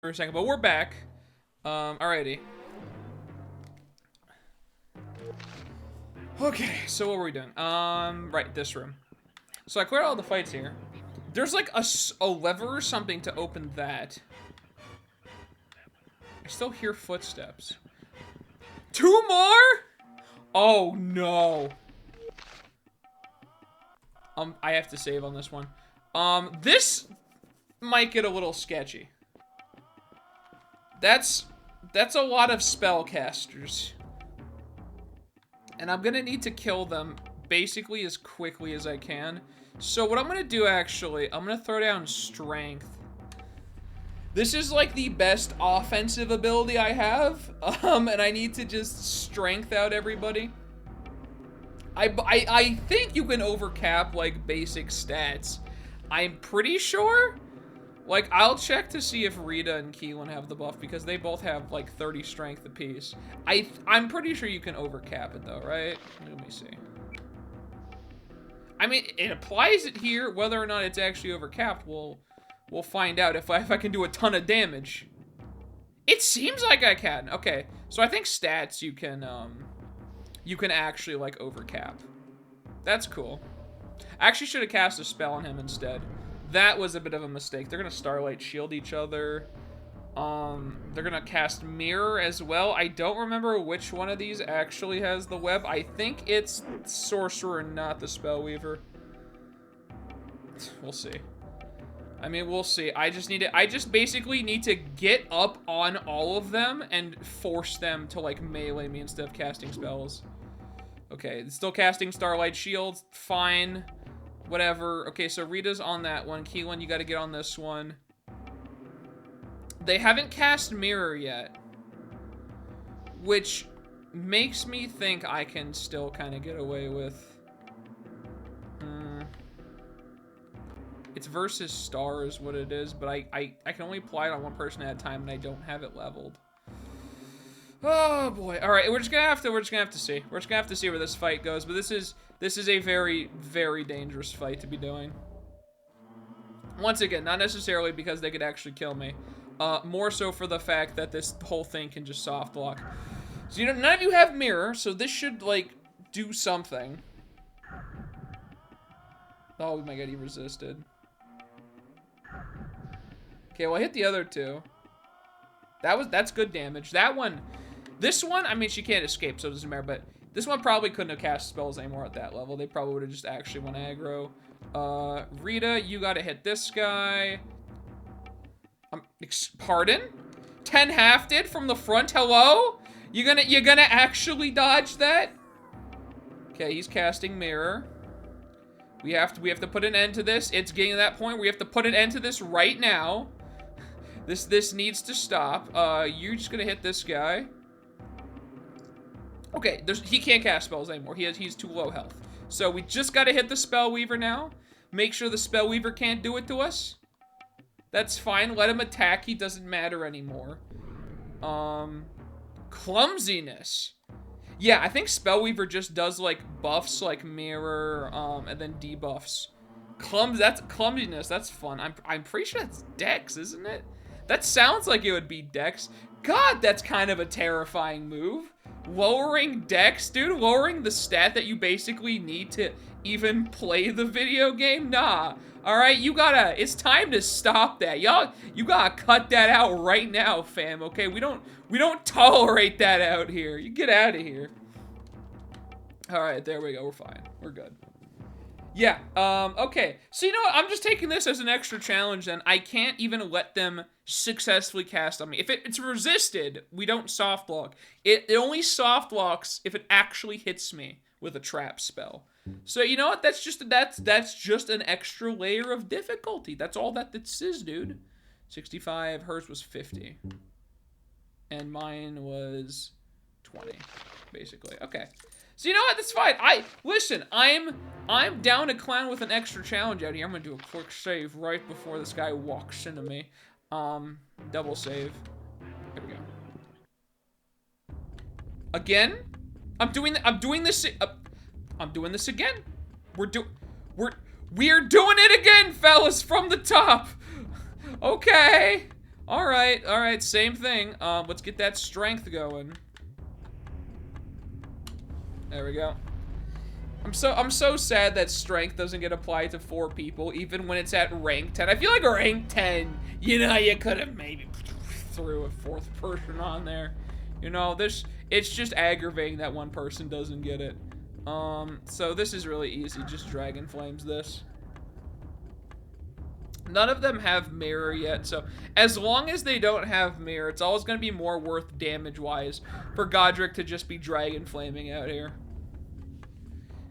for a second, but we're back. Alrighty. Okay, so what were we doing? Right, this room. So I cleared all the fights here. There's like a lever or something to open that. I still hear footsteps. 2 more? Oh no. I have to save on this one. This might get a little sketchy. That's a lot of spellcasters. And I'm gonna need to kill them basically as quickly as I can. So what I'm gonna do actually, I'm gonna throw down strength. This is like the best offensive ability I have. And I need to just strength out everybody. I think you can overcap like basic stats. I'm pretty sure. Like, I'll check to see if Rita and Keelan have the buff because they both have like 30 strength apiece. I'm pretty sure you can overcap it though, right? Let me see. I mean, it applies it here. Whether or not it's actually overcapped, we'll find out if I can do a ton of damage. It seems like I can. Okay, so I think stats you can actually like overcap. That's cool. I actually should have cast a spell on him instead. That was a bit of a mistake. They're gonna Starlight Shield each other. They're gonna cast Mirror as well. I don't remember which one of these actually has the web. I think it's Sorcerer, not the Spellweaver. We'll see. I mean, we'll see. I just basically need to get up on all of them and force them to like melee me instead of casting spells. Okay, it's still casting Starlight Shield. Fine. Whatever. Okay, so Rita's on that one. Keelan, you gotta get on this one. They haven't cast Mirror yet. Which makes me think I can still kind of get away with... It's versus Star is what it is, but I can only apply it on one person at a time and I don't have it leveled. Oh boy. Alright, we're just gonna have to see. We're just gonna have to see where this fight goes, but this is a very, very dangerous fight to be doing. Once again, not necessarily because they could actually kill me. More so for the fact that this whole thing can just soft lock. So, you know, none of you have Mirror, so this should, like, do something. Oh my god, he resisted. Okay, well, I hit the other two. That's good damage. That one, this one, I mean, she can't escape, so it doesn't matter, but this one probably couldn't have cast spells anymore at that level. They probably would have just actually went aggro. Rita, you gotta hit this guy. Pardon? 10 half-did from the front, hello? You're gonna actually dodge that? Okay, he's casting Mirror. We have to put an end to this. It's getting to that point where we have to put an end to this right now. This needs to stop. You're just gonna hit this guy. Okay, he can't cast spells anymore. He's too low health. So we just gotta hit the Spellweaver now. Make sure the Spellweaver can't do it to us. That's fine. Let him attack. He doesn't matter anymore. Clumsiness. Yeah, I think Spellweaver just does like buffs like Mirror, and then debuffs. That's clumsiness. That's fun. I'm pretty sure that's Dex, isn't it? That sounds like it would be Dex. God, that's kind of a terrifying move. Lowering Dex, dude. Lowering the stat that you basically need to even play the video game. Nah. All right, it's time to stop that. Y'all, you gotta cut that out right now, fam, okay? We don't tolerate that out here. You get out of here. All right, there we go, we're fine. We're good. Yeah, okay. So you know what, I'm just taking this as an extra challenge then. I can't even let them successfully cast on me. If it's resisted, we don't soft lock. It only soft locks if it actually hits me with a trap spell. So you know what? That's just an extra layer of difficulty. That's all that this is, dude. 65. Hers was 50, and mine was 20, basically. Okay. So you know what? That's fine. Listen. I'm down to clown with an extra challenge out here. I'm gonna do a quick save right before this guy walks into me. Double save. There we go. Again. I'm doing this. I'm doing this again. We're doing it again, fellas, from the top. Okay. All right, same thing. Let's get that strength going. There we go. I'm so sad that strength doesn't get applied to 4 people, even when it's at rank 10. I feel like rank 10, you know, you could have maybe threw a 4th person on there. You know, it's just aggravating that one person doesn't get it. So this is really easy. Just Dragon Flames this. None of them have mirror yet, so as long as they don't have mirror, it's always going to be more worth damage-wise for Godric to just be Dragon Flaming out here.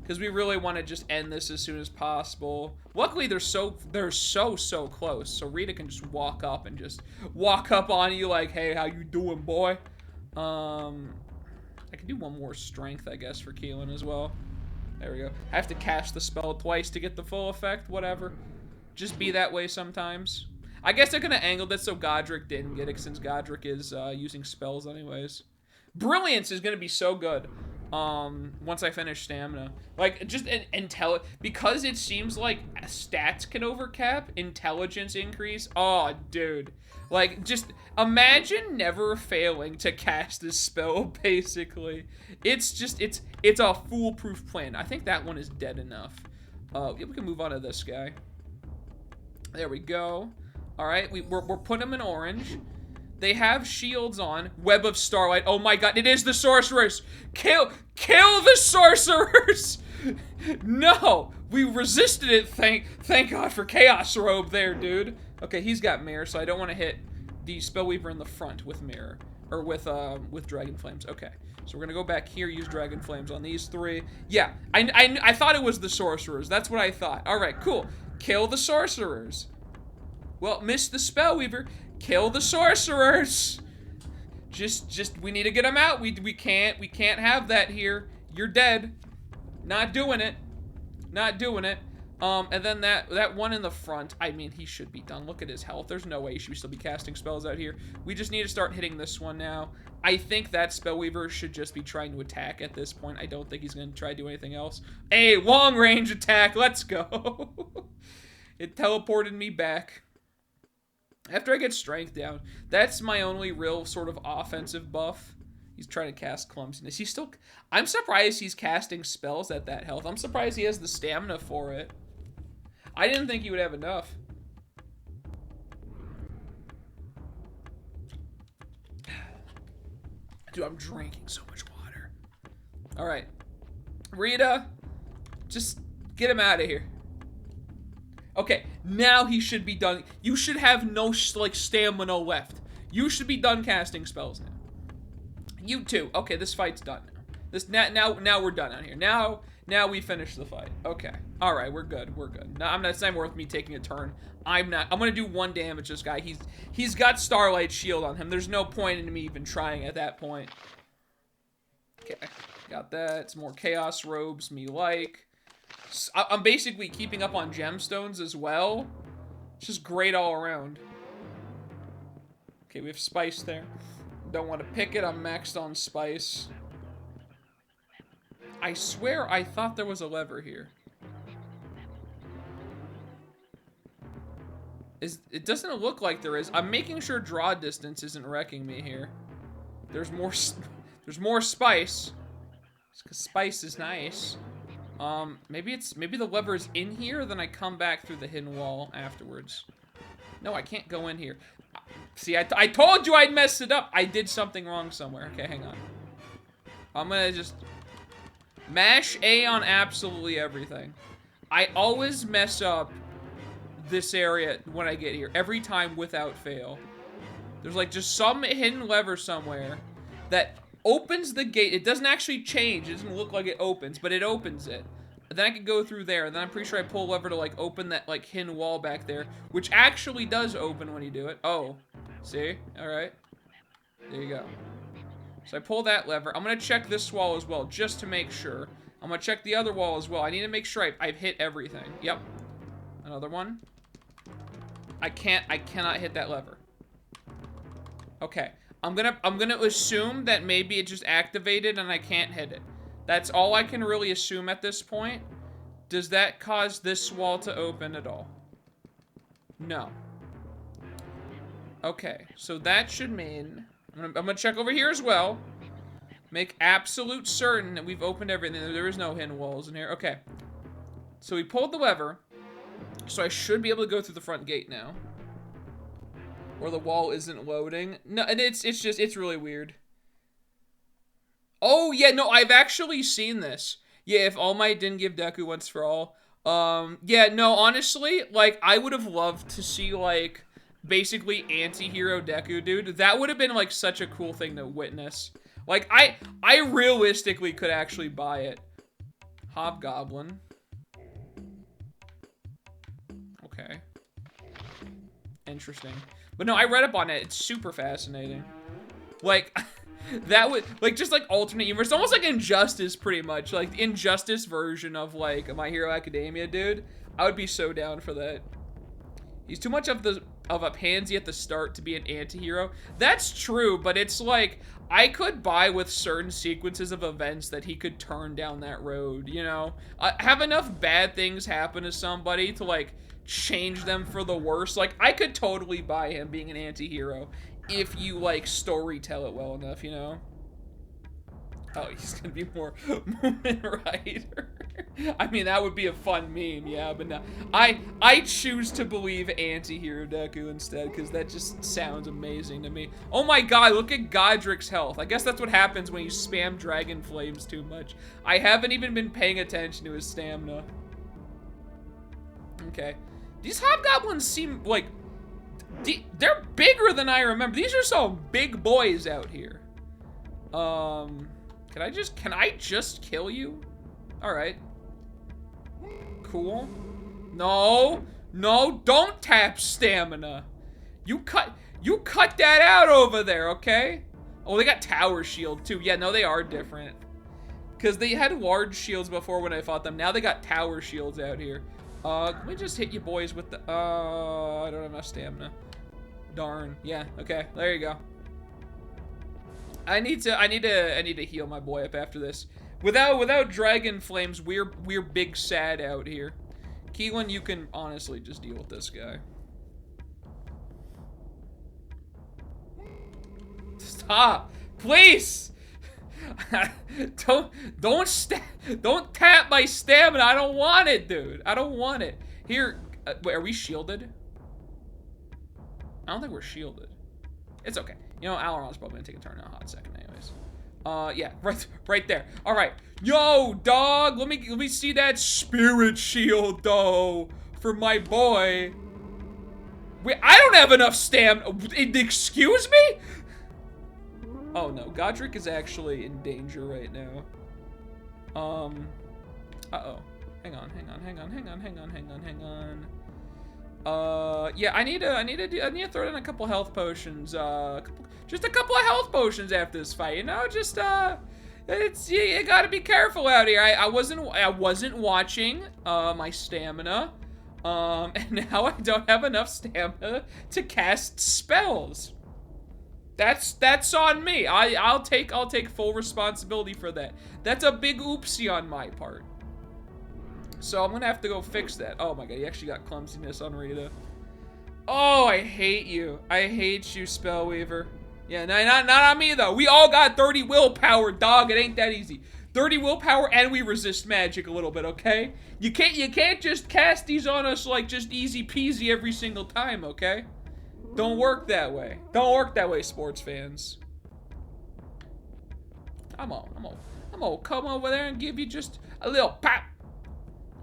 Because we really want to just end this as soon as possible. Luckily, they're so close, so Rita can just walk up and just walk up on you like, hey, how you doing, boy? I can do one more strength, I guess, for Keelan as well. There we go. I have to cast the spell twice to get the full effect, whatever. Just be that way sometimes. I guess they're gonna angle this so Godric didn't get it, since Godric is using spells anyways. Brilliance is gonna be so good once I finish stamina. Like, just because it seems like stats can overcap, intelligence increase. Oh, dude. Like, just imagine never failing to cast this spell, basically. It's a foolproof plan. I think that one is dead enough. Yeah, we can move on to this guy. There we go. All right, we're putting them in orange. They have shields on. Web of Starlight. Oh my god, it is the sorcerers. Kill the sorcerers. No, we resisted it. Thank God for Chaos Robe there, dude. Okay, he's got mirror, so I don't want to hit the Spellweaver in the front with mirror or with Dragon Flames. Okay, so we're gonna go back here, use Dragon Flames on these 3. Yeah, I thought it was the sorcerers. That's what I thought. All right, cool. Kill the sorcerers. Well, miss the Spellweaver. Kill the sorcerers. Just we need to get them out. We can't have that here. You're dead. Not doing it. Not doing it. And then that one in the front, I mean, he should be done. Look at his health. There's no way he should still be casting spells out here. We just need to start hitting this one now. I think that Spellweaver should just be trying to attack at this point. I don't think he's going to try to do anything else. Hey, long range attack. Let's go. It teleported me back. After I get strength down, that's my only real sort of offensive buff. He's trying to cast clumsiness. I'm surprised he's casting spells at that health. I'm surprised he has the stamina for it. I didn't think he would have enough. Dude, I'm drinking so much water. All right. Rita, just get him out of here. Okay, now he should be done. You should have no, like, stamina left. You should be done casting spells now. You too. Okay, this fight's done now. Now we're done out here. Now we finish the fight. Okay. All right, we're good. We're good. No, it's not worth me taking a turn. I'm gonna do 1 damage to this guy. He's got Starlight Shield on him. There's no point in me even trying at that point. Okay, got that. It's more Chaos Robes, me like. I'm basically keeping up on gemstones as well. It's just great all around. Okay, we have spice there. Don't want to pick it. I'm maxed on spice. I swear I thought there was a lever here. It doesn't look like there is. I'm making sure draw distance isn't wrecking me here. There's more spice. Because spice is nice. Maybe the lever is in here, then I come back through the hidden wall afterwards. No, I can't go in here. See, I told you I'd mess it up. I did something wrong somewhere. Okay, hang on. I'm gonna just mash A on absolutely everything. I always mess up this area when I get here. Every time without fail. There's like just some hidden lever somewhere that opens the gate. It doesn't actually change. It doesn't look like it opens, but it opens it. And then I can go through there, and then I'm pretty sure I pull a lever to like open that like hidden wall back there, which actually does open when you do it. Oh, see? All right. There you go. So I pull that lever. I'm gonna check this wall as well, just to make sure. I'm gonna check the other wall as well. I need to make sure I've hit everything. Yep. Another one. I cannot hit that lever. Okay. I'm gonna assume that maybe it just activated and I can't hit it. That's all I can really assume at this point. Does that cause this wall to open at all? No. Okay, so that should mean... I'm gonna check over here as well. Make absolute certain that we've opened everything. There is no hidden walls in here. Okay. So we pulled the lever. So I should be able to go through the front gate now. Or the wall isn't loading. No, and it's really weird. Oh, yeah, no, I've actually seen this. Yeah, if All Might didn't give Deku Once for All. Yeah, no, honestly, like, I would have loved to see, like, basically anti-hero Deku, dude. That would have been, like, such a cool thing to witness. Like, I realistically could actually buy it. Hobgoblin. Okay. Interesting. But no, I read up on it. It's super fascinating. Like, that would, like, just, like, alternate universe. Almost like Injustice, pretty much. Like, the Injustice version of, like, My Hero Academia, dude. I would be so down for that. He's too much of a pansy at the start to be an anti-hero. That's true, but it's like, I could buy with certain sequences of events that he could turn down that road, you know? Have enough bad things happen to somebody to, like, change them for the worse. Like, I could totally buy him being an anti-hero if you, like, story tell it well enough, you know? Oh, he's gonna be more Moomin Rider. I mean, that would be a fun meme, yeah, but no. I choose to believe anti-hero Deku instead, because that just sounds amazing to me. Oh my god, look at Godric's health. I guess that's what happens when you spam Dragon Flames too much. I haven't even been paying attention to his stamina. Okay. These Hobgoblins seem like... they're bigger than I remember. These are some big boys out here. Can I just kill you? All right. Cool. No, don't tap stamina. You cut that out over there, okay? Oh, they got tower shield too. Yeah, no, they are different. Because they had large shields before when I fought them. Now they got tower shields out here. Can we just hit you boys with the, I don't have enough stamina. Darn. Yeah, okay, there you go. I need to heal my boy up after this. Without Dragon Flames, we're big sad out here. Keelan, you can honestly just deal with this guy. Stop, please. don't tap my stamina. I don't want it, dude. I don't want it. Here, wait, are we shielded? I don't think we're shielded. It's okay. You know, Alaron's probably gonna take a turn in a hot second anyways. Yeah, right there. All right. Yo, dog, let me see that spirit shield, though, for my boy. Wait, I don't have enough stamina. Excuse me? Oh, no. Godric is actually in danger right now. Uh-oh. Hang on. Yeah, I need to throw in a couple health potions. Just a couple of health potions after this fight, you know? Just, you gotta be careful out here. I wasn't watching, my stamina. And now I don't have enough stamina to cast spells. That's on me. I'll take full responsibility for that. That's a big oopsie on my part. So I'm gonna have to go fix that. Oh my god, he actually got clumsiness on Rita. Oh, I hate you. I hate you, Spellweaver. Yeah, not on me though. We all got 30 willpower, dog. It ain't that easy. 30 willpower and we resist magic a little bit, okay? You can't just cast these on us like just easy peasy every single time, okay? Don't work that way. Don't work that way, sports fans. I'm gonna come over there and give you just a little pop.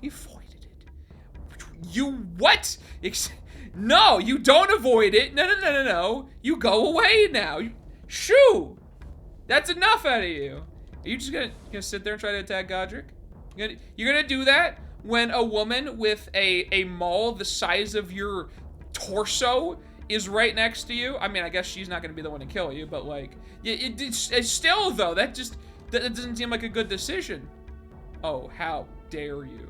You avoided it. You what? No, you don't avoid it. No. You go away now. Shoo! That's enough out of you. Are you just gonna sit there and try to attack Godric? You're gonna do that when a woman with a maul the size of your torso is right next to you? I mean, I guess she's not gonna be the one to kill you, but like, it's still though, that doesn't seem like a good decision. Oh, how dare you?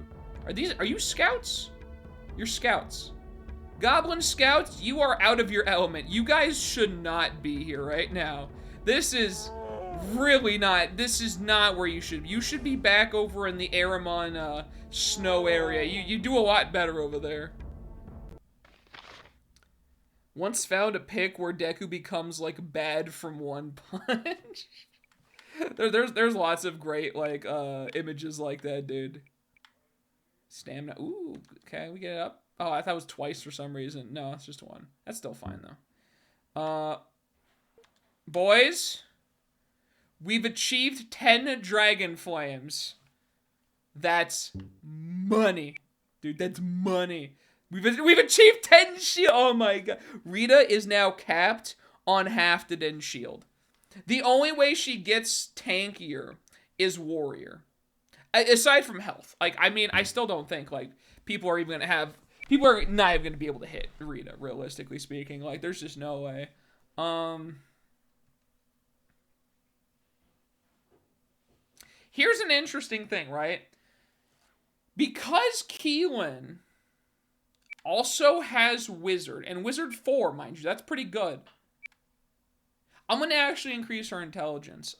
Are you scouts? You're scouts. Goblin scouts, you are out of your element. You guys should not be here right now. This is really not, this is not where you should be back over in the Aramon snow area. You do a lot better over there. Once found a pic where Deku becomes like bad from one punch. There's lots of great like images like that, dude. Stamina. Ooh, okay, we get it up. Oh, I thought it was twice for some reason. No, it's just one. That's still fine though. Boys, we've achieved 10 Dragon Flames. That's money. Dude, that's money. We've achieved 10 shield. Oh my god. Rita is now capped on Halfdan Shield. The only way she gets tankier is Warrior. Aside from health. Like, I mean, I still don't think, like, people are not even going to be able to hit Rita, realistically speaking. Like, there's just no way. Here's an interesting thing, right? Because Keelan also has Wizard, and Wizard 4, mind you, that's pretty good. I'm going to actually increase her intelligence.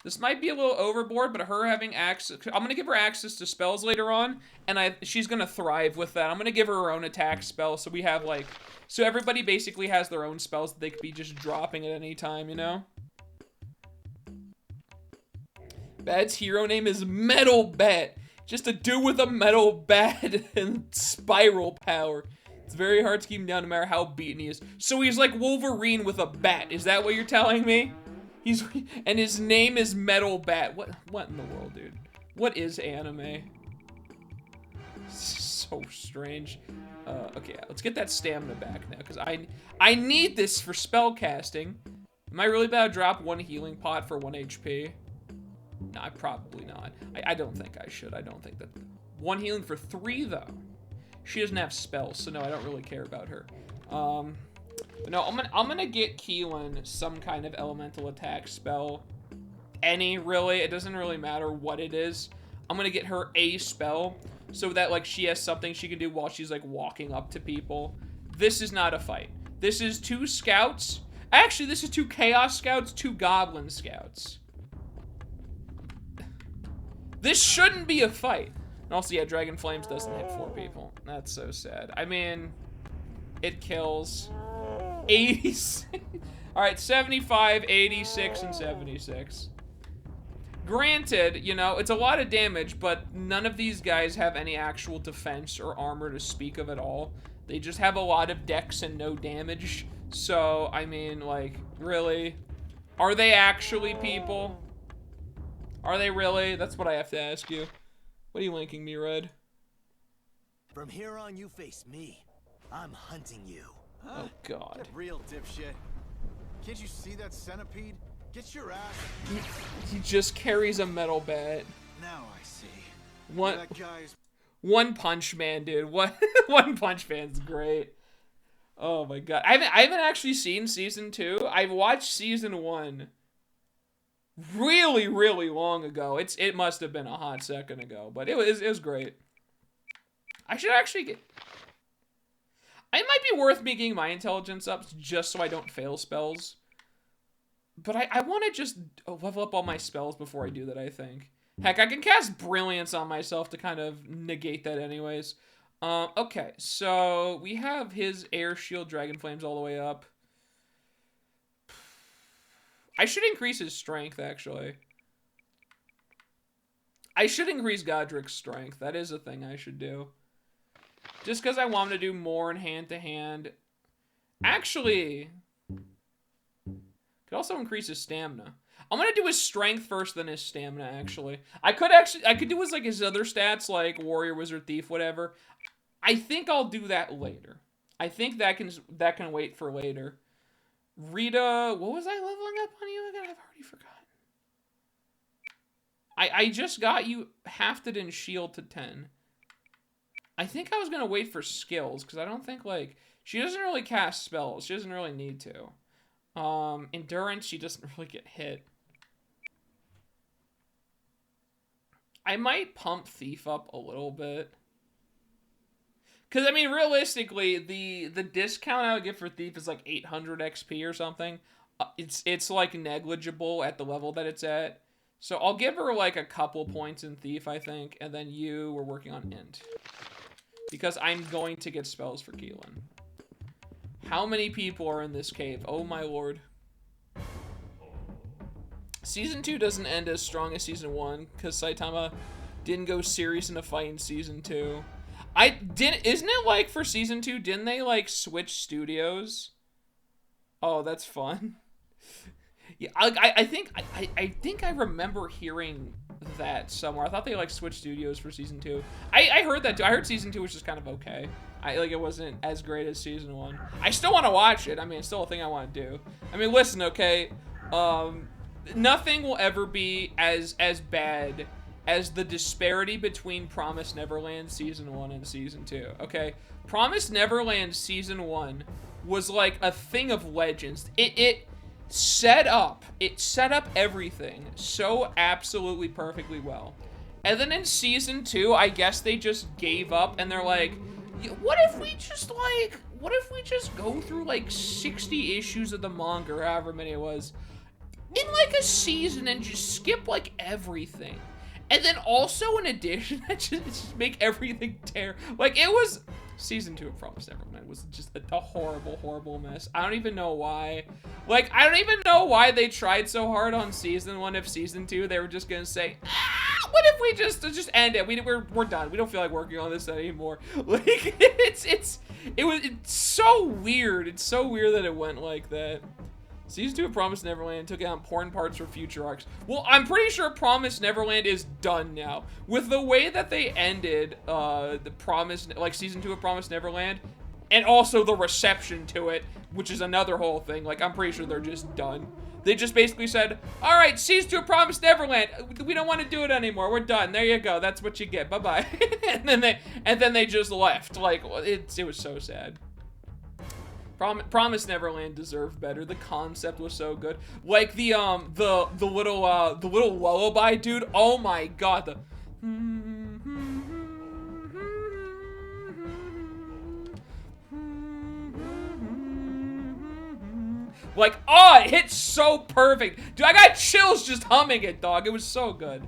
This might be a little overboard, but her having access... I'm going to give her access to spells later on, and she's going to thrive with that. I'm going to give her own attack spell, so we have, like... So everybody basically has their own spells that they could be just dropping at any time, you know? Bat's hero name is Metal Bat. Just a dude with a metal bat and spiral power. It's very hard to keep him down no matter how beaten he is. So he's like Wolverine with a bat. Is that what you're telling me? And his name is Metal Bat. What in the world, dude? What is anime? So strange. Okay, let's get that stamina back now, because I need this for spell casting. Am I really about to drop 1 healing pot for 1 HP? No, probably not. I don't think I should. I don't think that... 1 healing for 3, though. She doesn't have spells, so no, I don't really care about her. But no, I'm gonna get Keelan some kind of elemental attack spell. Any, really. It doesn't really matter what it is. I'm gonna get her a spell, so that, like, she has something she can do while she's, like, walking up to people. This is not a fight. This is 2 scouts. Actually, this is 2 Chaos Scouts, 2 Goblin Scouts. This shouldn't be a fight. And also, yeah, Dragon Flames doesn't hit 4 people. That's so sad. I mean, it kills 86. All right, 75, 86, and 76. Granted, you know, it's a lot of damage, but none of these guys have any actual defense or armor to speak of at all. They just have a lot of dex and no damage. So, I mean, like, really? Are they actually people? Are they really? That's what I have to ask you. What are you linking me, Red? From here on, you face me. I'm hunting you. Huh? Oh, God. Get real, dipshit. Can't you see that centipede? Get your ass. He just carries a metal bat. Now I see. One, That guy's... One Punch Man, dude. One Punch Man's great. Oh my god. I haven't actually seen season 2. I've watched season 1 really, really long ago. It must have been a hot second ago, but it was great. I should actually get... It might be worth me getting my intelligence up just so I don't fail spells. But I want to just level up all my spells before I do that, I think. Heck, I can cast Brilliance on myself to kind of negate that anyways. Okay, so we have his Air Shield Dragon Flames all the way up. I should increase his strength, actually. I should increase Godric's strength. That is a thing I should do. Just because I want him to do more in hand-to-hand. Actually, could also increase his stamina. I'm gonna do his strength first, then his stamina, actually. I could do his, like, his other stats, like Warrior, Wizard, Thief, whatever. I think I'll do that later. I think that can wait for later. Rita, what was I leveling up on you again? I've already forgotten. I just got you Halfdan Shield to 10. I think I was gonna wait for skills, because I don't think, like, she doesn't really cast spells. She doesn't really need to. Endurance, she doesn't really get hit. I might pump Thief up a little bit. Because, I mean, realistically, the discount I would give for Thief is like 800 XP or something. It's like, negligible at the level that it's at. So I'll give her, like, a couple points in Thief, I think. And then we're working on Int. Because I'm going to get spells for Keelan. How many people are in this cave? Oh my lord. Season 2 doesn't end as strong as Season 1 because Saitama didn't go serious in a fight in Season 2. Isn't it like for Season 2, didn't they like switch studios? Oh, that's fun. Yeah, I think I remember hearing that somewhere. I thought they like switched studios for Season 2. I heard that too. I heard Season 2 was just kind of okay. It wasn't as great as Season 1. I still want to watch it. I mean, it's still a thing I want to do. I mean, listen, okay, nothing will ever be as bad as the disparity between Promised Neverland Season 1 and Season 2, okay? Promised Neverland Season 1 was like a thing of legends. It set up everything so absolutely perfectly well. And then in Season 2, I guess they just gave up and they're like, what if we just go through like 60 issues of the manga or however many it was in like a season and just skip like everything. And then also in addition, just make everything terrible. Like it was Season 2 of Promised Neverland was just a horrible, horrible mess. I don't even know why. Like, I don't even know why they tried so hard on Season 1 if Season 2 they were just gonna say, what if we just end it? We're done. We don't feel like working on this anymore. Like, it's so weird. It's so weird that it went like that. Season 2 of Promised Neverland took out important parts for future arcs. Well, I'm pretty sure Promised Neverland is done now. With the way that they ended Season 2 of Promised Neverland, and also the reception to it, which is another whole thing. Like, I'm pretty sure they're just done. They just basically said, all right, Season 2 of Promised Neverland, we don't want to do it anymore. We're done. There you go. That's what you get. Bye-bye. and then they just left. Like, it was so sad. Promised Neverland deserved better. The concept was so good. Like the little lullaby dude. Oh my god. Like, oh, it hit so perfect. Dude, I got chills just humming it, dog. It was so good.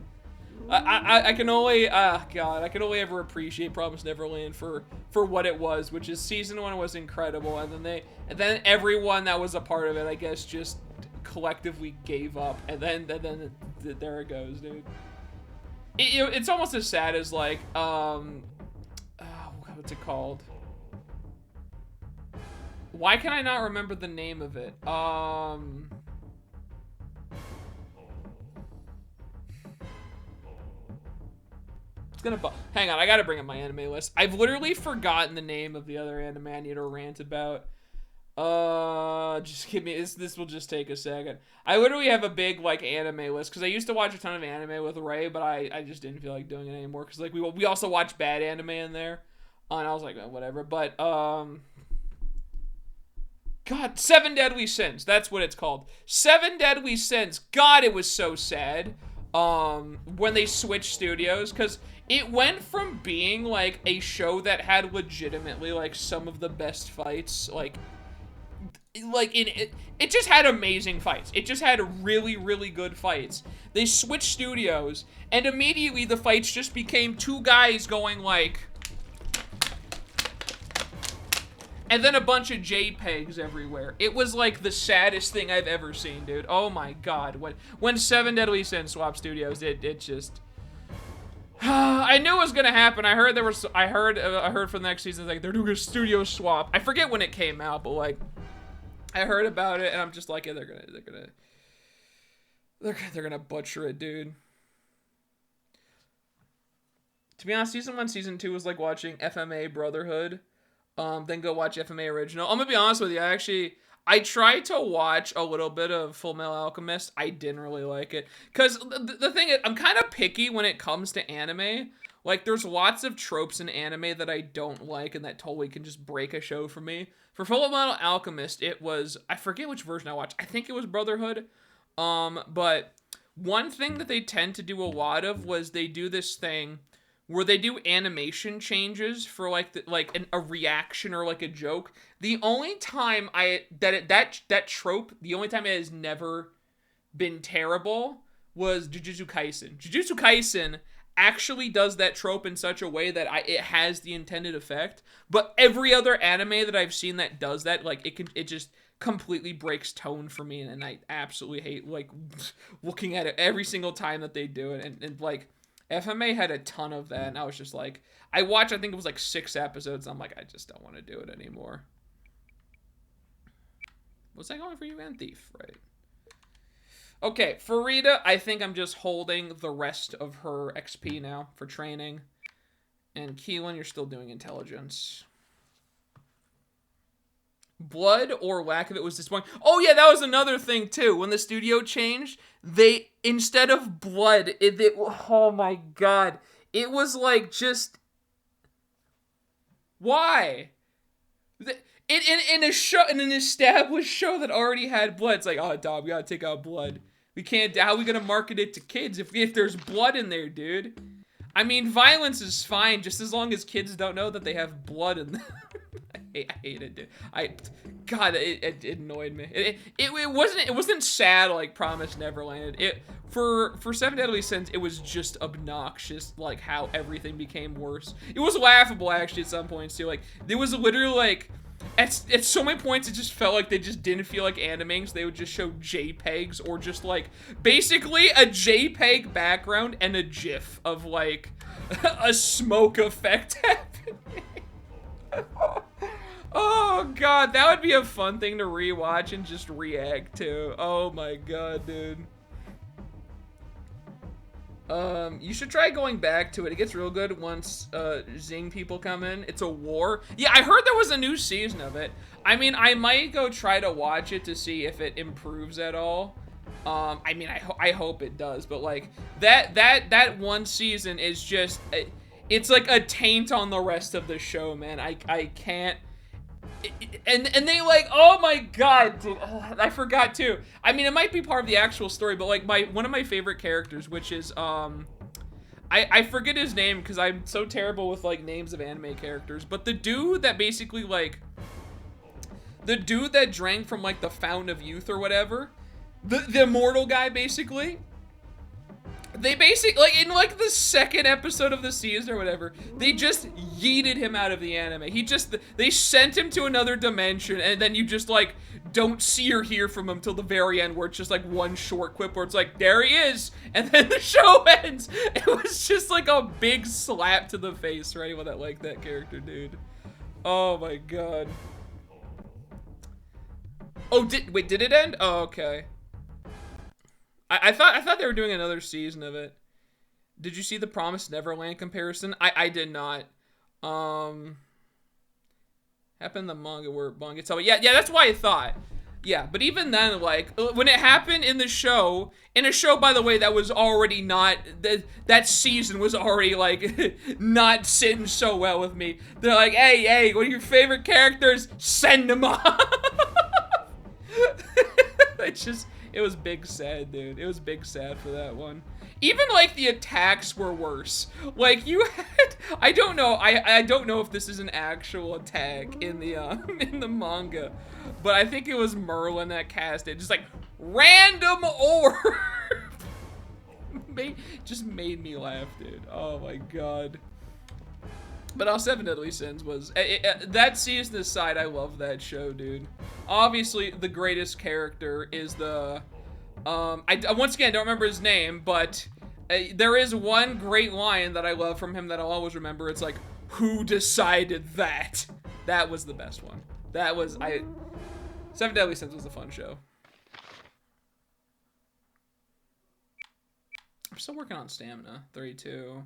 I can only, God, I can only ever appreciate Promised Neverland for what it was, which is Season 1 was incredible, and then everyone that was a part of it, I guess, just collectively gave up, and then there it goes, dude. It's almost as sad as like, what's it called? Why can I not remember the name of it? Hang on, I gotta bring up my anime list. I've literally forgotten the name of the other anime I need to rant about. Just give me, this will just take a second. I literally have a big, like, anime list, because I used to watch a ton of anime with Ray, but I just didn't feel like doing it anymore, because, like, we also watch bad anime in there, and I was like, whatever, but, God, Seven Deadly Sins, that's what it's called. Seven Deadly Sins, God, it was so sad, when they switched studios, because it went from being, like, a show that had legitimately, like, some of the best fights, it just had amazing fights. It just had really, really good fights. They switched studios, and immediately the fights just became two guys going, like, and then a bunch of JPEGs everywhere. It was, like, the saddest thing I've ever seen, dude. Oh, my God. When Seven Deadly Sins swapped studios, it just... I knew it was gonna happen. I heard from the next season, like, they're doing a studio swap. I forget when it came out, but, like, I heard about it, and I'm just like, yeah, they're gonna butcher it, dude. To be honest, Season 1, Season 2 was like watching FMA Brotherhood. Then go watch FMA Original. I'm gonna be honest with you, I tried to watch a little bit of Full Metal Alchemist. I didn't really like it. Because the thing is, I'm kind of picky when it comes to anime. Like, there's lots of tropes in anime that I don't like and that totally can just break a show for me. For Full Metal Alchemist, it was... I forget which version I watched. I think it was Brotherhood. But one thing that they tend to do a lot of was they do this thing where they do animation changes for a reaction or like a joke. The only time that trope, the only time it has never been terrible was Jujutsu Kaisen. Jujutsu Kaisen actually does that trope in such a way that it has the intended effect. But every other anime that I've seen that does that, like, it just completely breaks tone for me, and I absolutely hate, like, looking at it every single time that they do it. And like, FMA had a ton of that, and I was just like, I watched, I think it was like 6 episodes, I'm like, I just don't want to do it anymore. Was I going for you, man? Thief, right? Okay, for Rita, I think I'm just holding the rest of her XP now for training. And Keelan, you're still doing intelligence. Blood or lack of it was disappointing. Oh yeah, that was another thing too. When the studio changed, they, instead of blood, oh my god. It was like just... Why? In a show, in an established show that already had blood, it's like, oh, dog, we gotta take out blood. We can't. How are we gonna market it to kids if there's blood in there, dude? I mean, violence is fine just as long as kids don't know that they have blood in them. I hate it, dude. God, it annoyed me. It wasn't sad like Promised Neverland. For Seven Deadly Sins, it was just obnoxious, like how everything became worse. It was laughable actually at some points too. Like there was literally like. At so many points, it just felt like they just didn't feel like animing, so they would just show JPEGs or just, like, basically a JPEG background and a GIF of, like, a smoke effect happening. Oh, God, that would be a fun thing to rewatch and just react to. Oh, my God, dude. You should try going back to it. It gets real good once, Zing people come in. It's a war. Yeah, I heard there was a new season of it. I mean, I might go try to watch it to see if it improves at all. I mean, I hope it does, but, like, that one season is just, it's like a taint on the rest of the show, man. I can't... And they like, oh my god, dude, I forgot too. I mean, it might be part of the actual story, but like one of my favorite characters, which is I forget his name because I'm so terrible with like names of anime characters, but the dude that basically like the dude that drank from like the Fountain of Youth or whatever, the immortal guy basically. They basically, like, in, like, the second episode of the season or whatever, they just yeeted him out of the anime. They sent him to another dimension, and then you just, like, don't see or hear from him till the very end, where it's just, like, one short quip where it's like, there he is, and then the show ends. It was just, like, a big slap to the face for anyone that liked that character, dude. Oh, my god. Oh, wait, did it end? Oh, okay. I thought they were doing another season of it. Did you see the Promised Neverland comparison? I did not. Happened in the manga where manga tell me. Yeah, that's why I thought. Yeah, but even then, like, when it happened in the show, by the way, that was already not, that season was already, like, not sitting so well with me. They're like, hey, one of your favorite characters, send them off. It's just... It was big sad, dude. It was big sad for that one. Even, like, the attacks were worse. Like, you had... I don't know. I don't know if this is an actual attack in the manga. But I think it was Merlin that cast it. Just, like, random orb. Just made me laugh, dude. Oh, my God. But Seven Deadly Sins was... that season aside, I love that show, dude. Obviously, the greatest character is the... once again, I don't remember his name, but there is one great line that I love from him that I'll always remember. It's like, who decided that? That was the best one. That was... Seven Deadly Sins was a fun show. I'm still working on stamina. 32.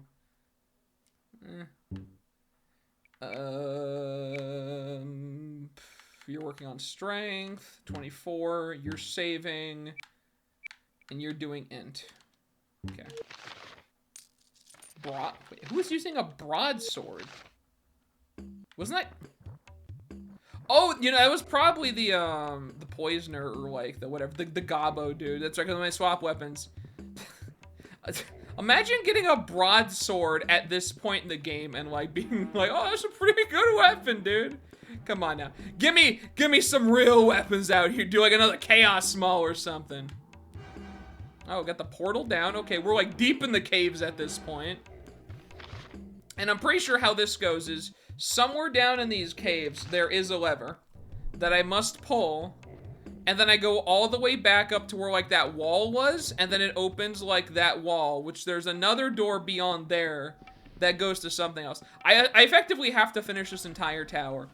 You're working on strength, 24, you're saving, and you're doing int. Okay. Wait, who was using a broadsword? Wasn't that... Oh, you know, that was probably the poisoner or like the whatever, the Gobbo dude. That's right, because when I swap weapons. Imagine getting a broadsword at this point in the game and like being like, oh, that's a pretty good weapon, dude. Come on now. Give me some real weapons out here. Do like another Chaos Maul or something. Oh, got the portal down. Okay, we're like deep in the caves at this point. And I'm pretty sure how this goes is somewhere down in these caves, there is a lever that I must pull. And then I go all the way back up to where, like, that wall was. And then it opens, like, that wall, which there's another door beyond there that goes to something else. I effectively have to finish this entire tower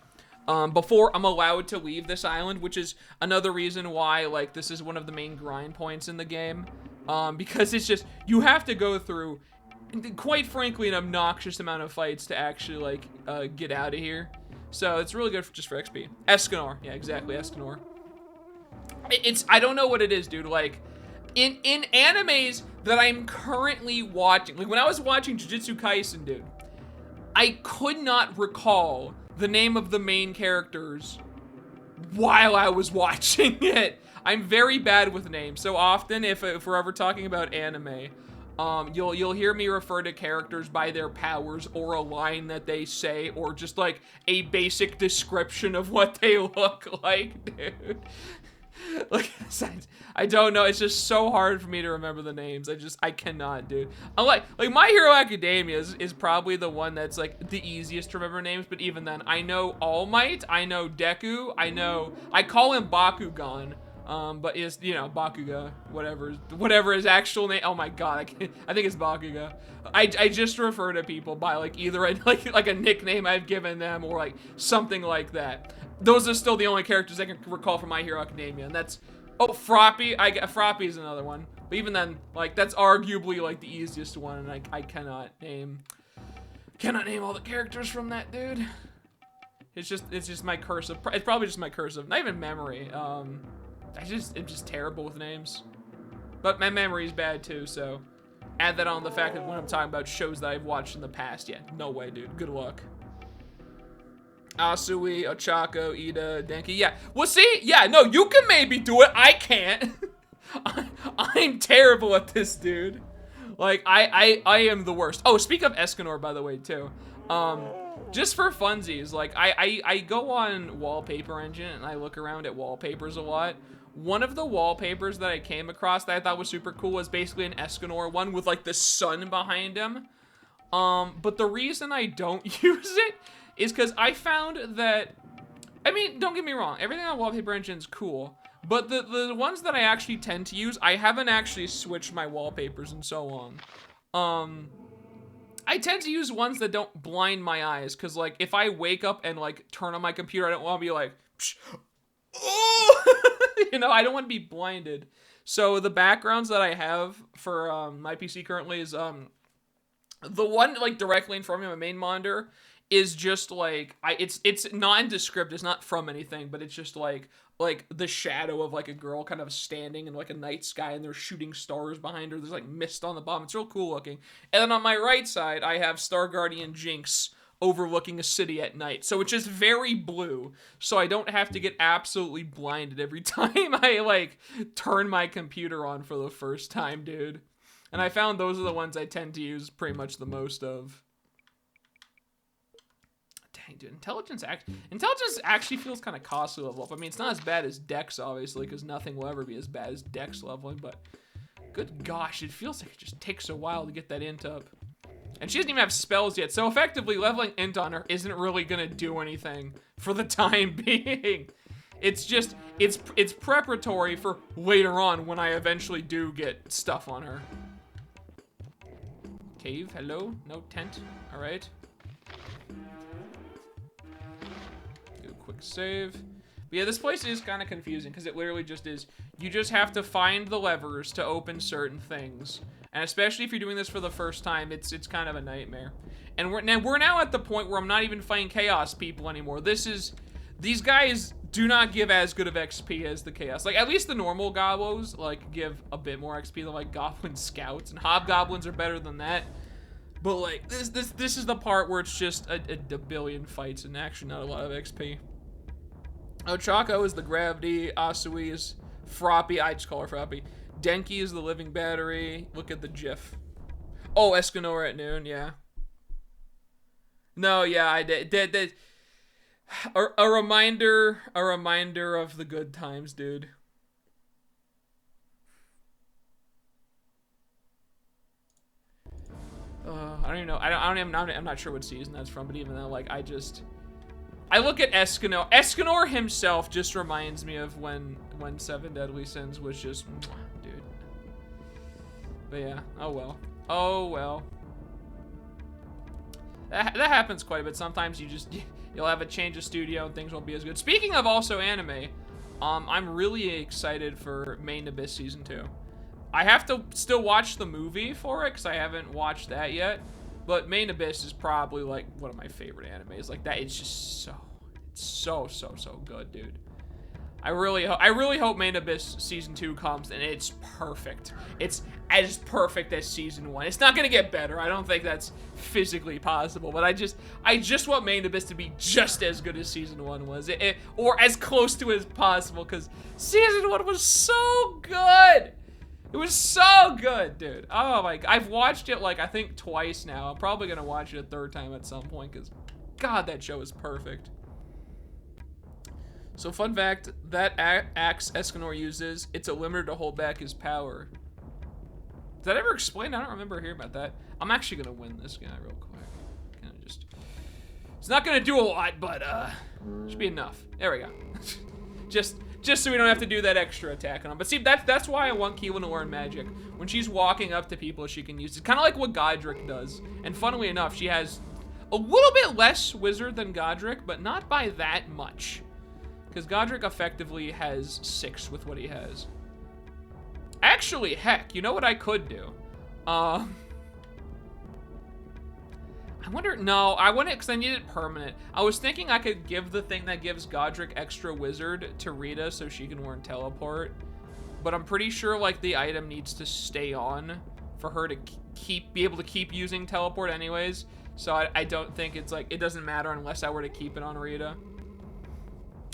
before I'm allowed to leave this island, which is another reason why, like, this is one of the main grind points in the game. Because it's just, you have to go through, quite frankly, an obnoxious amount of fights to actually, like, get out of here. So it's really good just for XP. Escanor. Yeah, exactly, Escanor. I don't know what it is, dude. Like, in animes that I'm currently watching, like when I was watching Jujutsu Kaisen, dude, I could not recall the name of the main characters while I was watching it. I'm very bad with names. So often, if we're ever talking about anime, you'll hear me refer to characters by their powers or a line that they say or just like a basic description of what they look like, dude. Like, I don't know. It's just so hard for me to remember the names. I cannot, dude. Like My Hero Academia is probably the one that's like the easiest to remember names. But even then, I know All Might. I know Deku. I call him Bakugan. But is, you know, Bakuga, whatever his actual name. Oh my god, I think it's Bakuga. I just refer to people by like either like a nickname I've given them or like something like that. Those are still the only characters I can recall from My Hero Academia, and that's, oh, Froppy. Froppy is another one, but even then, like, that's arguably like the easiest one, and I cannot name all the characters from that, dude. It's just my cursive. It's probably just my cursive, not even memory. I'm just terrible with names, but my memory is bad too. So add that on the fact that when I'm talking about shows that I've watched in the past, yeah, no way, dude. Good luck. Asui, Ochako, Ida, Denki. Yeah. Well, see? Yeah, no, you can maybe do it. I can't. I'm terrible at this, dude. Like, I am the worst. Oh, speak of Escanor, by the way, too. Just for funsies, like, I go on Wallpaper Engine and I look around at wallpapers a lot. One of the wallpapers that I came across that I thought was super cool was basically an Escanor one with, like, the sun behind him. But the reason I don't use it is because I found that, I mean, don't get me wrong, everything on Wallpaper Engine is cool, but the ones that I actually tend to use, I haven't actually switched my wallpapers in so long. I tend to use ones that don't blind my eyes, because, like, if I wake up and, like, turn on my computer, I don't want to be like, oh! You know, I don't want to be blinded. So the backgrounds that I have for my PC currently is, the one, like, directly in front of my main monitor is just like, it's nondescript, it's not from anything, but it's just like the shadow of like a girl kind of standing in like a night sky and there's shooting stars behind her. There's like mist on the bottom. It's real cool looking. And then on my right side, I have Star Guardian Jinx overlooking a city at night. So it's just very blue. So I don't have to get absolutely blinded every time I like turn my computer on for the first time, dude. And I found those are the ones I tend to use pretty much the most of. Dang, dude, Intelligence actually feels kind of costly level up. I mean, it's not as bad as Dex, obviously, because nothing will ever be as bad as Dex leveling, but good gosh, it feels like it just takes a while to get that int up. And she doesn't even have spells yet, so effectively leveling int on her isn't really gonna do anything for the time being. It's just, it's preparatory for later on when I eventually do get stuff on her. Cave, hello? No tent, all right. Do a quick save. But yeah, this place is kind of confusing because it literally just is, you just have to find the levers to open certain things. And especially if you're doing this for the first time, it's kind of a nightmare. And we're now at the point where I'm not even fighting Chaos people anymore. These guys do not give as good of XP as the Chaos. Like, at least the normal Gobos, like, give a bit more XP than, like, Goblin Scouts. And Hobgoblins are better than that. But, like, this is the part where it's just a billion fights and actually not a lot of XP. Ochako is the Gravity. Asui is Froppy. I just call her Froppy. Denki is the Living Battery. Look at the GIF. Oh, Escanor at noon, yeah. No, yeah, I did. A reminder of the good times, dude. I don't even know. I'm not sure what season that's from, but even though, like, I look at Escanor. Escanor himself just reminds me of when Seven Deadly Sins was just, dude. But yeah, oh well. Oh well. That happens quite a bit. Sometimes you'll have a change of studio and things won't be as good. Speaking of also anime, I'm really excited for Main Abyss Season 2. I have to still watch the movie for it because I haven't watched that yet. But Main Abyss is probably like one of my favorite animes. Like that, it's just so good, dude. I really hope Main Abyss Season 2 comes and it's perfect. It's as perfect as Season 1. It's not gonna get better. I don't think that's physically possible, but I just want Main Abyss to be just as good as Season 1 was. Or as close to it as possible, because Season 1 was so good. It was so good, dude. Oh my God. I've watched it like I think twice now. I'm probably gonna watch it a third time at some point, because God, that show is perfect. So fun fact, that axe Escanor uses, it's a limiter to hold back his power. Did that ever explain? I don't remember hearing about that. I'm actually gonna win this guy real quick. Kinda just, it's not gonna do a lot, but should be enough. There we go. just so we don't have to do that extra attack on him. But see, that's why I want Keelan to learn magic. When she's walking up to people, she can use it. Kind of like what Godric does. And funnily enough, she has a little bit less wizard than Godric, but not by that much. Because Godric effectively has 6 with what he has. Actually, heck, you know what I could do? I wonder, no, I wouldn't, because I need it permanent. I was thinking I could give the thing that gives Godric extra wizard to Rita so she can learn teleport. But I'm pretty sure, like, the item needs to stay on for her to be able to keep using teleport anyways. So I don't think it's like, it doesn't matter unless I were to keep it on Rita.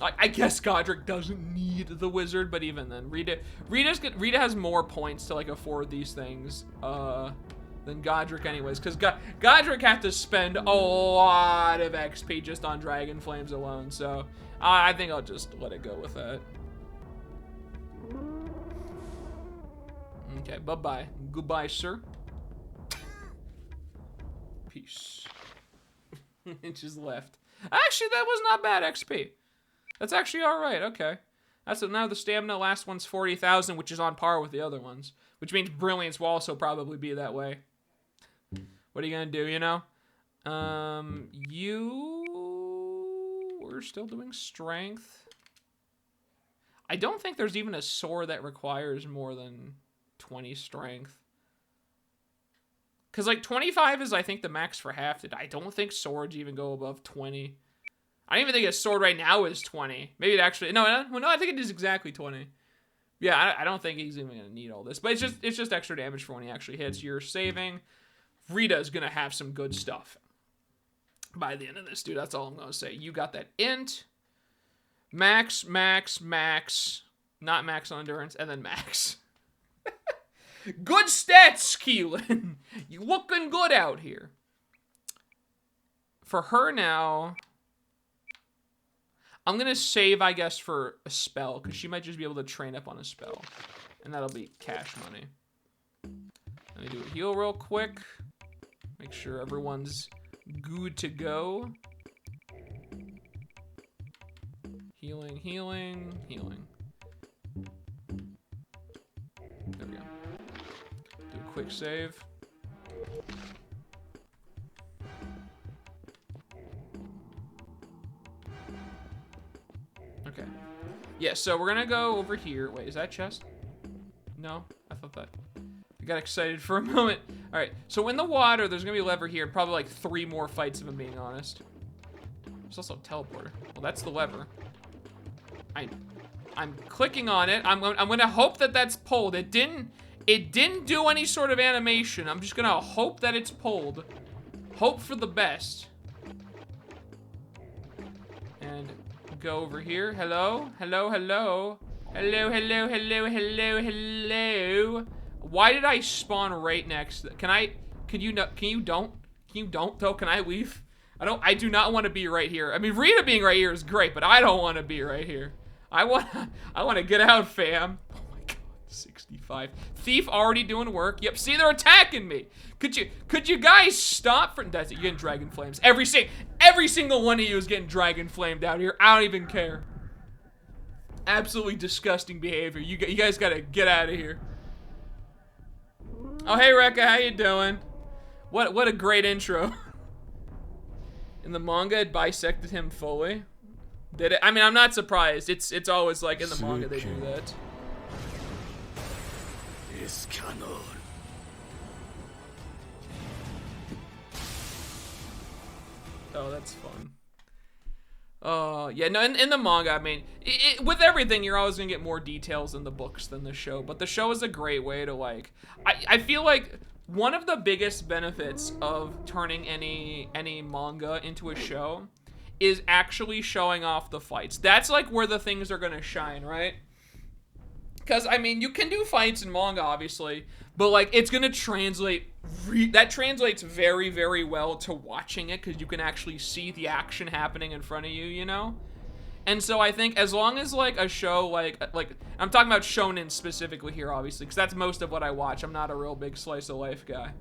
Like, I guess Godric doesn't need the wizard, but even then, Rita has more points to like afford these things than Godric anyways, because Godric had to spend a lot of XP just on Dragon Flames alone, so I think I'll just let it go with that. Okay, bye-bye. Goodbye, sir. Peace. It just left. Actually, that was not bad XP. That's actually all right, okay. Now the stamina last one's 40,000, which is on par with the other ones. Which means brilliance will also probably be that way. What are you gonna do, you know? We're still doing strength. I don't think there's even a sword that requires more than 20 strength. Because like 25 is I think the max for Hafted. I don't think swords even go above 20. I don't even think a sword right now is 20. Maybe it actually, no, I think it is exactly 20. Yeah, I don't think he's even gonna need all this, but it's just extra damage for when he actually hits. You're saving. Rita's gonna have some good stuff by the end of this, dude. That's all I'm gonna say. You got that int, max, not max on endurance, and then max. Good stats, Keelan. You looking good out here. For her now, I'm going to save, I guess, for a spell, because she might just be able to train up on a spell. And that'll be cash money. Let me do a heal real quick. Make sure everyone's good to go. Healing. There we go. Do a quick save. Okay. Yeah, so we're gonna go over here. Wait, is that chest? No, I thought that. I got excited for a moment. All right, so in the water, there's gonna be a lever here, and probably like 3 more fights if I'm being honest. There's also a teleporter. Well, that's the lever. I'm clicking on it. I'm gonna hope that that's pulled. It didn't do any sort of animation. I'm just gonna hope that it's pulled. Hope for the best. And go over here. Hello. Why did I spawn right next? Can you don't though? Can I leave? I do not want to be right here. I mean, Rita being right here is great, but I don't want to be right here. I want to get out, fam. Oh my God. 65. Thief already doing work. Yep, see, they're attacking me. Could you guys stop for that's it, you're getting dragon flames. Every single one of you is getting dragon flamed out here. I don't even care. Absolutely disgusting behavior. You guys gotta get out of here. Oh, hey Rekka, how you doing? What a great intro. In the manga, it bisected him fully. Did it? I mean, I'm not surprised. It's always like in the manga they do that. Oh, that's fun. Yeah, no, in the manga, I mean, with everything, you're always gonna get more details in the books than the show, but the show is a great way to, like, I feel like one of the biggest benefits of turning any manga into a show is actually showing off the fights. That's, like, where the things are gonna shine, right? Because, I mean, you can do fights in manga, obviously, but, like, it's gonna translate, that translates very, very well to watching it, because you can actually see the action happening in front of you, you know? And so I think as long as, like, a show, like, I'm talking about shonen specifically here, obviously, because that's most of what I watch. I'm not a real big slice of life guy.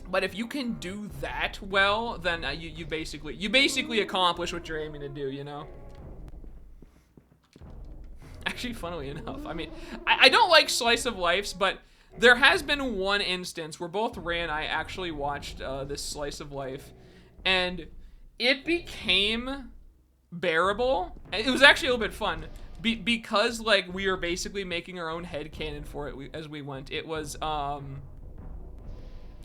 But if you can do that well, then you basically accomplish what you're aiming to do, you know? Actually, funnily enough, I mean, I don't like slice of lives, but there has been one instance where both Ray and I actually watched this slice of life, and it became bearable. It was actually a little bit fun because, like, we were basically making our own headcanon for it as we went. It was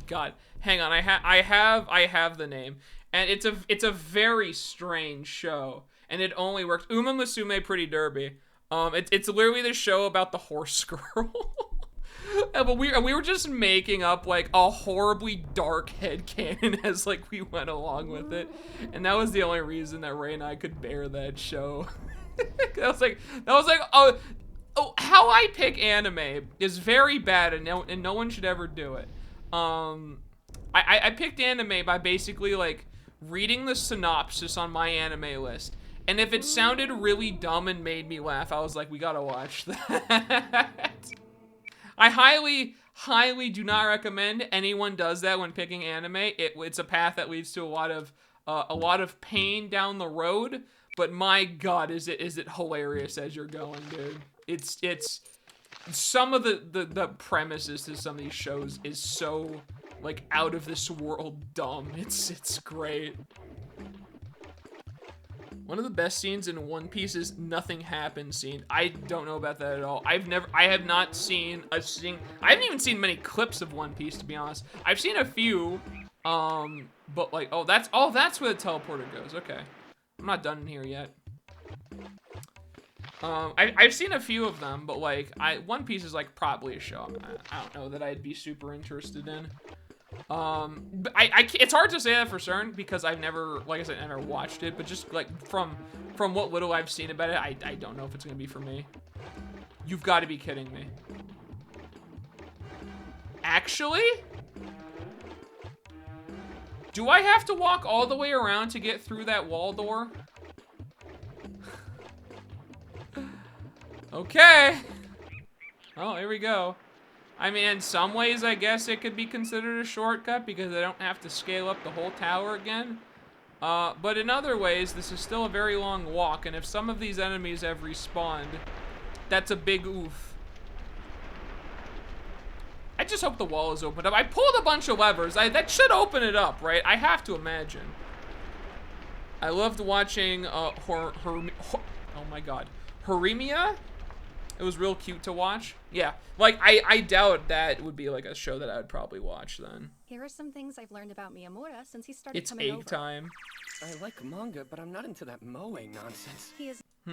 God, hang on, I have the name, and it's a very strange show, and it only works. Uma Musume Pretty Derby. It's literally the show about the horse girl. But we were just making up, like, a horribly dark headcanon as, like, we went along with it. And that was the only reason that Ray and I could bear that show. That was like, oh, how I pick anime is very bad, and no one should ever do it. I picked anime by basically, like, reading the synopsis on my anime list. And if it sounded really dumb and made me laugh, I was like, we gotta watch that. I highly do not recommend anyone does that when picking anime. It's a path that leads to a lot of pain down the road. But my God, is it hilarious as you're going, dude? It's some of the premises to some of these shows is so, like, out of this world dumb. It's great. One of the best scenes in One Piece is nothing happens scene. I don't know about that at all. I have not seen I haven't even seen many clips of One Piece, to be honest. I've seen a few, but, like, that's where the teleporter goes. Okay, I'm not done in here yet. I've seen a few of them, but, like, One Piece is, like, probably a show I don't know that I'd be super interested in. But it's hard to say that for certain because I've never, like I said, never watched it, but just, like, from what little I've seen about it, I don't know if it's gonna be for me. You've got to be kidding me. Actually? Do I have to walk all the way around to get through that wall door? Okay. Oh, here we go. I mean, in some ways, I guess it could be considered a shortcut because I don't have to scale up the whole tower again. But in other ways, this is still a very long walk, and if some of these enemies have respawned, that's a big oof. I just hope the wall is opened up. I pulled a bunch of levers. That should open it up, right? I have to imagine. I loved watching, oh my God, Horimiya? It was real cute to watch. Yeah, like, I doubt that would be, like, a show that I would probably watch then. Here are some things I've learned about Miyamura since he started coming over. It's egg time. I like manga, but I'm not into that moe nonsense. He is. I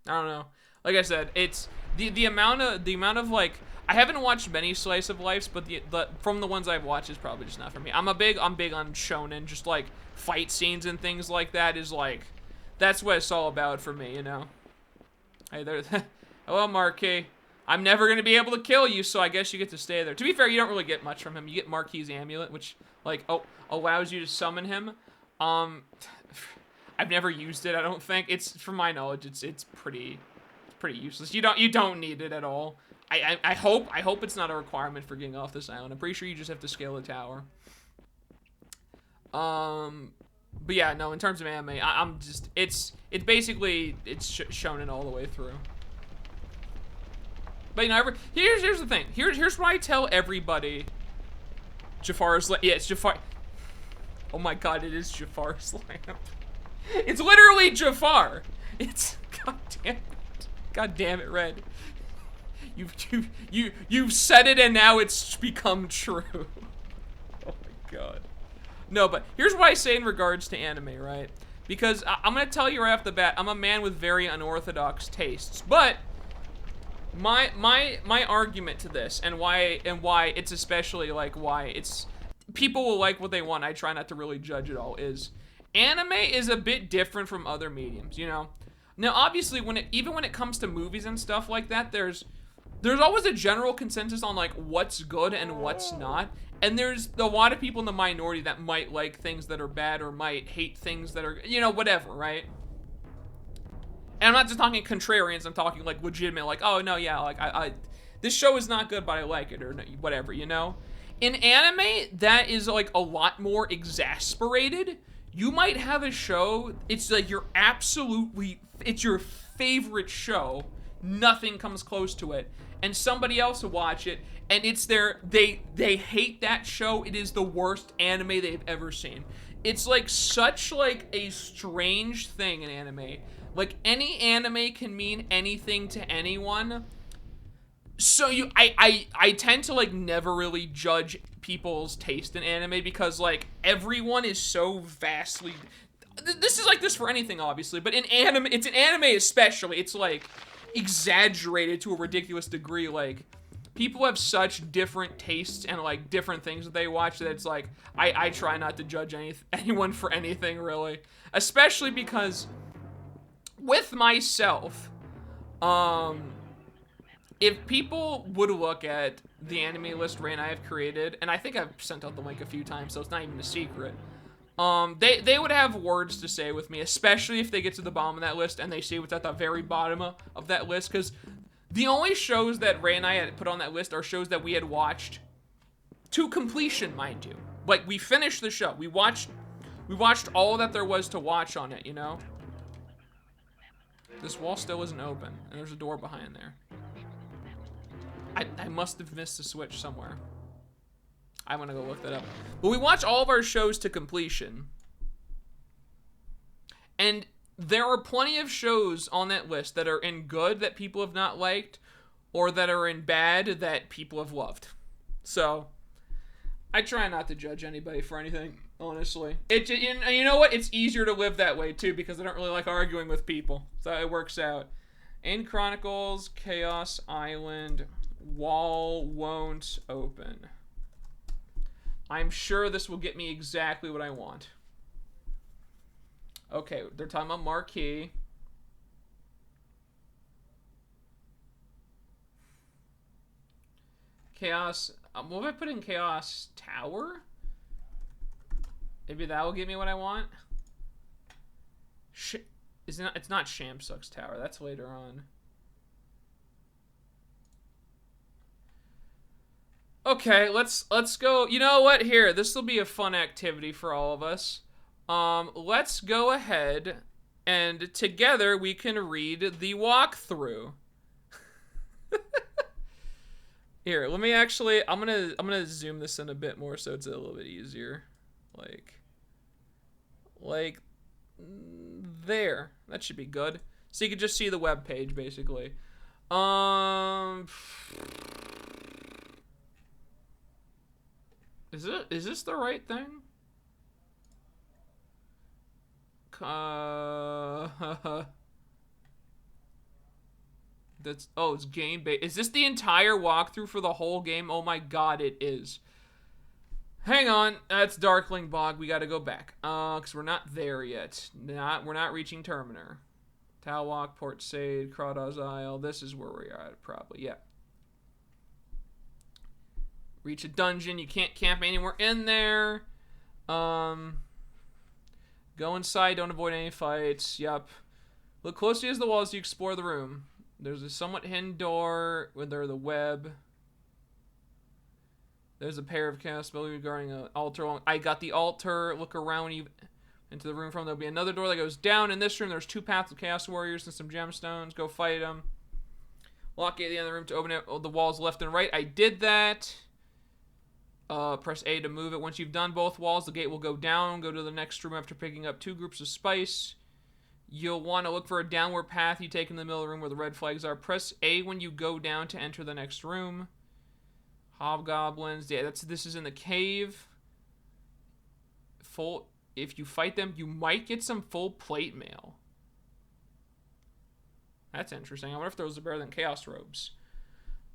don't know. Like I said, it's the amount of like, I haven't watched many slice of lives, but the from the ones I've watched is probably just not for me. I'm big on shonen, just like fight scenes and things like that is like, that's what it's all about for me, you know. Hey there. Hello, Marquis. I'm never going to be able to kill you, so I guess you get to stay there. To be fair, you don't really get much from him. You get Marquis' amulet, which, like, allows you to summon him. I've never used it, I don't think. From my knowledge, it's pretty pretty useless. You don't need it at all. I hope it's not a requirement for getting off this island. I'm pretty sure you just have to scale the tower. But yeah, no, in terms of anime, I'm just, it's basically, it's shonen all the way through. But you know, here's the thing. Here's what I tell everybody. Jafar's lamp. Yeah, it's Jafar. Oh my god, it is Jafar's lamp. It's literally Jafar. It's, god damn it. God damn it, Red. You've said it and now it's become true. Oh my god. No, but here's what I say in regards to anime, right? Because I'm gonna tell you right off the bat, I'm a man with very unorthodox tastes, but my argument to this and why it's especially like why it's people will like what they want. I try not to really judge it all. Is anime is a bit different from other mediums, you know. Now, obviously, even when it comes to movies and stuff like that, there's always a general consensus on like what's good and what's not. And there's a lot of people in the minority that might like things that are bad or might hate things that are, you know, whatever, right? And I'm not just talking contrarians, I'm talking like legitimate, like, oh no, yeah, like this show is not good, but I like it, or whatever, you know? In anime, that is like a lot more exasperated. You might have a show, it's like it's your favorite show, nothing comes close to it, and somebody else will watch it, and it's they hate that show. It is the worst anime they've ever seen. It's like such like a strange thing in anime. Like any anime can mean anything to anyone. So I tend to like never really judge people's taste in anime because like everyone is so vastly, this is like this for anything obviously, but in anime especially, it's like exaggerated to a ridiculous degree. Like people have such different tastes and like different things that they watch that it's like I try not to judge anyone for anything really, especially because with myself, if people would look at the anime list Ray and I have created, and I think I've sent out the link a few times, so it's not even a secret, they would have words to say with me, especially if they get to the bottom of that list and they see what's at the very bottom of that list, because the only shows that Ray and I had put on that list are shows that we had watched to completion, mind you. Like, we finished the show. We watched all that there was to watch on it, you know? This wall still isn't open, and there's a door behind there. I must have missed a switch somewhere. I'm gonna go look that up. But we watch all of our shows to completion. And there are plenty of shows on that list that are in good that people have not liked, or that are in bad that people have loved. So, I try not to judge anybody for anything, honestly. You know what? It's easier to live that way, too, because I don't really like arguing with people. So it works out. In Chronicles, Chaos Island, wall won't open. I'm sure this will get me exactly what I want. Okay, they're talking about Marquee. Chaos, what if I put in Chaos Tower? Maybe that will give me what I want. It's not Shamsuck's Tower, that's later on. Okay, let's go. You know what? Here, this will be a fun activity for all of us. Let's go ahead and together we can read the walkthrough. Here, let me actually, I'm gonna zoom this in a bit more so it's a little bit easier. Like there. That should be good. So you can just see the web page basically. Is this the right thing? It's game based. Is this the entire walkthrough for the whole game? Oh my god, it is. Hang on, that's Darkling Bog. We gotta go back. Cause we're not there yet. We're not reaching Terminer. Talwalk, Port Said, Crawdaw's Isle. This is where we are at, probably. Yeah. Reach a dungeon. You can't camp anywhere in there. Go inside. Don't avoid any fights. Yep. Look closely as the walls as you explore the room. There's a somewhat hidden door where there's the web. There's a pair of cast ability regarding an altar. I got the altar. Look around when you into the room from. There'll be another door that goes down. In this room, there's 2 paths of chaos warriors and some gemstones. Go fight them. Lock gate at the end of the room to open it. The walls left and right. I did that. Press A to move it. Once you've done both walls, the gate will go down. Go to the next room after picking up 2 groups of spice. You'll want to look for a downward path you take in the middle of the room where the red flags are. Press A when you go down to enter the next room. Hobgoblins. Yeah, this is in the cave. If you fight them, you might get some full plate mail. That's interesting. I wonder if those are better than chaos robes.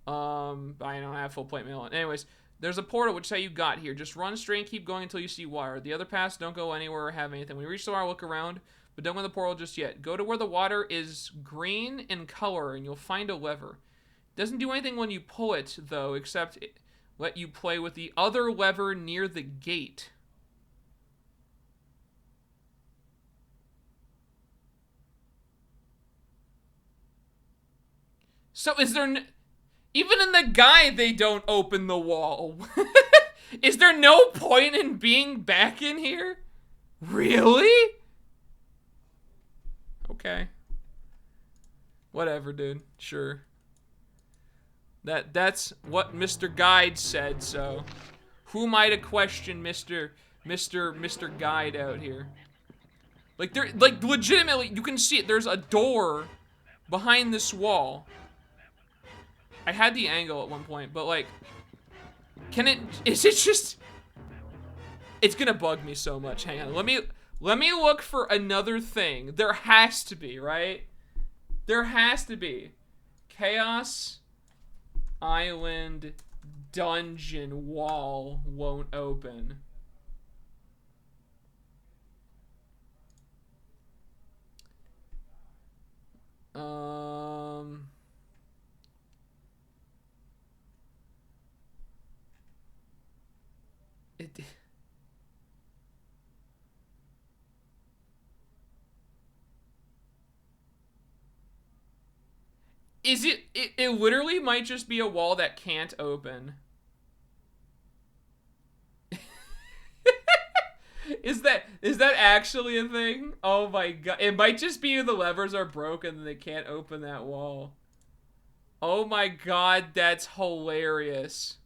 I don't have full plate mail. Anyways, there's a portal, which is how you got here. Just run straight and keep going until you see water. The other paths don't go anywhere or have anything. When you reach the water, look around, but don't go in the portal just yet. Go to where the water is green in color, and you'll find a lever. It doesn't do anything when you pull it, though, except let you play with the other lever near the gate. So is there... Even in the guide, they don't open the wall. Is there no point in being back in here? Really? Okay. Whatever, dude. Sure. That's what Mr. Guide said, so... Who am I to question Mr. Guide out here? Like, legitimately, you can see it. There's a door behind this wall. I had the angle at one point, but like, is it just, it's gonna bug me so much. Hang on, let me look for another thing. There has to be, right? There has to be. Chaos Island dungeon wall won't open. It literally might just be a wall that can't open. Is that actually a thing? Oh my god. It might just be the levers are broken and they can't open that wall. Oh my god, that's hilarious.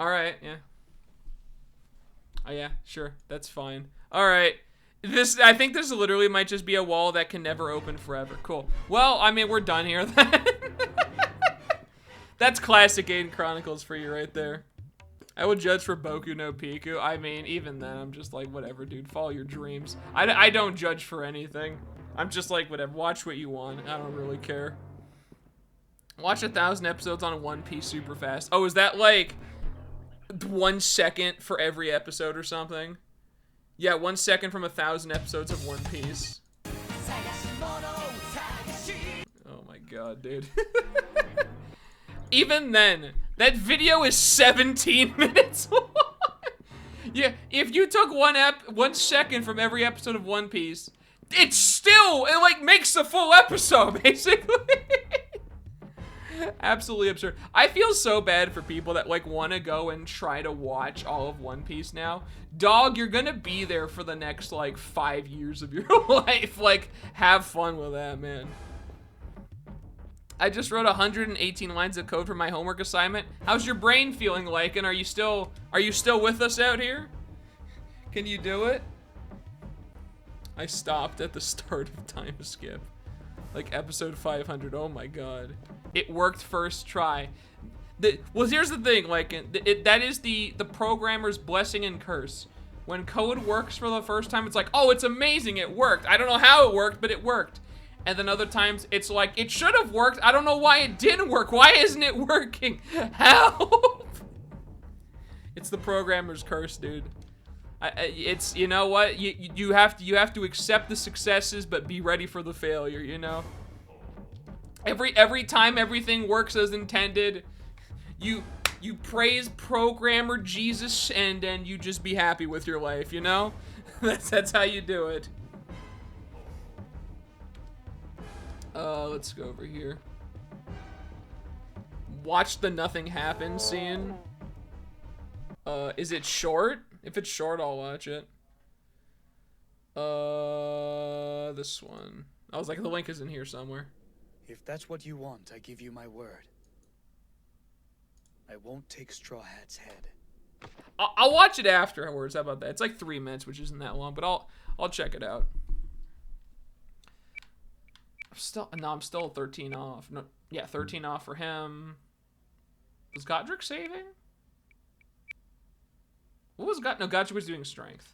Alright, yeah. Oh yeah, sure, that's fine. Alright. I think this literally might just be a wall that can never open forever. Cool. Well, I mean, we're done here then. That's classic Gaiden Chronicles for you right there. I would judge for Boku no Pico. I mean, even then, I'm just like, whatever, dude. Follow your dreams. I don't judge for anything. I'm just like, whatever. Watch what you want. I don't really care. Watch 1,000 episodes on One Piece super fast. Oh, is that like 1 second for every episode or something? Yeah, 1 second from 1,000 episodes of One Piece. Oh my god, dude. Even then, that video is 17 minutes long. Yeah, if you took 1 second from every episode of One Piece, it like makes a full episode, basically. Absolutely absurd. I feel so bad for people that like want to go and try to watch all of One Piece now. Dog, you're gonna be there for the next like 5 years of your life. Like, have fun with that, man. I just wrote 118 lines of code for my homework assignment. How's your brain feeling like? And are you still with us out here? Can you do it? I stopped at the start of Time Skip. Like episode 500, oh my god. It worked first try. Well, here's the thing, like, that is the programmer's blessing and curse. When code works for the first time, it's like, oh, it's amazing, it worked. I don't know how it worked, but it worked. And then other times, it's like, it should have worked. I don't know why it didn't work. Why isn't it working? Help! It's the programmer's curse, dude. It's, you know what? You have to accept the successes, but be ready for the failure, you know? Every time everything works as intended, you praise programmer Jesus, and then you just be happy with your life, you know? That's how you do it. Let's go over here. Watch the nothing happen scene. Is it short? If it's short, I'll watch it. This one. I was like, the link is in here somewhere. If that's what you want, I give you my word. I won't take Straw Hat's head. I'll watch it afterwards. How about that? It's like 3 minutes, which isn't that long, but I'll check it out. I'm still 13 off. No, yeah, 13 off for him. Was Godric saving? What was God? No, Godric was doing strength.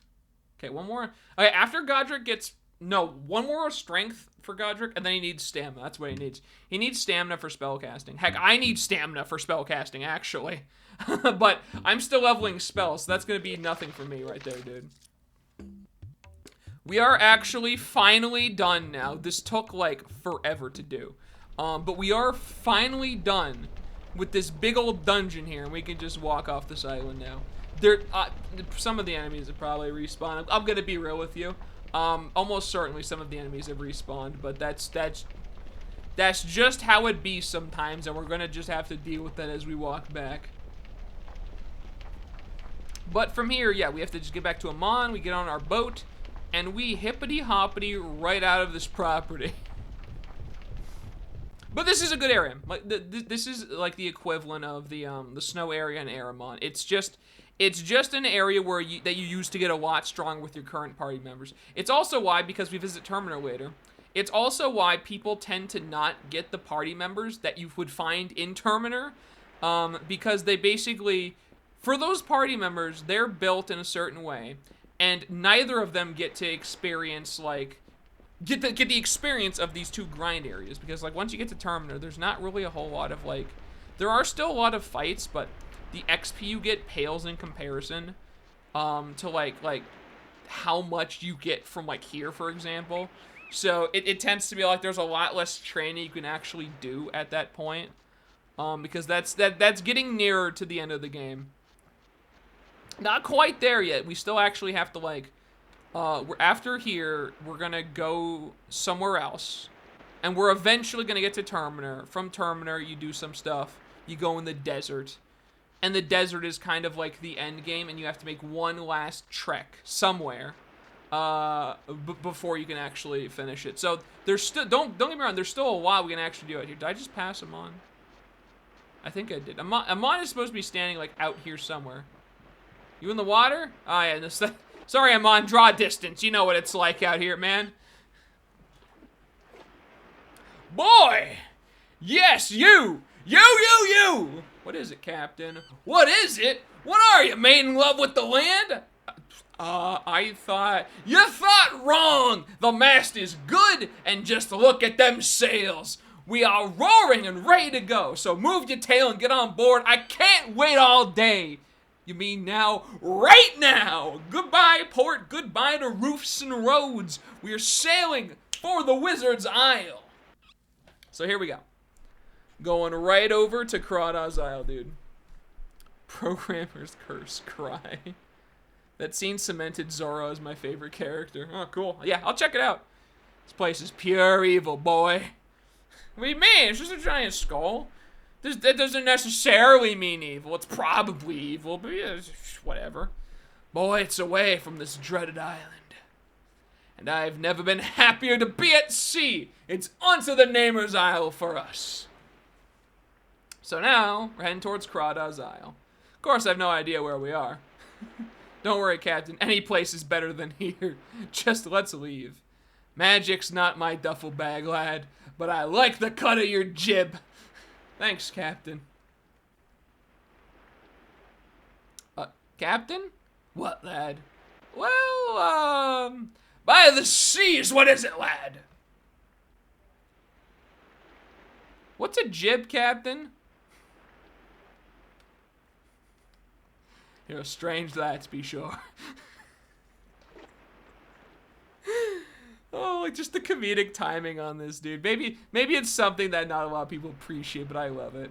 Okay, one more. Okay, after Godric gets one more strength for Godric, and then he needs stamina. That's what he needs. He needs stamina for spellcasting. Heck, I need stamina for spellcasting, actually. But I'm still leveling spells, so that's gonna be nothing for me right there, dude. We are actually finally done now. This took like forever to do. But we are finally done with this big old dungeon here, and we can just walk off this island now. Some of the enemies have probably respawned. I'm gonna be real with you. Almost certainly some of the enemies have respawned, but that's just how it be sometimes, and we're gonna just have to deal with that as we walk back. But from here, yeah, we have to just get back to Amon, we get on our boat, and we hippity-hoppity right out of this property. But this is a good area. Like this is like the equivalent of the snow area in Aramon. It's just an area where that you use to get a lot stronger with your current party members. It's also why, because we visit Terminer later, it's also why people tend to not get the party members that you would find in Terminer, because they basically, for those party members, they're built in a certain way, and neither of them get to experience like get the experience of these two grind areas, because like once you get to Terminer, there's not really a whole lot of like, there are still a lot of fights, but the XP you get pales in comparison to like how much you get from like here, for example. So it tends to be like there's a lot less training you can actually do at that point, because that's getting nearer to the end of the game. Not quite there yet. We still actually have to like, after here, we're gonna go somewhere else, and we're eventually gonna get to Terminer. From Terminer, you do some stuff. You go in the desert. And the desert is kind of like the end game, and you have to make one last trek somewhere before you can actually finish it. So there's still, don't get me wrong, there's still a while we can actually do it here. Did I just pass Amon? I think I did. Amon is supposed to be standing like out here somewhere. You in the water? Oh yeah, sorry Amon, draw distance. You know what it's like out here, man. Boy! Yes, you! You! What is it, Captain? What is it? What are you, made in love with the land? I thought... You thought wrong! The mast is good, and just look at them sails. We are roaring and ready to go, so move your tail and get on board. I can't wait all day. You mean now? Right now! Goodbye, port. Goodbye to roofs and roads. We are sailing for the Wizard's Isle. So here we go. Going right over to Krauta's Isle, dude. Programmer's curse, cry. That scene cemented Zoro as my favorite character. Oh, cool. Yeah, I'll check it out. This place is pure evil, boy. What do you mean? It's just a giant skull. That doesn't necessarily mean evil. It's probably evil, but yeah, whatever. Boy, it's away from this dreaded island. And I've never been happier to be at sea. It's onto the Namer's Isle for us. So now, we're heading towards Krauta's Isle. Of course, I have no idea where we are. Don't worry, Captain. Any place is better than here. Just let's leave. Magic's not my duffel bag, lad, but I like the cut of your jib. Thanks, Captain. Captain? What, lad? Well, by the seas, what is it, lad? What's a jib, Captain? You're a strange lad, to be sure. Oh, like just the comedic timing on this, dude. Maybe it's something that not a lot of people appreciate, but I love it.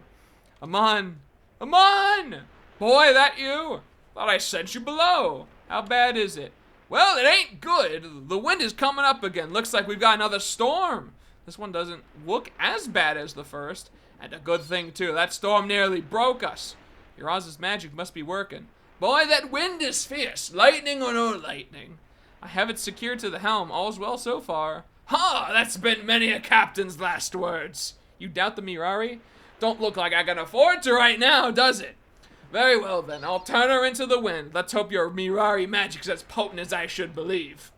Amon! Amon! Boy, that you? Thought I sent you below. How bad is it? Well, it ain't good. The wind is coming up again. Looks like we've got another storm. This one doesn't look as bad as the first. And a good thing, too. That storm nearly broke us. Your Oz's magic must be working. Boy, that wind is fierce. Lightning or no lightning. I have it secured to the helm. All's well so far. Ha! That's been many a captain's last words. You doubt the Mirari? Don't look like I can afford to right now, does it? Very well, then. I'll turn her into the wind. Let's hope your Mirari magic's as potent as I should believe.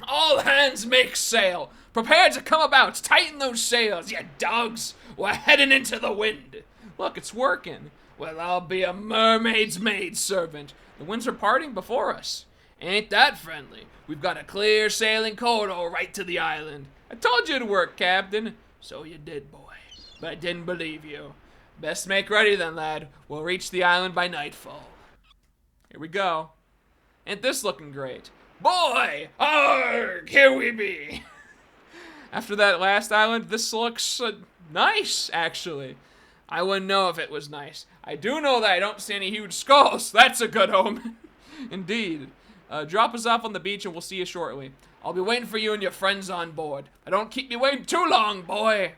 All hands make sail. Prepare to come about. Tighten those sails, you dogs. We're heading into the wind. Look, it's working. Well, I'll be a mermaid's maidservant. The winds are parting before us. Ain't that friendly? We've got a clear sailing corridor right to the island. I told you it'd work, Captain. So you did, boy. But I didn't believe you. Best make ready then, lad. We'll reach the island by nightfall. Here we go. Ain't this looking great? Boy! Arg! Here we be! After that last island, this looks nice, actually. I wouldn't know if it was nice. I do know that I don't see any huge skulls. That's a good omen. Indeed. Drop us off on the beach and we'll see you shortly. I'll be waiting for you and your friends on board. Don't keep me waiting too long, boy.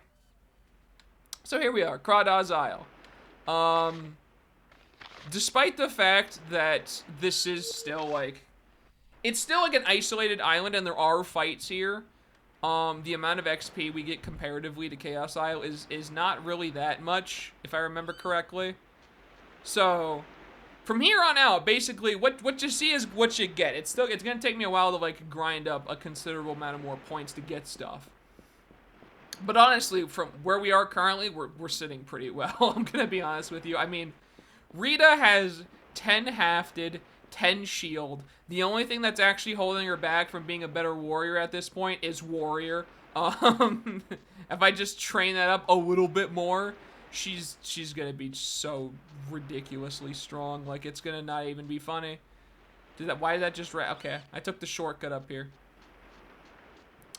So here we are, Crawdad's Isle. Despite the fact that this is still like, it's still like an isolated island and there are fights here. The amount of XP we get comparatively to Chaos Isle is not really that much, if I remember correctly. So, from here on out, basically, what you see is what you get. It's gonna take me a while to like grind up a considerable amount of more points to get stuff. But honestly, from where we are currently, we're sitting pretty well. I'm gonna be honest with you. I mean, Rita has 10 hafted, 10 shield. The only thing that's actually holding her back from being a better warrior at this point is warrior. If I just train that up a little bit more, she's gonna be so ridiculously strong. Like, it's gonna not even be funny. Why did that just okay, I took the shortcut up here.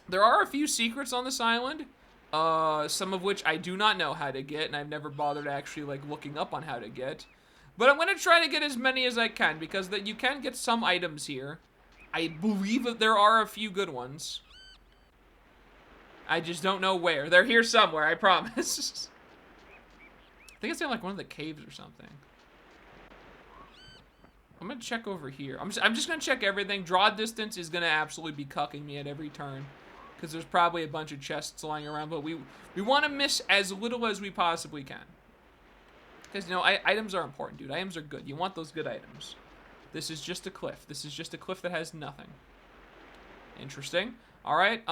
There are a few secrets on this island, some of which I do not know how to get, and I've never bothered actually like looking up on how to get. But I'm gonna try to get as many as I can, because you can get some items here. I believe that there are a few good ones. I just don't know where. They're here somewhere, I promise. I think it's in like one of the caves or something. I'm gonna check over here. I'm just gonna check everything. Draw distance is gonna absolutely be cucking me at every turn, because there's probably a bunch of chests lying around, but we want to miss as little as we possibly can. Because, you know, items are important, dude. Items are good. You want those good items. This is just a cliff. This is just a cliff that has nothing. Interesting. All right,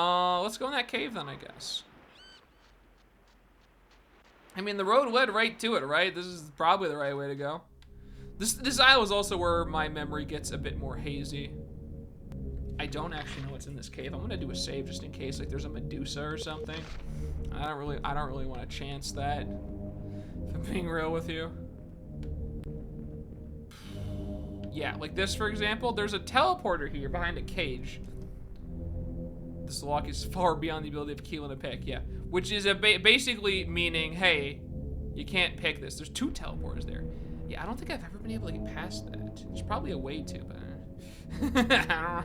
let's go in that cave then, I guess. I mean, the road led right to it, right? This is probably the right way to go. This isle is also where my memory gets a bit more hazy. I don't actually know what's in this cave. I'm gonna do a save just in case, like there's a Medusa or something. I don't really want to chance that, if I'm being real with you. Yeah, like this, for example, there's a teleporter here behind a cage. This lock is far beyond the ability of Keelan to pick, yeah. Which is basically meaning, hey, you can't pick this. There's 2 teleporters there. Yeah, I don't think I've ever been able to get past that. There's probably a way to, but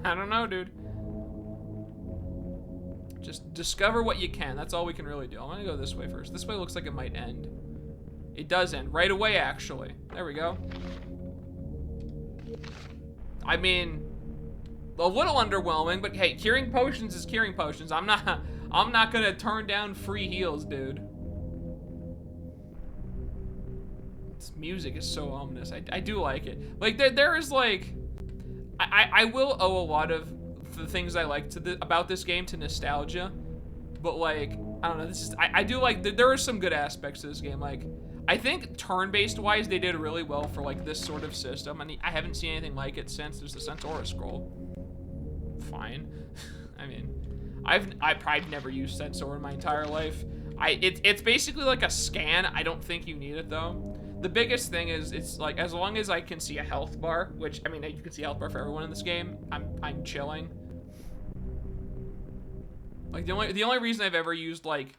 I don't know, dude. Just discover what you can. That's all we can really do. I'm gonna go this way first. This way looks like it might end. It does end right away, actually. There we go. I mean, a little underwhelming, but hey, curing potions is curing potions. I'm not gonna turn down free heals, dude. This music is so ominous. I do like it. Like there is like, I will owe a lot of the things I like about this game to nostalgia, but like, I don't know, this is, I do like, there are some good aspects to this game. Like, I think turn-based wise, they did really well for like this sort of system. I mean, I haven't seen anything like it since there's the Centaurus scroll. Fine. I mean, I've probably never used Sensor in my entire life. It's basically like a scan. I don't think you need it though. The biggest thing is, it's like, as long as I can see a health bar, which, I mean, you can see a health bar for everyone in this game, I'm chilling. Like, the only reason I've ever used, like,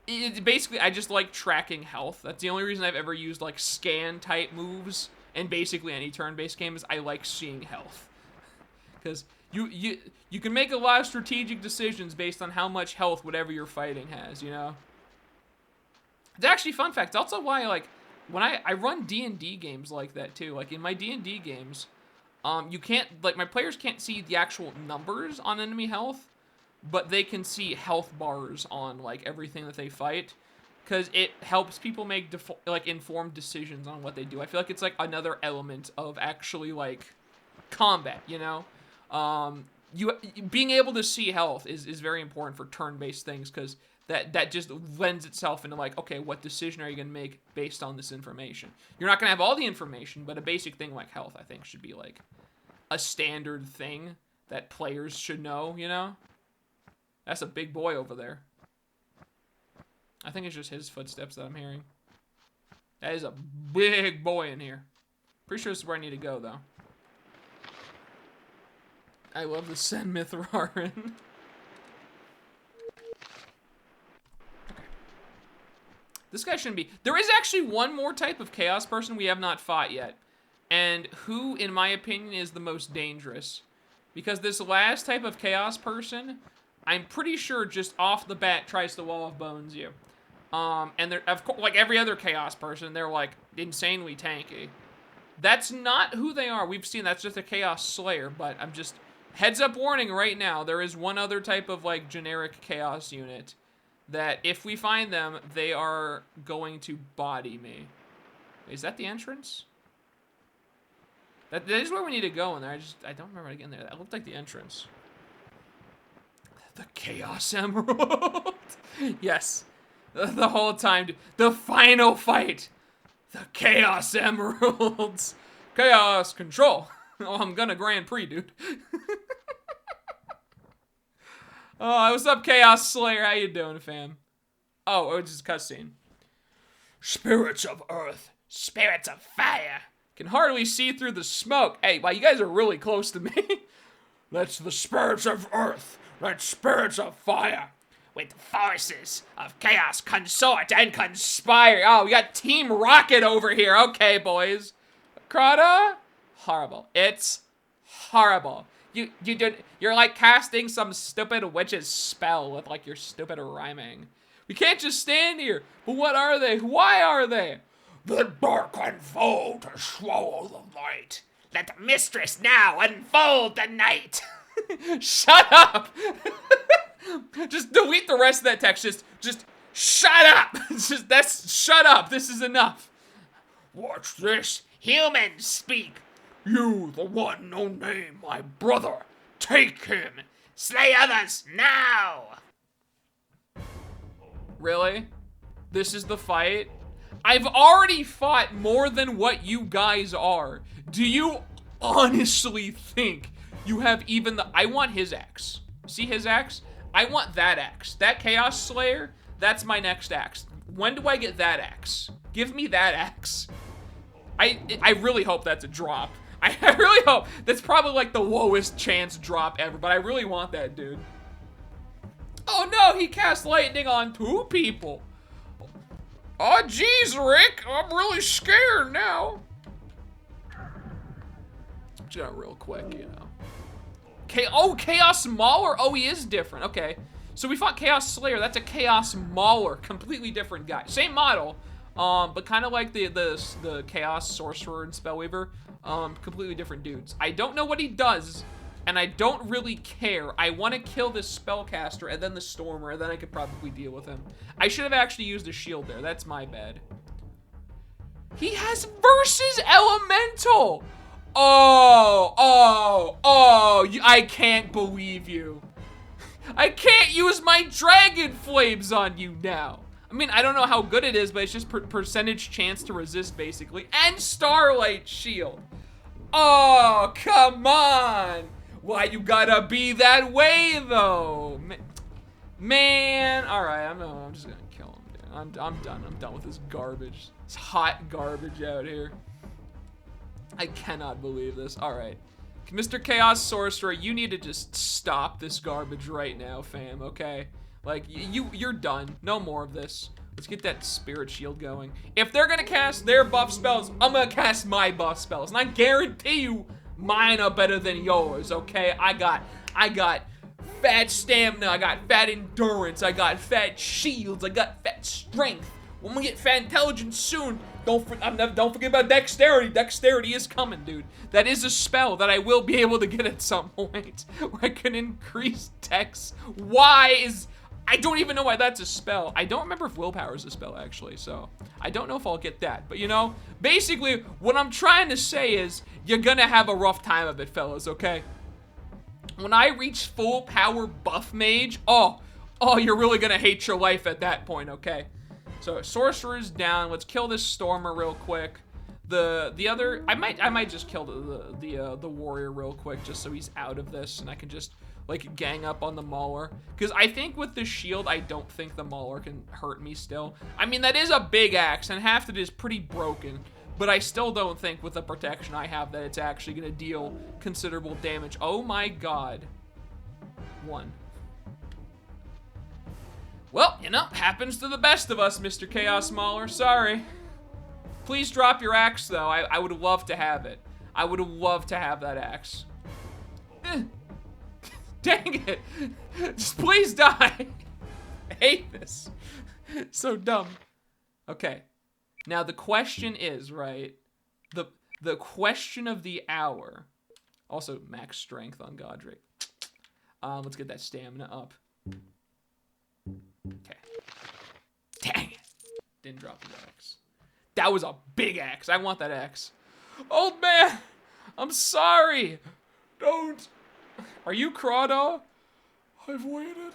basically, I just like tracking health. That's the only reason I've ever used, like, scan-type moves in basically any turn-based game, is I like seeing health. Because You can make a lot of strategic decisions based on how much health whatever you're fighting has, you know? It's actually, fun fact, it's also why, like, when I run D&D games like that, too. Like, in my D&D games, you can't, like, my players can't see the actual numbers on enemy health, but they can see health bars on, like, everything that they fight, because it helps people make, like, informed decisions on what they do. I feel like it's, like, another element of actually, like, combat, you know? Being able to see health is very important for turn-based things, because that just lends itself into, like, okay, what decision are you going to make based on this information? You're not going to have all the information, but a basic thing like health, I think, should be, like, a standard thing that players should know, you know? That's a big boy over there. I think it's just his footsteps that I'm hearing. That is a big boy in here. Pretty sure this is where I need to go, though. I love the Sen Mithrarin. This guy shouldn't be. There is actually one more type of Chaos person we have not fought yet. And who, in my opinion, is the most dangerous. Because this last type of Chaos person, I'm pretty sure just off the bat tries to Wall of Bones you. And they're, of course, like every other Chaos person, they're like insanely tanky. That's not who they are. We've seen that's just a Chaos Slayer, but I'm just, heads up warning right now, there is one other type of like generic Chaos unit that if we find them, they are going to body me. Is that the entrance? That is where we need to go in there. I don't remember getting there. That looked like the entrance. The Chaos Emerald. Yes. The whole time. The final fight. The Chaos Emeralds. Chaos Control. Oh, I'm gonna Grand Prix, dude. Oh, what's up, Chaos Slayer? How you doing, fam? Oh, it's just a cutscene. Spirits of Earth. Spirits of Fire. Can hardly see through the smoke. Hey, wow, you guys are really close to me. That's the spirits of Earth. That's spirits of Fire. With forces of chaos consort and conspire. Oh, we got Team Rocket over here. Okay, boys. Crota? Horrible. It's horrible. You're like casting some stupid witch's spell with like your stupid rhyming. We can't just stand here. But what are they? Why are they? The dark unfold to swallow the light. Let the mistress now unfold the night. Shut up. Just delete the rest of that text. Just shut up. Shut up. This is enough. Watch this. Humans speak. You, the one, no name, my brother. Take him. Slay others now. Really? This is the fight? I've already fought more than what you guys are. Do you honestly think you have even the... I want his axe. See his axe? I want that axe. That Chaos Slayer, that's my next axe. When do I get that axe? Give me that axe. I really hope that's a drop. I really hope. That's probably like the lowest chance drop ever, but I really want that dude. Oh no, he cast lightning on 2 people. Oh geez, Rick, I'm really scared now. Just real quick, you know. Oh, Chaos Mauler. Oh, he is different. Okay. So we fought Chaos Slayer. That's a Chaos Mauler. Completely different guy. Same model, but kind of like the Chaos Sorcerer and Spellweaver. Completely different dudes. I don't know what he does, and I don't really care. I want to kill this Spellcaster and then the Stormer, and then I could probably deal with him. I should have actually used a shield there. That's my bad. He has Versus Elemental. I can't believe you. I can't use my Dragon Flames on you now. I mean, I don't know how good it is, but it's just percentage chance to resist, basically. And Starlight Shield. Oh, come on. Why you gotta be that way, though? Man, all right, I'm just gonna kill him, dude. I'm done. I'm done with this garbage. It's hot garbage out here. I cannot believe this. All right. Mr. Chaos Sorcerer, you need to just stop this garbage right now, fam, okay? Like, you're done. No more of this. Let's get that Spirit Shield going. If they're gonna cast their buff spells, I'm gonna cast my buff spells. And I guarantee you, Mine are better than yours, okay? I got fat stamina, I got fat endurance, I got fat shields, I got fat strength. When we get fat intelligence soon, don't forget about dexterity. Dexterity is coming, dude. That is a spell that I will be able to get at some point, where I can increase dex. I don't even know why that's a spell. I don't remember if willpower is a spell, actually, so I don't know if I'll get that. But, you know, basically, what I'm trying to say is you're gonna have a rough time of it, fellas, okay? When I reach full power buff mage, oh, you're really gonna hate your life at that point, okay? So, sorcerer's down. Let's kill this stormer real quick. The other, I might just kill the warrior real quick, just so he's out of this, and I can just like gang up on the mauler. Because I think with the shield, I don't think the mauler can hurt me still. I mean, that is a big axe, and half of it is pretty broken. But I still don't think with the protection I have that it's actually gonna deal considerable damage. Oh my god. 1. Well, you know, happens to the best of us, Mr. Chaos Mauler. Sorry. Please drop your axe, though. I would love to have it. I would love to have that axe. Dang it. Just please die. I hate this. So dumb. Okay. Now, the question is, right? The question of the hour. Also, max strength on Godric. Let's get that stamina up. Okay. Dang it. Didn't drop the axe. That was a big axe. I want that axe. Old man, I'm sorry. Don't. Are you Crawdaw? I've waited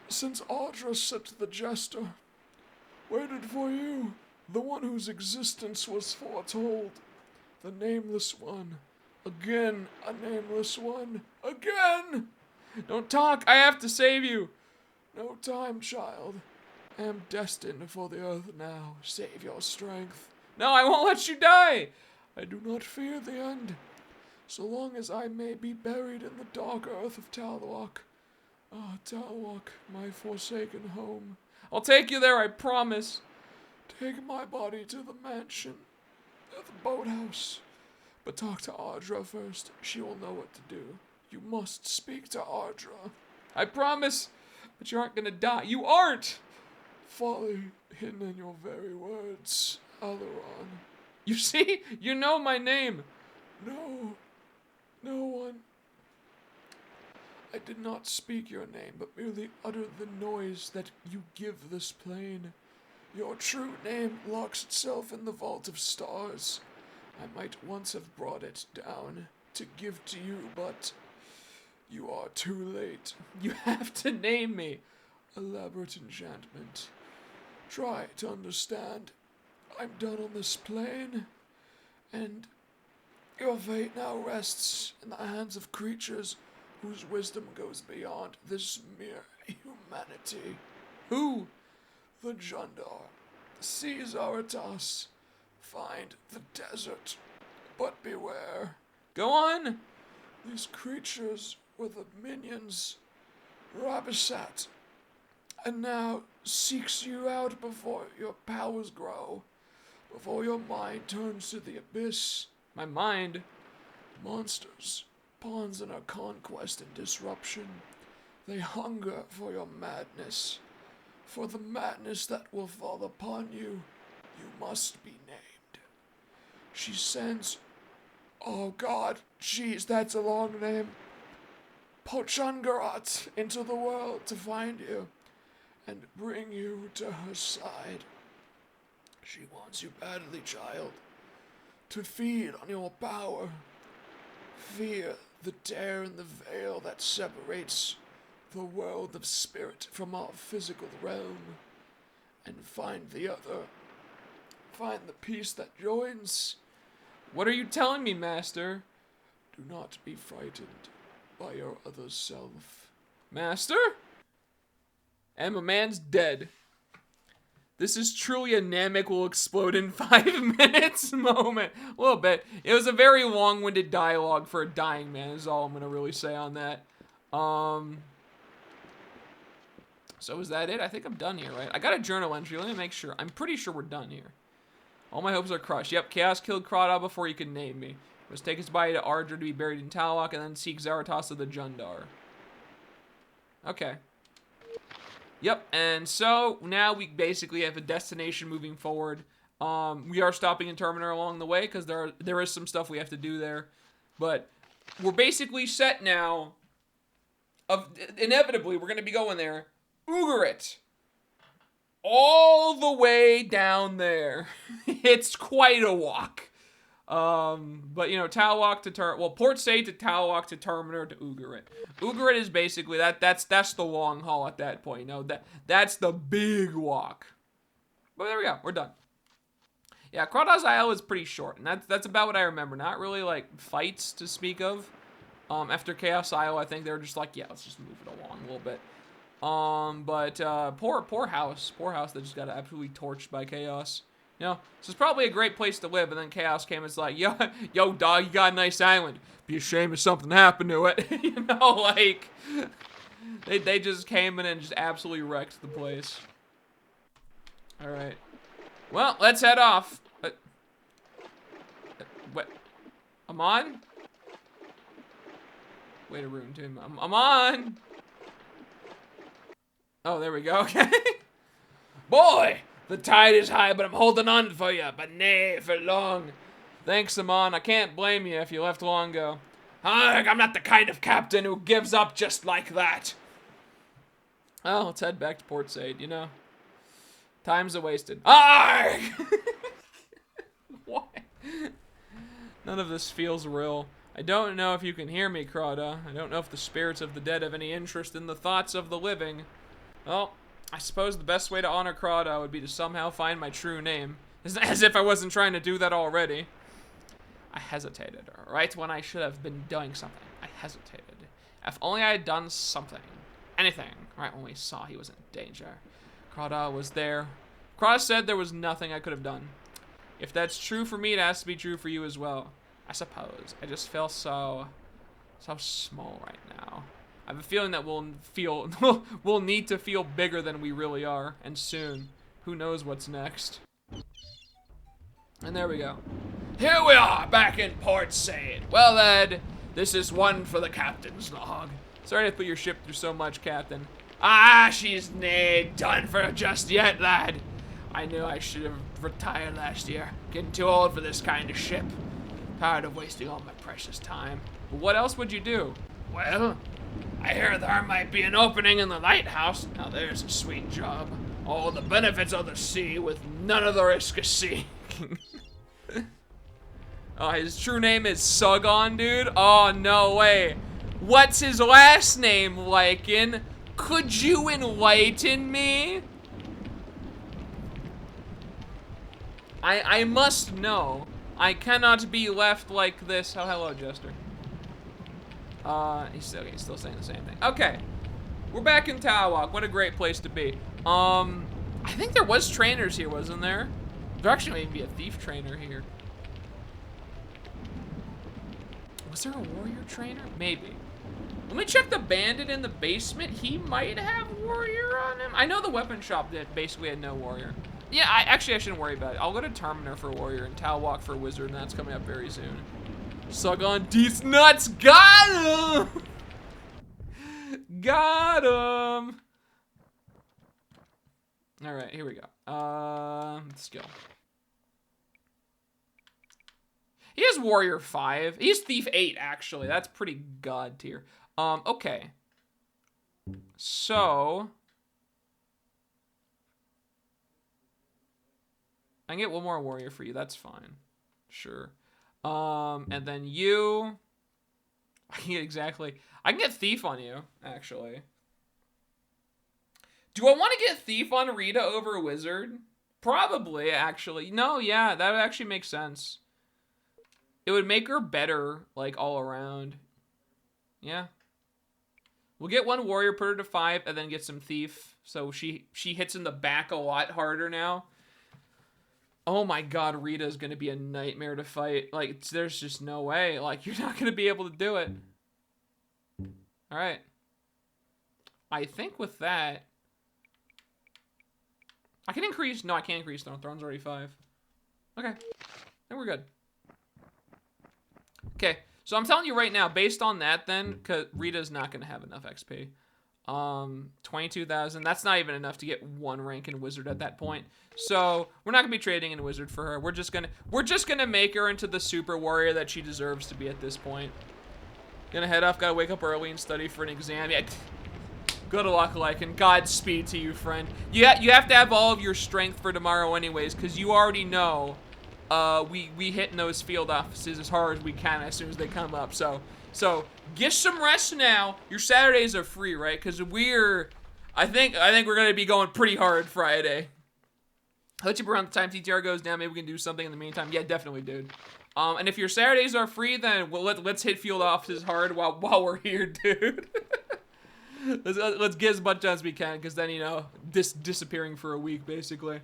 since Audra sent the jester. Waited for you, the one whose existence was foretold. The nameless one. Again, a nameless one. Again! Don't talk. I have to save you. No time, child. I am destined for the earth now. Save your strength. No, I won't let you die. I do not fear the end. So long as I may be buried in the dark earth of Talwalk. Ah, Talwalk, my forsaken home. I'll take you there, I promise. Take my body to the mansion, at the boathouse. But talk to Audra first. She will know what to do. You must speak to Audra. I promise. But you aren't gonna die. You aren't! Folly hidden in your very words, Alaron. You see? You know my name. No one. I did not speak your name, but merely uttered the noise that you give this plane. Your true name locks itself in the vault of stars. I might once have brought it down to give to you, but you are too late. You have to name me. Elaborate enchantment. Try to understand. I'm done on this plane, and your fate now rests in the hands of creatures whose wisdom goes beyond this mere humanity. Who? The Jundar. Seize Aratas. Find the desert. But beware. Go on. These creatures were the minions. Rabisat. And now seeks you out before your powers grow. Before your mind turns to the abyss. My mind? Monsters. Pawns in our conquest and disruption. They hunger for your madness. For the madness that will fall upon you, you must be named. She sends... Oh God, jeez, that's a long name. Pochungarat into the world to find you and bring you to her side. She wants you badly, child, to feed on your power. Fear the tear in the veil that separates the world of spirit from our physical realm, and find the other. Find the peace that joins. What are you telling me, Master? Do not be frightened by your other self. Master? Emma Man's dead. This is truly a Namek will explode in 5 minutes moment. A little bit. It was a very long-winded dialogue for a dying man, is all I'm going to really say on that. So is that it? I think I'm done here, right? I got a journal entry. Let me make sure. I'm pretty sure we're done here. All my hopes are crushed. Yep, Chaos killed Crawdaw before he could name me. Must take his body to Ardra to be buried in Talwalk and then seek Zaratasa the Jundar. Okay. Yep, and so now we basically have a destination moving forward. We are stopping in Terminer along the way because there is some stuff we have to do there. But we're basically set now. Inevitably, we're going to be going there. Ugarit. All the way down there. It's quite a walk. But you know, Talwalk to Port Said to Talwalk to Terminer to Ugarit. Ugarit is basically that's the long haul at that point. You know, that's the big walk. But there we go. We're done. Yeah, Kratos Isle is pretty short, and that's about what I remember. Not really like fights to speak of. After Chaos Isle, I think they were just like, yeah, let's just move it along a little bit. But poor house that just got absolutely torched by Chaos. You know, this is probably a great place to live, and then Chaos came and it's like, yo, dog, you got a nice island. Be a shame if something happened to it. You know, like, they just came in and just absolutely wrecked the place. All right. Well, let's head off. What? Amon? Way to ruin him. Amon! Oh, there we go. Okay. Boy, the tide is high, but I'm holding on for you, but nay for long. Thanks, Amon. I can't blame you if you left long ago. Arg, I'm not the kind of captain who gives up just like that. Well, let's head back to Port Said, you know. Time's a wasted. Arg! What? None of this feels real. I don't know if you can hear me, Crota. I don't know if the spirits of the dead have any interest in the thoughts of the living. Well, I suppose the best way to honor Crota would be to somehow find my true name. As if I wasn't trying to do that already. I hesitated, right when I should have been doing something. I hesitated. If only I had done something. Anything, right when we saw he was in danger. Crota was there. Crota said there was nothing I could have done. If that's true for me, it has to be true for you as well. I suppose. I just feel so small right now. I have a feeling that we'll need to feel bigger than we really are, and soon. Who knows what's next? And there we go. Here we are, back in Port Said. Well, lad, this is one for the captain's log. Sorry to put your ship through so much, Captain. Ah, she's nae done for just yet, lad. I knew I should have retired last year. Getting too old for this kind of ship. Tired of wasting all my precious time. But what else would you do? Well, I hear there might be an opening in the lighthouse. Now there's a sweet job. All the benefits of the sea with none of the risk of sea. Oh, his true name is Sugon, dude? Oh, no way. What's his last name, Lycan? Could you enlighten me? I must know. I cannot be left like this. Oh, hello, Jester. He's still saying the same thing. Okay. We're back in Talwalk. What a great place to be. I think there was trainers here, wasn't there? There actually may be a thief trainer here. Was there a warrior trainer? Maybe. Let me check the bandit in the basement. He might have warrior on him. I know the weapon shop that basically had no warrior. Yeah, I shouldn't worry about it. I'll go to Terminer for warrior and Talwalk for wizard, and that's coming up very soon. Sugon Deets nuts. Got him! Got him! Alright, here we go. Skill. He has Warrior 5. He's Thief 8, actually. That's pretty god tier. Okay. So... I can get one more warrior for you. That's fine. Sure. And then you... I can get exactly... I can get Thief on you, actually. Do I want to get Thief on Rita over Wizard? Probably, actually. No, yeah, that would actually make sense. It would make her better, like, all around. Yeah. We'll get one warrior, put her to 5, and then get some Thief. So she hits in the back a lot harder now. Oh my god, Rita's gonna be a nightmare to fight. Like, there's just no way. Like, you're not gonna be able to do it. Alright. I think with that... I can increase... No, I can't increase Throne. Throne's already 5. Okay. Then we're good. Okay, so I'm telling you right now, based on that then, because Rita's not going to have enough XP. 22,000, that's not even enough to get 1 rank in Wizard at that point. So, we're not going to be trading in Wizard for her. We're just going to make her into the super warrior that she deserves to be at this point. Gonna head off, gotta wake up early and study for an exam. Yeah, good luck, Lycan. Godspeed to you, friend. You have to have all of your strength for tomorrow anyways, because you already know we hitting those field offices as hard as we can as soon as they come up. So get some rest now. Your Saturdays are free, right? Because I think we're gonna be going pretty hard Friday. I'll let you around the time TTR goes down. Maybe we can do something in the meantime. Yeah, definitely, dude. And if your Saturdays are free, then let's hit field offices hard while we're here, dude. let's get as much as we can, because then, you know, disappearing for a week, basically.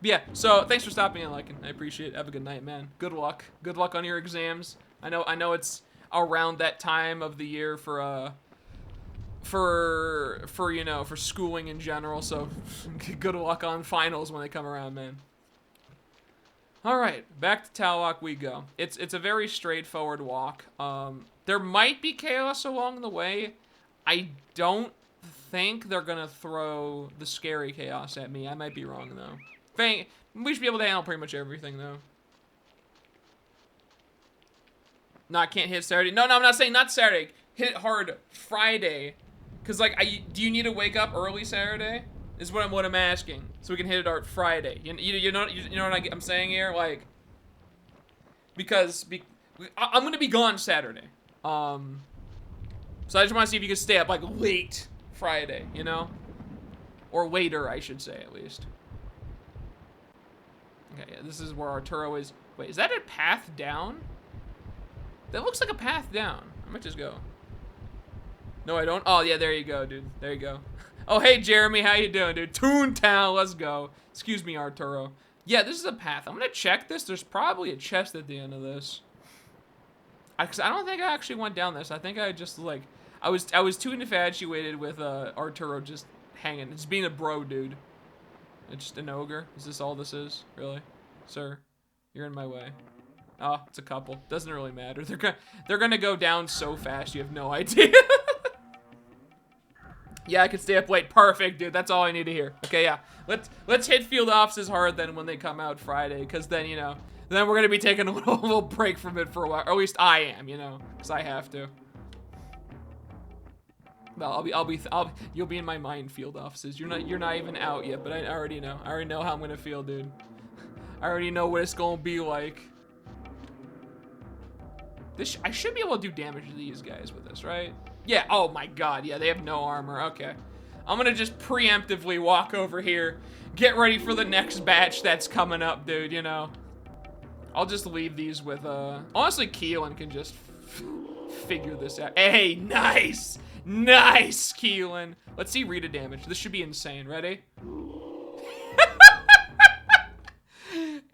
But yeah, so thanks for stopping in, Lycan. I appreciate it. Have a good night, man. Good luck. Good luck on your exams. I know it's around that time of the year for you know, for schooling in general, so good luck on finals when they come around, man. Alright, back to Talwalk we go. It's a very straightforward walk. There might be chaos along the way. I don't think they're gonna throw the scary chaos at me. I might be wrong, though. We should be able to handle pretty much everything, though. No, I can't hit Saturday. No, I'm not saying not Saturday. Hit it hard Friday. Because, like, do you need to wake up early Saturday? Is what I'm asking. So we can hit it hard Friday. You know what I'm saying here? Like, because I'm going to be gone Saturday. So I just want to see if you can stay up, like, late Friday, you know? Or later, I should say, at least. Okay, yeah, this is where Arturo is. Wait, is that a path down? That looks like a path down. I might just go. No, I don't. Oh, yeah, there you go, dude. There you go. Oh, hey, Jeremy. How you doing, dude? Toontown, let's go. Excuse me, Arturo. Yeah, this is a path. I'm going to check this. There's probably a chest at the end of this. I don't think I actually went down this. I think I just, like, I was too infatuated with Arturo just hanging. It's being a bro, dude. It's just an ogre. Is this all this is? Really? Sir, you're in my way. Oh, it's a couple. Doesn't really matter. They're gonna go down so fast you have no idea. Yeah, I can stay up late. Perfect, dude. That's all I need to hear. Okay, yeah. Let's hit field offices hard then when they come out Friday, because then, you know, then we're gonna be taking a little break from it for a while. Or at least I am, you know, because I have to. Well, you'll be in my mind, field offices. You're not even out yet, but I already know. I already know how I'm gonna feel, dude. I already know what it's gonna be like. I should be able to do damage to these guys with this, right? Yeah, oh my god, yeah, they have no armor, okay. I'm gonna just preemptively walk over here, get ready for the next batch that's coming up, dude, you know. I'll just leave these with, honestly, Keelan can just figure this out. Hey, nice! Nice, Keelan! Let's see Rita damage. This should be insane. Ready?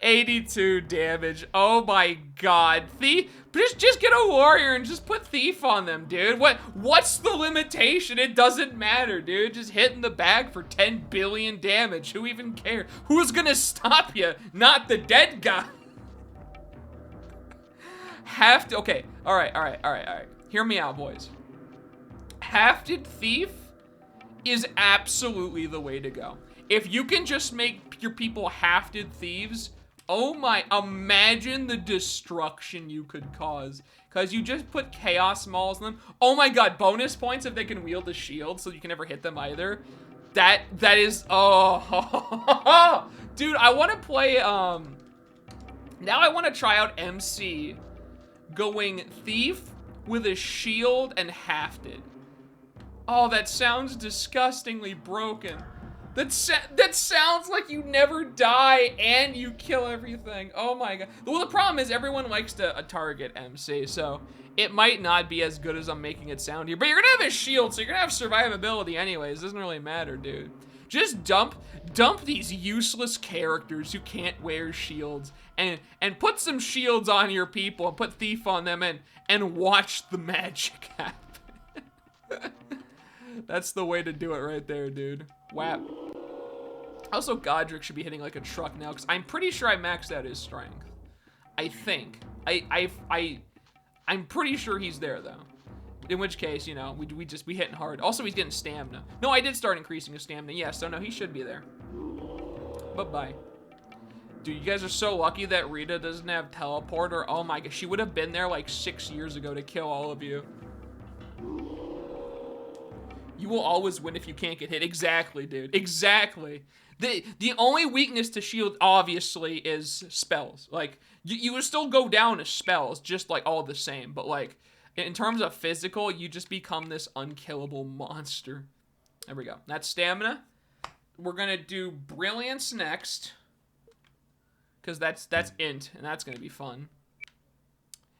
82 damage. Oh my god. Thief? Just get a warrior and just put Thief on them, dude. What's the limitation? It doesn't matter, dude. Just hit in the bag for 10 billion damage. Who even cares? Who's gonna stop you? Not the dead guy. Okay. Alright. Hear me out, boys. Hafted Thief is absolutely the way to go. If you can just make your people hafted thieves, oh my, imagine the destruction you could cause. Because you just put Chaos Mauls in them. Oh my god, bonus points if they can wield a shield so you can never hit them either. That is, oh. Dude, I want to play, now I want to try out MC going Thief with a shield and hafted. Oh, that sounds disgustingly broken. That sounds like you never die and you kill everything. Oh my god. Well, the problem is everyone likes to target MC, so it might not be as good as I'm making it sound here. But you're gonna have a shield, so you're gonna have survivability anyways. Doesn't really matter, dude. Just dump these useless characters who can't wear shields and put some shields on your people and put Thief on them and watch the magic happen. That's the way to do it right there, dude. Whap. Also, Godric should be hitting like a truck now, because I'm pretty sure I maxed out his strength. I think. I'm pretty sure he's there though. In which case, you know, we hitting hard. Also, he's getting stamina. No, I did start increasing his stamina. Yeah, so no, he should be there. Bye-bye. Dude, you guys are so lucky that Rita doesn't have teleporter. Oh my gosh, she would have been there like 6 years ago to kill all of you. You will always win if you can't get hit. Exactly, dude. Exactly. The only weakness to shield, obviously, is spells. Like, you would still go down to spells, just like all the same. But like, in terms of physical, you just become this unkillable monster. There we go. That's stamina. We're gonna do brilliance next, because that's int, and that's gonna be fun.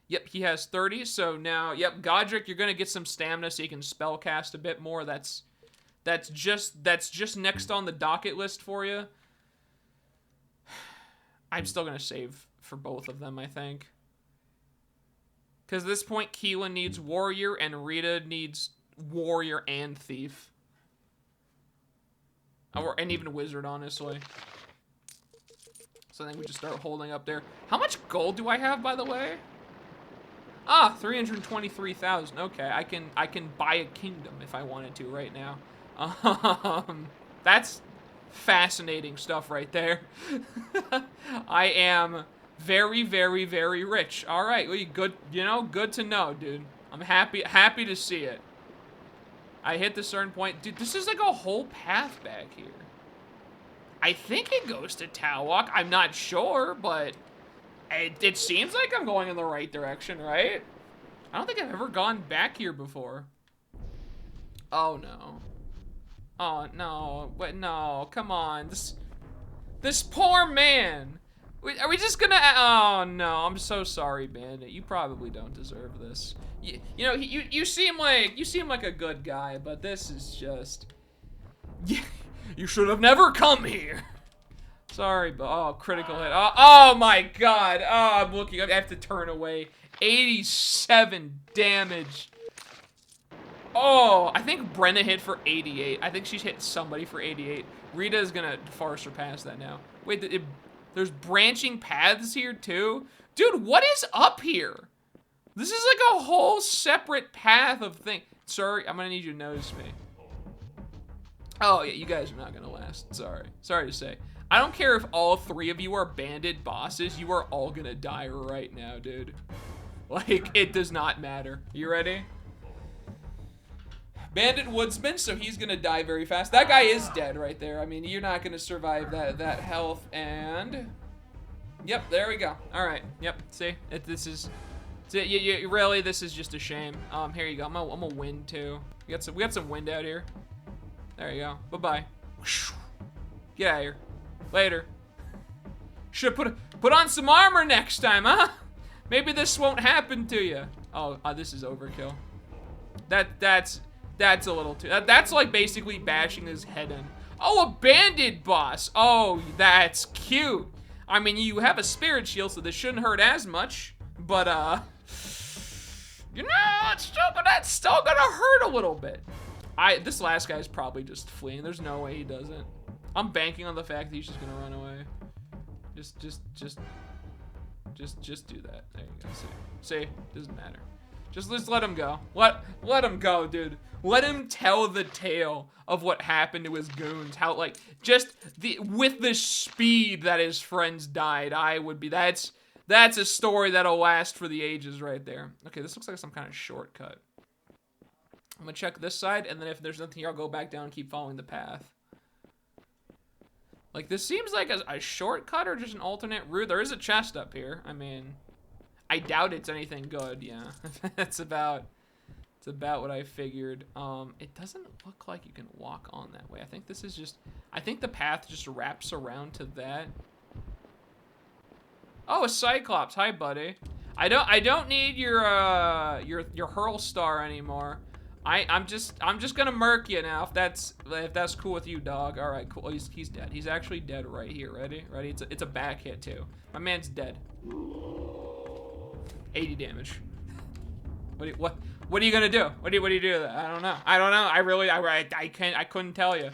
Yep, he has 30. So now, yep, Godric, you're gonna get some stamina so you can spell cast a bit more. That's just next on the docket list for you. I'm still gonna save for both of them, I think. Because at this point, Keelan needs Warrior, and Rita needs Warrior and Thief. And even Wizard, honestly. So I think we just start holding up there. How much gold do I have, by the way? Ah, 323,000. Okay, I can buy a kingdom if I wanted to right now. That's fascinating stuff right there. I am very, very, very rich. All right, well, good. You know, good to know, dude. I'm happy to see it. I hit the certain point, dude. This is like a whole path back here. I think it goes to Talwalk. I'm not sure, but it seems like I'm going in the right direction, right? I don't think I've ever gone back here before. Oh no. Oh no. Wait, no. Come on. This poor man. Are we just gonna? Oh no, I'm so sorry, Bandit. You probably don't deserve this. You know, you seem like a good guy, but this is just. You should have never come here. Sorry, but oh, critical hit. Oh my God. Oh, I'm looking. I have to turn away. 87 damage. Oh, I think Brenna hit for 88. I think she's hit somebody for 88. Rita is gonna far surpass that now. Wait, there's branching paths here too? Dude, what is up here? This is like a whole separate path of thing. Sir, I'm gonna need you to notice me. Oh yeah, you guys are not gonna last. Sorry to say. I don't care if all 3 of you are bandit bosses, you are all gonna die right now, dude. Like, it does not matter. You ready? Bandit Woodsman, so he's gonna die very fast. That guy is dead right there. I mean, you're not gonna survive that health, and yep, there we go. All right, yep. See, really, this is just a shame. Here you go. I'm gonna win too. We got some wind out here. There you go. Bye bye. Get out of here. Later. Should put on some armor next time, huh? Maybe this won't happen to you. Oh, this is overkill. That's a little too. That's like basically bashing his head in. Oh, a bandit boss. Oh, that's cute. I mean, you have a spirit shield, so this shouldn't hurt as much. But you know, it's still gonna hurt a little bit. This last guy's probably just fleeing. There's no way he doesn't. I'm banking on the fact that he's just gonna run away. Just do that. There you go. See, doesn't matter. Just let him go. Let him go, dude. Let him tell the tale of what happened to his goons. How, like, just with the speed that his friends died, that's a story that'll last for the ages right there. Okay, this looks like some kind of shortcut. I'm gonna check this side, and then if there's nothing here, I'll go back down and keep following the path. Like, this seems like a shortcut or just an alternate route. There is a chest up here. I mean, I doubt it's anything good, yeah. It's about what I figured. It doesn't look like you can walk on that way. I think this is just, I think the path just wraps around to that. Oh, a Cyclops. Hi, buddy. I don't need your hurl star anymore. I'm just gonna murk you now if that's cool with you, dog. All right, cool. Oh, he's dead. He's actually dead right here. Ready? It's a back hit too. My man's dead. 80 damage. What are you gonna do? What do you do? I don't know. I couldn't tell you.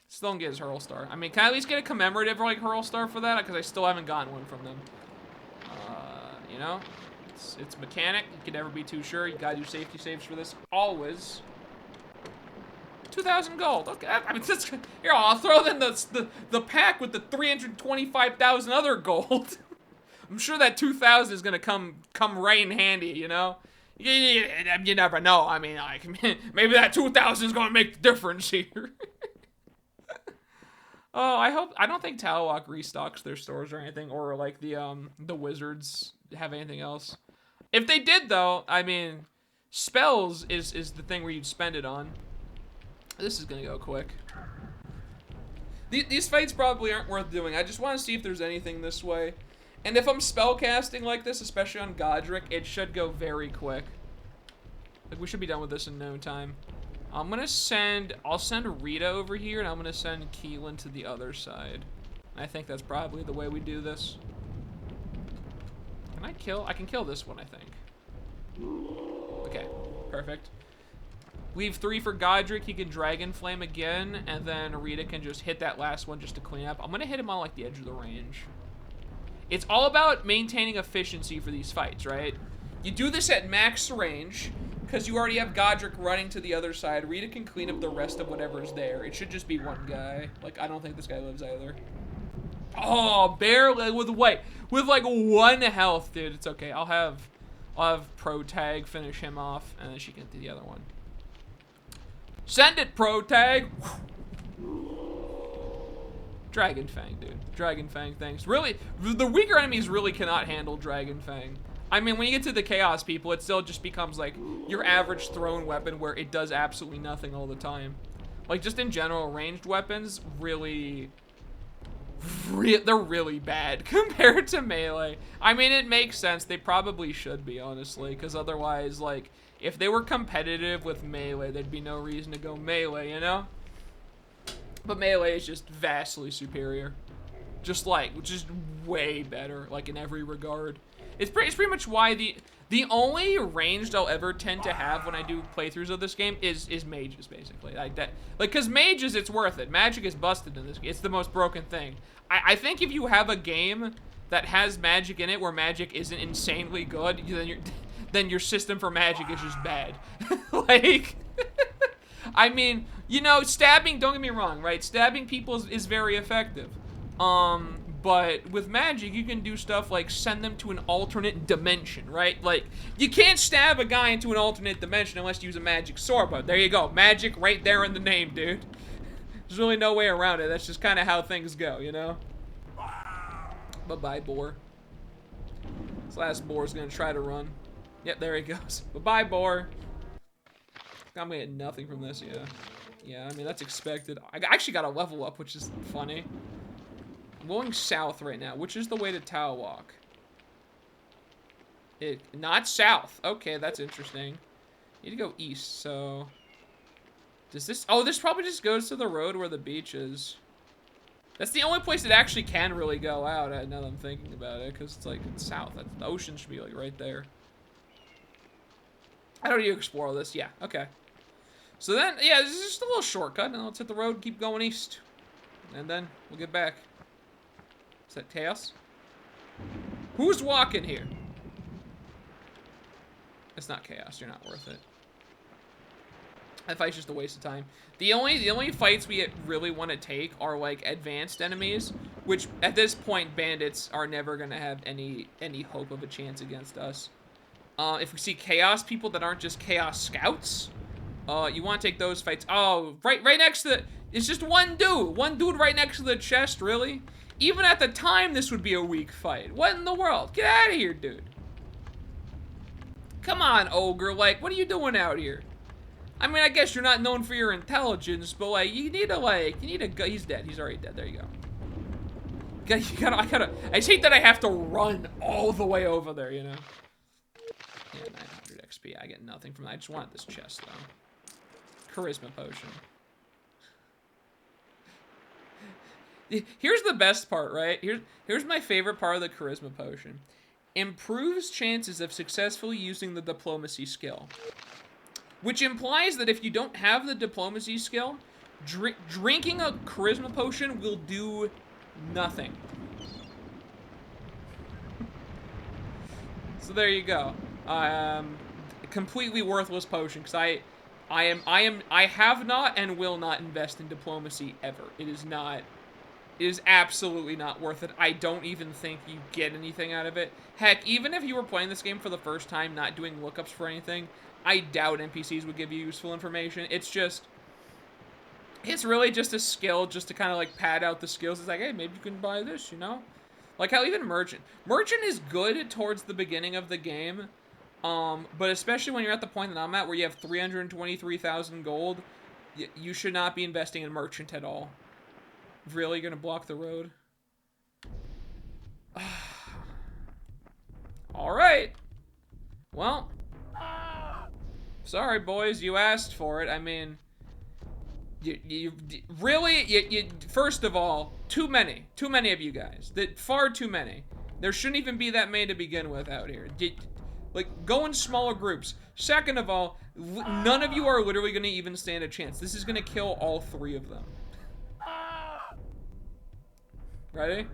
Still don't get his hurl star. I mean, can I at least get a commemorative like hurl star for that? Because I still haven't gotten one from them. you know? It's mechanic. You can never be too sure. You gotta do safety saves for this. Always. 2,000 gold. Okay, I mean, here, I'll throw in the pack with the 325,000 other gold. I'm sure that 2,000 is gonna come right in handy, you know? You never know. I mean, like, maybe that 2,000 is gonna make the difference here. Oh, I don't think Talawalk restocks their stores or anything, or like the Wizards have anything else. If they did, though, I mean, spells is the thing where you'd spend it on. This is gonna go quick. These fights probably aren't worth doing. I just want to see if there's anything this way. And if I'm spellcasting like this, especially on Godric, it should go very quick. Like, we should be done with this in no time. I'll send Rita over here, and I'm gonna send Keelan to the other side. I think that's probably the way we do this. Can I kill? I can kill this one, I think. Okay, perfect. Leave 3 for Godric. He can Dragon Flame again, and then Rita can just hit that last one just to clean up. I'm gonna hit him on like the edge of the range. It's all about maintaining efficiency for these fights, right? You do this at max range, because you already have Godric running to the other side. Rita can clean up the rest of whatever's there. It should just be one guy. Like, I don't think this guy lives either. Oh, barely with like 1 health, dude. It's okay. I'll have Pro Tag finish him off, and then she can do the other one. Send it, Pro Tag. Dragon Fang, dude. Dragon Fang, thanks. Really, the weaker enemies really cannot handle Dragon Fang. I mean, when you get to the Chaos people, it still just becomes like your average thrown weapon where it does absolutely nothing all the time. Like, just in general, ranged weapons really, they're really bad compared to melee. I mean, it makes sense. They probably should be, honestly, because otherwise, like, if they were competitive with melee, there'd be no reason to go melee, you know? But melee is just vastly superior. Just way better, like, in every regard. It's pretty much why the only ranged I'll ever tend to have when I do playthroughs of this game is mages, basically. Like, cause mages, it's worth it. Magic is busted in this game. It's the most broken thing. I think if you have a game that has magic in it where magic isn't insanely good, then your system for magic is just bad. Like, I mean, you know, stabbing, don't get me wrong, right? Stabbing people is very effective. But with magic, you can do stuff like send them to an alternate dimension, right? Like, you can't stab a guy into an alternate dimension unless you use a magic sword, but there you go. Magic right there in the name, dude. There's really no way around it. That's just kind of how things go, you know? Bye-bye, boar. This last boar's gonna try to run. Yep, there he goes. Bye-bye, boar. I'm gonna get nothing from this, yeah. Yeah, I mean, that's expected. I actually got a level up, which is funny. I'm going south right now, which is the way to Talawalk. Not south. Okay, that's interesting. Need to go east, so... Does this... Oh, this probably just goes to the road where the beach is. That's the only place it actually can really go out, now that I'm thinking about it, because it's like, it's south. The ocean should be like right there. How do you explore this? Yeah, okay. So then, yeah, this is just a little shortcut, and let's hit the road, keep going east. And then we'll get back. Is that Chaos? Who's walking here? It's not Chaos. You're not worth it. That fight's just a waste of time. The only fights we really want to take are like advanced enemies, which at this point bandits are never gonna have any hope of a chance against us. If we see Chaos people that aren't just Chaos scouts, you want to take those fights. Oh, right next to the. It's just one dude right next to the chest. Really? Even at the time, this would be a weak fight. What in the world? Get out of here, dude. Come on, Ogre. Like, what are you doing out here? I mean, I guess you're not known for your intelligence, but, like, you need to go. He's dead. He's already dead. There you go. I just hate that I have to run all the way over there, you know? Yeah, 900 XP. I get nothing from that. I just wanted this chest, though. Charisma potion. Here's the best part, right? Here's my favorite part of the charisma potion. Improves chances of successfully using the diplomacy skill. Which implies that if you don't have the diplomacy skill, drinking a charisma potion will do nothing. So there you go. Completely worthless potion, because I have not and will not invest in diplomacy ever. It is absolutely not worth it. I don't even think you get anything out of it. Heck, even if you were playing this game for the first time, not doing lookups for anything, I doubt NPCs would give you useful information. It's really just a skill just to kind of like pad out the skills. It's like, hey, maybe you can buy this, you know? Like how even Merchant is good towards the beginning of the game, but especially when you're at the point that I'm at where you have 323,000 gold, you should not be investing in Merchant at all. Really gonna block the road? All right. Well, sorry boys, you asked for it. I mean, you first of all, too many of you guys. Far too many. There shouldn't even be that many to begin with out here. Like, go in smaller groups. Second of all, none of you are literally gonna even stand a chance. This is gonna kill all 3 of them. Ready?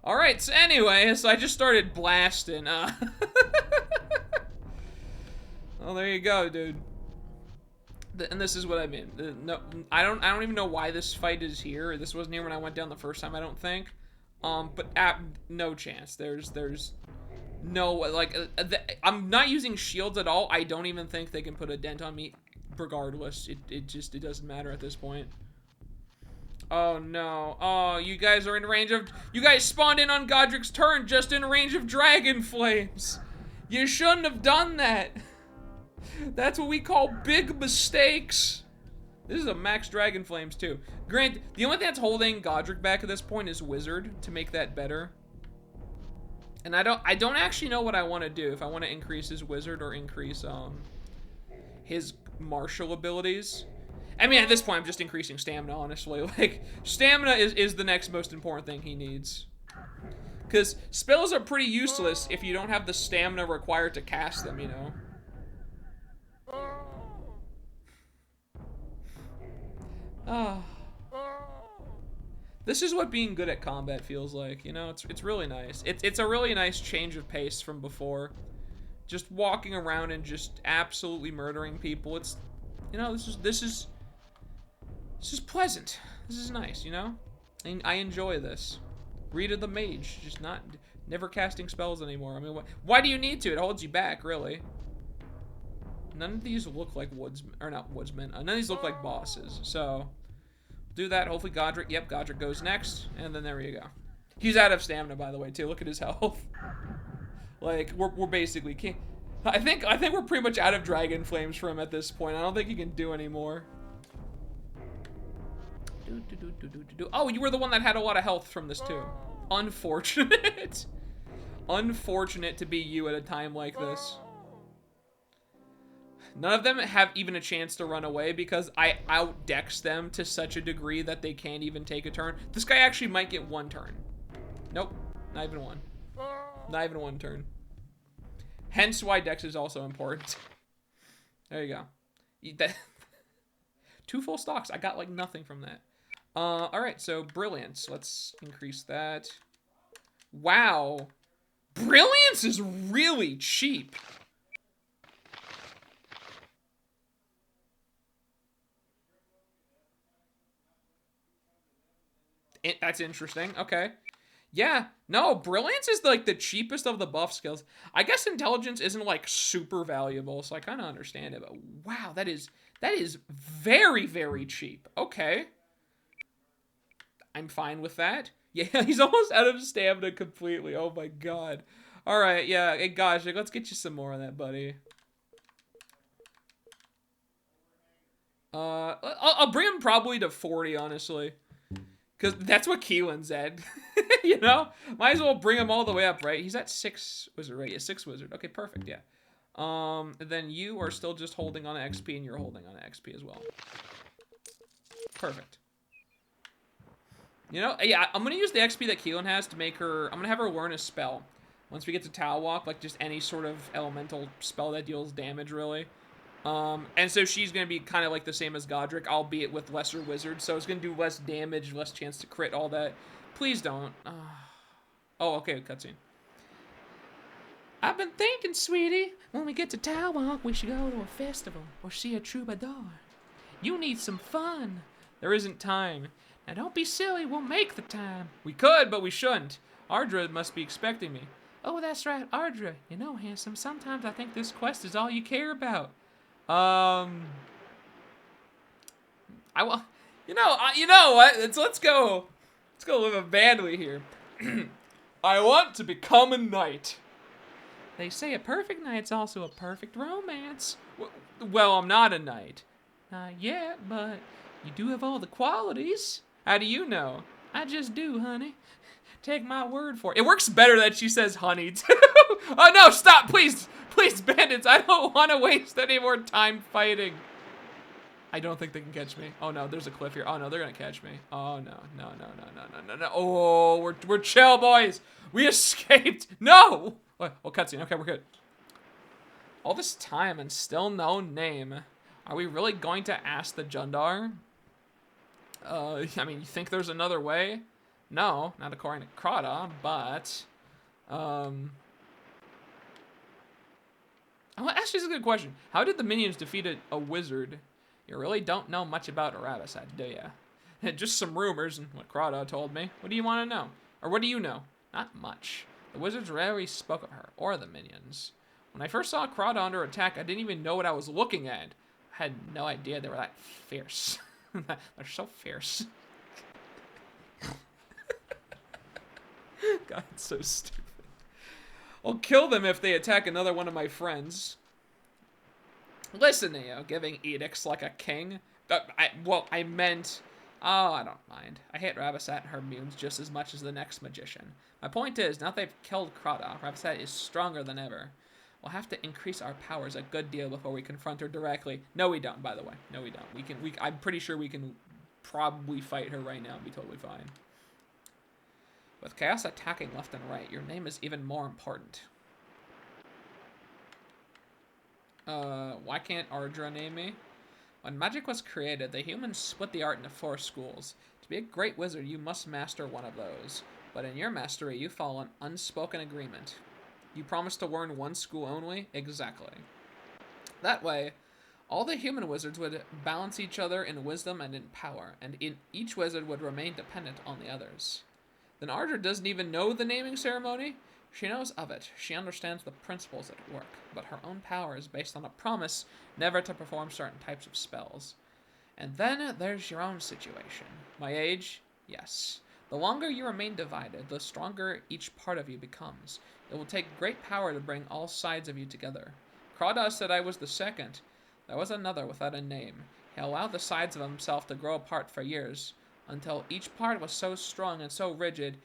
Alright, so anyway, so I just started blasting. Well, there you go, dude. And this is what I mean. No, I don't even know why this fight is here. This wasn't here when I went down the first time, I don't think. But no chance. There's no, like, I'm not using shields at all. I don't even think they can put a dent on me. Regardless, it doesn't matter at this point. Oh no. Oh, you guys are in range of, you guys spawned in on Godric's turn just in range of dragon flames. You shouldn't have done that. That's what we call big mistakes. This is a max dragon flames too. Grant, the only thing that's holding Godric back at this point is Wizard to make that better. And I don't actually know what I want to do. If I want to increase his Wizard or increase his martial abilities. I mean, at this point, I'm just increasing stamina, honestly. Like, stamina is the next most important thing he needs. Because spells are pretty useless if you don't have the stamina required to cast them, you know? Oh. This is what being good at combat feels like, you know? It's really nice. It's a really nice change of pace from before. Just walking around and just absolutely murdering people. It's, you know, this is pleasant. This is nice, you know? I enjoy this. Rita the Mage, just never casting spells anymore. I mean, why do you need to? It holds you back, really. None of these look like woodsmen. None of these look like bosses. So, do that. Hopefully Godric, yep, Godric goes next. And then there you go. He's out of stamina, by the way, too. Look at his health. Like, we're basically I think we're pretty much out of dragon flames for him at this point. I don't think he can do anymore. Oh, you were the one that had a lot of health from this too. Unfortunate. Unfortunate to be you at a time like this. None of them have even a chance to run away because I outdex them to such a degree that they can't even take a turn. This guy actually might get 1 turn. Nope, not even 1. Not even 1 turn. Hence why dex is also important. There you go. 2 full stocks. I got like nothing from that. All right, so brilliance. Let's increase that. Wow. Brilliance is really cheap. That's interesting. Okay. Yeah. No, brilliance is like the cheapest of the buff skills. I guess intelligence isn't like super valuable, so I kind of understand it. But wow, that is very, very cheap. Okay. I'm fine with that. Yeah, he's almost out of stamina completely. Oh my god. All right, yeah. Hey, gosh, let's get you some more of that, buddy. I'll bring him probably to 40, honestly. Because that's what Keelan said. You know? Might as well bring him all the way up, right? He's at 6 wizard, right? Yeah, 6 wizard. Okay, perfect, yeah. Then you are still just holding on to XP, and you're holding on to XP as well. Perfect. You know, yeah, I'm going to use the XP that Keelan has to make her... I'm going to have her learn a spell. Once we get to Tau Walk, like just any sort of elemental spell that deals damage, really. And so she's going to be kind of like the same as Godric, albeit with lesser wizards. So it's going to do less damage, less chance to crit, all that. Please don't. Oh, okay, cutscene. I've been thinking, sweetie, when we get to Talwalk, we should go to a festival or see a troubadour. You need some fun. There isn't time. Now don't be silly, we'll make the time. We could, but we shouldn't. Ardra must be expecting me. Oh, that's right, Ardra. You know, handsome, sometimes I think this quest is all you care about. You know what? Let's go live badly here. I want to become a knight. They say a perfect knight's also a perfect romance. Well, I'm not a knight. Not yet, but you do have all the qualities. How do you know? I just do, honey. Take my word for it. It works better that she says honey, too. Oh, no, stop, please. Please, bandits. I don't want to waste any more time fighting. I don't think they can catch me. Oh, no, there's a cliff here. Oh, no, they're going to catch me. Oh, no. No. Oh, we're chill, boys. We escaped. No. Oh, cutscene. Okay, we're good. All this time and still no name. Are we really going to ask the Jundar? I mean, you think there's another way? No, not according to Crota, but... Oh, actually, it's a good question. How did the minions defeat a wizard? You really don't know much about Arabasad, do ya? Just some rumors and what Crota told me. What do you want to know? Or what do you know? Not much. The wizards rarely spoke of her, or the minions. When I first saw Crota under attack, I didn't even know what I was looking at. I had no idea they were that fierce. They're so fierce. God, it's so stupid. I'll kill them if they attack another one of my friends. Listen to you, giving edicts like a king. I meant... Oh, I don't mind. I hate Rabasat and her munes just as much as the next magician. My point is, now that they've killed Crota, Rabasat is stronger than ever. We'll have to increase our powers a good deal before we confront her directly. No, we don't, by the way. No, we don't. I'm pretty sure we can probably fight her right now and be totally fine. With chaos attacking left and right, your name is even more important. Why can't Ardra name me? When magic was created, the humans split the art into 4 schools. To be a great wizard, you must master one of those. But in your mastery, you follow an unspoken agreement. You promise to learn one school only? Exactly. That way, all the human wizards would balance each other in wisdom and in power, and each wizard would remain dependent on the others. Then Ardra doesn't even know the naming ceremony? She knows of it. She understands the principles at work, but her own power is based on a promise never to perform certain types of spells. And then there's your own situation. My age? Yes. The longer you remain divided, the stronger each part of you becomes. It will take great power to bring all sides of you together. Crota said I was the second. There was another without a name. He allowed the sides of himself to grow apart for years, until each part was so strong and so rigid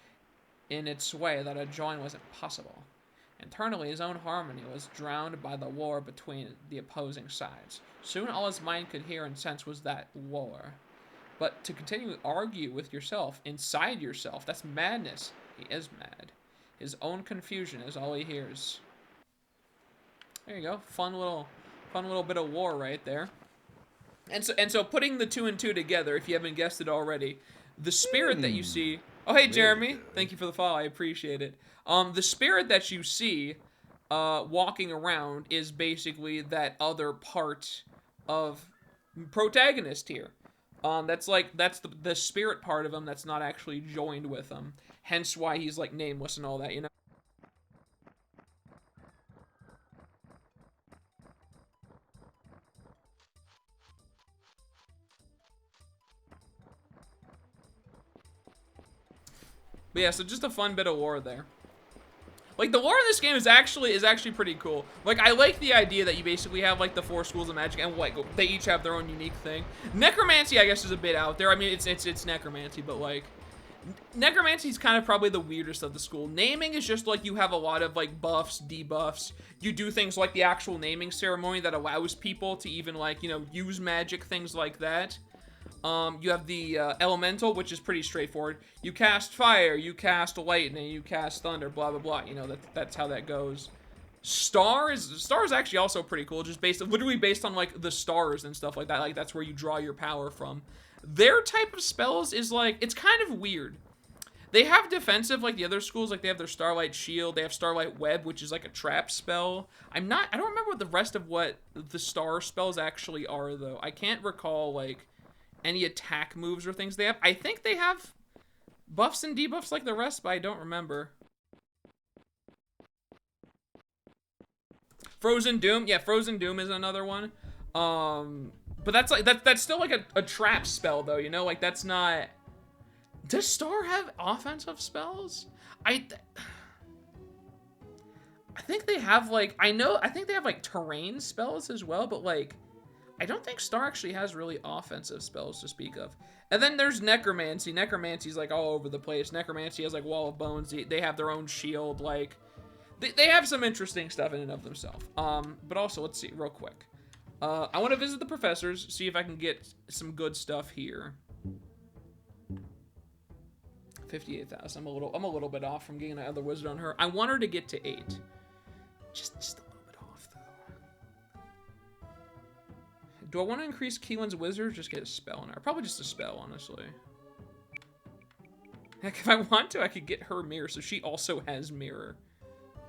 in its way that a join was impossible. Internally, his own harmony was drowned by the war between the opposing sides. Soon all his mind could hear and sense was that war. But to continue to argue with yourself, inside yourself, that's madness. He is mad. His own confusion is all he hears. There you go. Fun little bit of war right there. And so putting the 2 and 2 together, if you haven't guessed it already, the spirit that you see... Oh, hey, Jeremy. Thank you for the follow. I appreciate it. The spirit that you see walking around is basically that other part of protagonist here. That's the spirit part of him that's not actually joined with him. Hence why he's like nameless and all that, you know? But yeah, so just a fun bit of lore there. Like, the lore in this game is actually pretty cool. Like, I like the idea that you basically have, like, the 4 schools of magic, and, like, they each have their own unique thing. Necromancy, I guess, is a bit out there. I mean, it's necromancy, but, like, necromancy is kind of probably the weirdest of the school. Naming is just, like, you have a lot of, like, buffs, debuffs. You do things like the actual naming ceremony that allows people to even, like, you know, use magic, things like that. You have the elemental, which is pretty straightforward. You cast fire, you cast lightning, you cast thunder, blah, blah, blah. You know, that's how that goes. Star is actually also pretty cool, just literally based on, like, the stars and stuff like that. Like, that's where you draw your power from. Their type of spells is, like, it's kind of weird. They have defensive like the other schools. Like they have their Starlight Shield. They have Starlight Web, which is like a trap spell. I don't remember what the rest of what the star spells actually are, though. I can't recall like any attack moves or things they have. I think they have buffs and debuffs like the rest, but I don't remember. Frozen Doom. Yeah, Frozen Doom is another one. But that's like that's still like a trap spell though, you know? Like that's not. Does Star have offensive spells? I think they have like I think they have like terrain spells as well, but like I don't think Star actually has really offensive spells to speak of. And then there's Necromancy. Necromancy's like all over the place. Necromancy has like Wall of Bones. They have their own shield. Like they have some interesting stuff in and of themselves. But also let's see real quick. I want to visit the professors, see if I can get some good stuff here. 58,000. I'm a little bit off from getting another wizard on her. I want her to get to 8. Just a little bit off though. Do I want to increase Keelan's wizard or just get a spell in her? Probably just a spell, honestly. Heck, if I want to, I could get her mirror, so she also has mirror.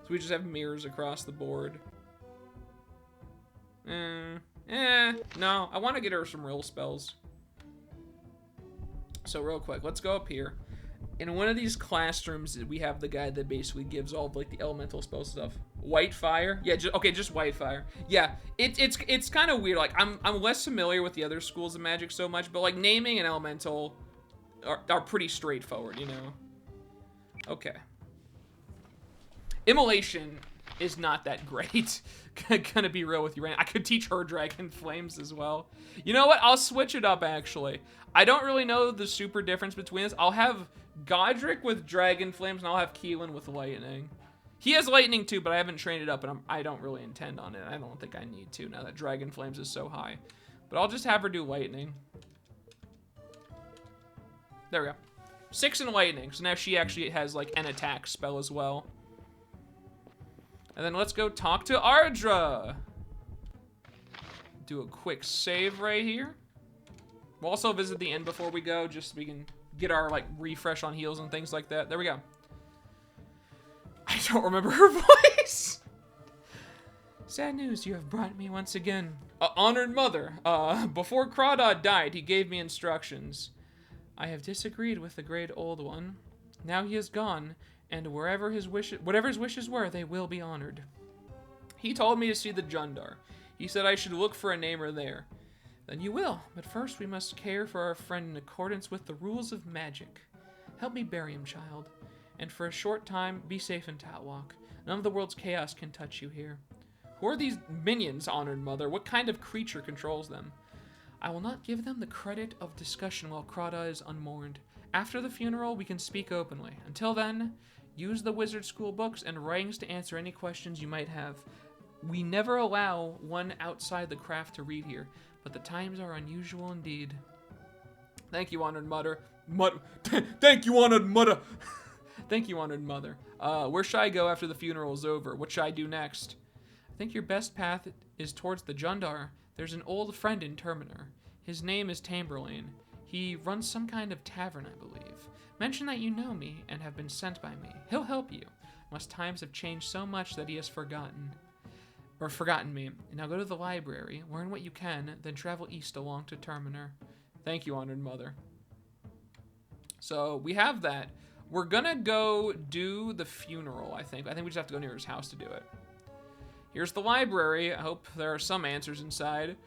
So we just have mirrors across the board. No, I want to get her some real spells. So real quick, let's go up here. In one of these classrooms, we have the guy that basically gives all of, like, the elemental spell stuff. White Fire? Yeah, just White Fire. Yeah, it's kind of weird. Like, I'm less familiar with the other schools of magic so much, but, like, naming an elemental are pretty straightforward, you know? Okay. Immolation is not that great. Gonna be real with you, Rand. I could teach her Dragon Flames as well. You know what? I'll switch it up, actually. I don't really know the super difference between this. I'll have Godric with Dragon Flames, and I'll have Keelan with Lightning. He has Lightning too, but I haven't trained it up, and I don't really intend on it. I don't think I need to now that Dragon Flames is so high. But I'll just have her do Lightning. There we go. 6 in Lightning, so now she actually has, like, an attack spell as well. And then let's go talk to Ardra. Do a quick save right here. We'll also visit the inn before we go, just so we can get our, like, refresh on heals and things like that. There we go. I don't remember her voice. Sad news, you have brought me once again. Honored Mother, before Crawdad died, he gave me instructions. I have disagreed with the great old one. Now he is gone, and whatever his wishes were, they will be honored. He told me to see the Jundar. He said I should look for a namer there. Then you will, but first we must care for our friend in accordance with the rules of magic. Help me bury him, child. And for a short time, be safe in Tatwalk. None of the world's chaos can touch you here. Who are these minions, Honored Mother? What kind of creature controls them? I will not give them the credit of discussion while Crada is unmourned. After the funeral, we can speak openly. Until then, use the wizard school books and writings to answer any questions you might have. We never allow one outside the craft to read here, but the times are unusual indeed. Thank you, Honored Mother. Thank you, Honored Mother. Thank you, Honored Mother. Where should I go after the funeral is over? What should I do next? I think your best path is towards the Jundar. There's an old friend in Terminer. His name is Tamberlane. He runs some kind of tavern, I believe. Mention that you know me and have been sent by me. He'll help you, unless times have changed so much that he has forgotten me. Now go to the library, learn what you can, then travel east along to Terminer. Thank you, Honored Mother. So we have that. We're gonna go do the funeral, I think. I think we just have to go near his house to do it. Here's the library. I hope there are some answers inside.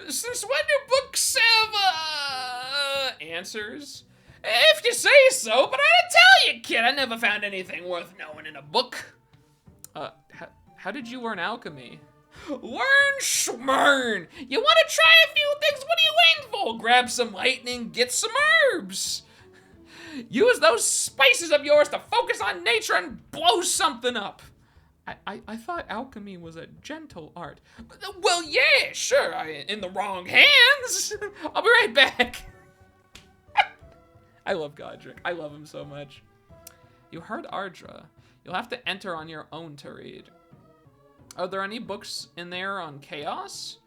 Since when do books have, answers? If you say so, but I tell you, kid, I never found anything worth knowing in a book. How did you learn alchemy? Learn schmurn! You want to try a few things? What are you waiting for? Grab some lightning, get some herbs. Use those spices of yours to focus on nature and blow something up. I thought alchemy was a gentle art. Well, yeah, sure, in the wrong hands. I'll be right back. I love Godric. I love him so much. You heard Ardra. You'll have to enter on your own to read. Are there any books in there on chaos?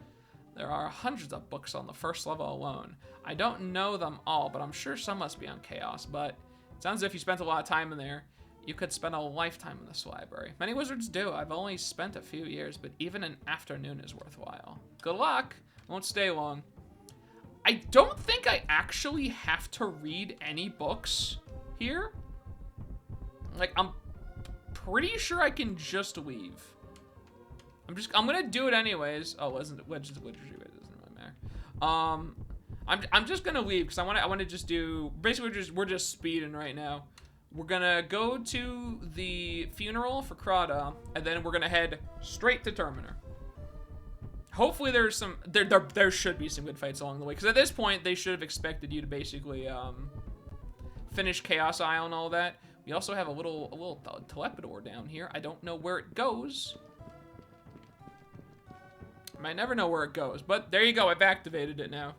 There are hundreds of books on the first level alone. I don't know them all, but I'm sure some must be on chaos. But Sounds as if you spent a lot of time in there. You could spend a lifetime in this library. Many wizards do. I've only spent a few years, but even an afternoon is worthwhile. Good luck. Won't stay long. I don't think I actually have to read any books here. Like, I'm pretty sure I can just leave. I'm gonna do it anyways. Oh, Legends of Wizardry, it doesn't really matter. I'm just gonna leave because I want to just do, basically we're just speeding right now. We're gonna go to the funeral for Crota, and then we're gonna head straight to Terminer. Hopefully there's some, there should be some good fights along the way, because at this point they should have expected you to basically finish Chaos Isle and all that. We also have a little Telepidor down here. I don't know where it goes. I might never know where it goes, but there you go. I've activated it now.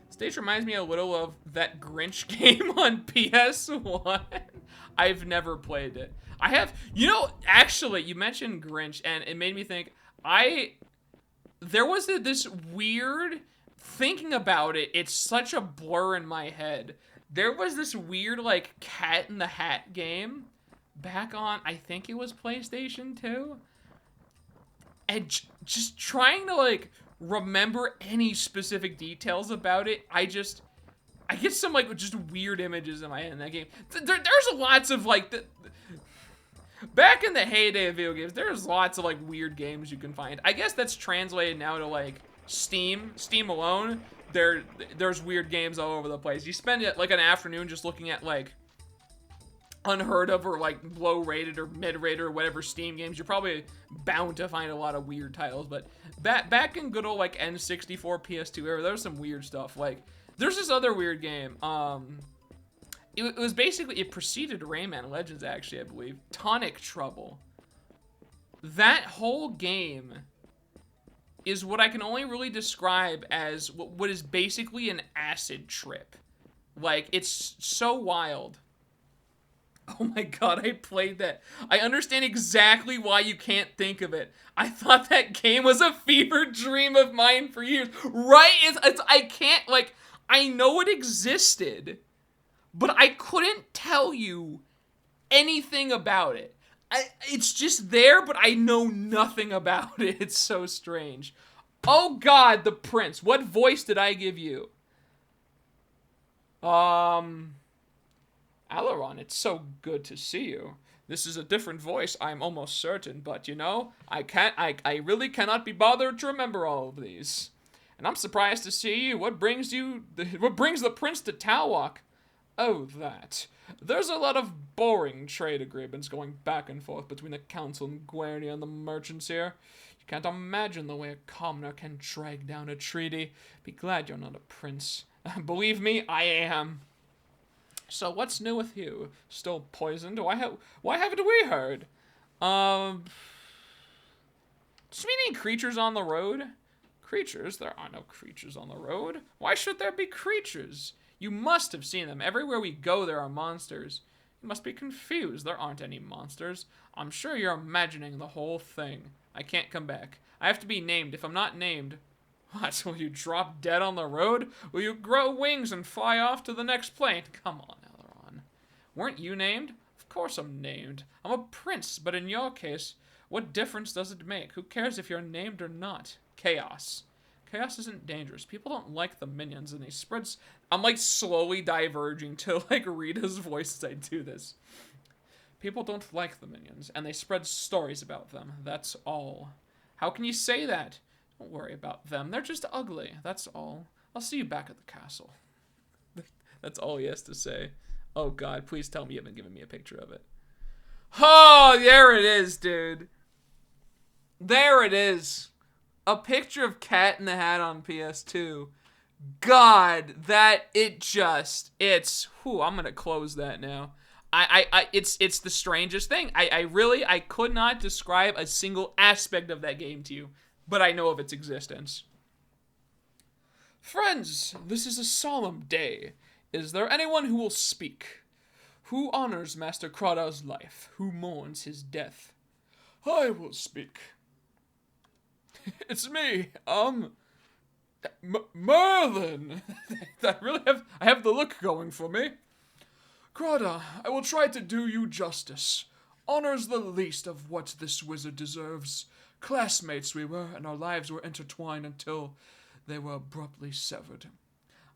Stage reminds me a little of that Grinch game on PS1. I've never played it. I have, you know, actually, you mentioned Grinch, and it made me think, there was this weird, thinking about it, it's such a blur in my head. There was this weird, like, Cat in the Hat game back on, I think it was PlayStation 2. And just trying to, like, remember any specific details about it, I get some, like, just weird images in my head in that game. There's lots of, like, back in the heyday of video games, there's lots of, like, weird games you can find. I guess that's translated now to, like, Steam alone. There's weird games all over the place. You spend, like, an afternoon just looking at, like, unheard of or, like, low rated or mid rated or whatever Steam games, you're probably bound to find a lot of weird titles. But back in good old, like, N64 PS2 era, there was some weird stuff. Like, there's this other weird game. It was basically, it preceded Rayman Legends, actually, I believe. Tonic Trouble. That whole game is what I can only really describe as what is basically an acid trip. Like, it's so wild. Oh my god, I played that. I understand exactly why you can't think of it. I thought that game was a fever dream of mine for years. Right? I can't, like, I know it existed, but I couldn't tell you anything about it. It's just there, but I know nothing about it. It's so strange. Oh god, the prince. What voice did I give you? Alaron, it's so good to see you. This is a different voice, I'm almost certain, but you know, I really cannot be bothered to remember all of these. And I'm surprised to see you. What brings the prince to Talwalk? Oh, that. There's a lot of boring trade agreements going back and forth between the council and Guernia and the merchants here. You can't imagine the way a commoner can drag down a treaty. Be glad you're not a prince. Believe me, I am. So what's new with you? Still poisoned? Why haven't we heard? Just meaning creatures on the road? Creatures? There are no creatures on the road. Why should there be creatures? You must have seen them. Everywhere we go, there are monsters. You must be confused. There aren't any monsters. I'm sure you're imagining the whole thing. I can't come back. I have to be named. If I'm not named, what? Will you drop dead on the road? Will you grow wings and fly off to the next plane? Come on, Alaron. Weren't you named? Of course I'm named. I'm a prince, but in your case, what difference does it make? Who cares if you're named or not? Chaos. Chaos isn't dangerous. People don't like the minions, and they spread... I'm, like, slowly diverging to, like, Rita's voice as I do this. People don't like the minions, and they spread stories about them. That's all. How can you say that? Don't worry about them. They're just ugly. That's all. I'll see you back at the castle. That's all he has to say. Oh, God, please tell me you haven't given me a picture of it. Oh, there it is, dude. There it is. A picture of Cat in the Hat on PS2. God, I'm gonna close that now. It's the strangest thing. I could not describe a single aspect of that game to you, but I know of its existence. Friends, this is a solemn day. Is there anyone who will speak? Who honors Master Crada's life? Who mourns his death? I will speak. It's me, Merlin. I have the look going for me. Crota, I will try to do you justice. Honor's the least of what this wizard deserves. Classmates we were, and our lives were intertwined until they were abruptly severed.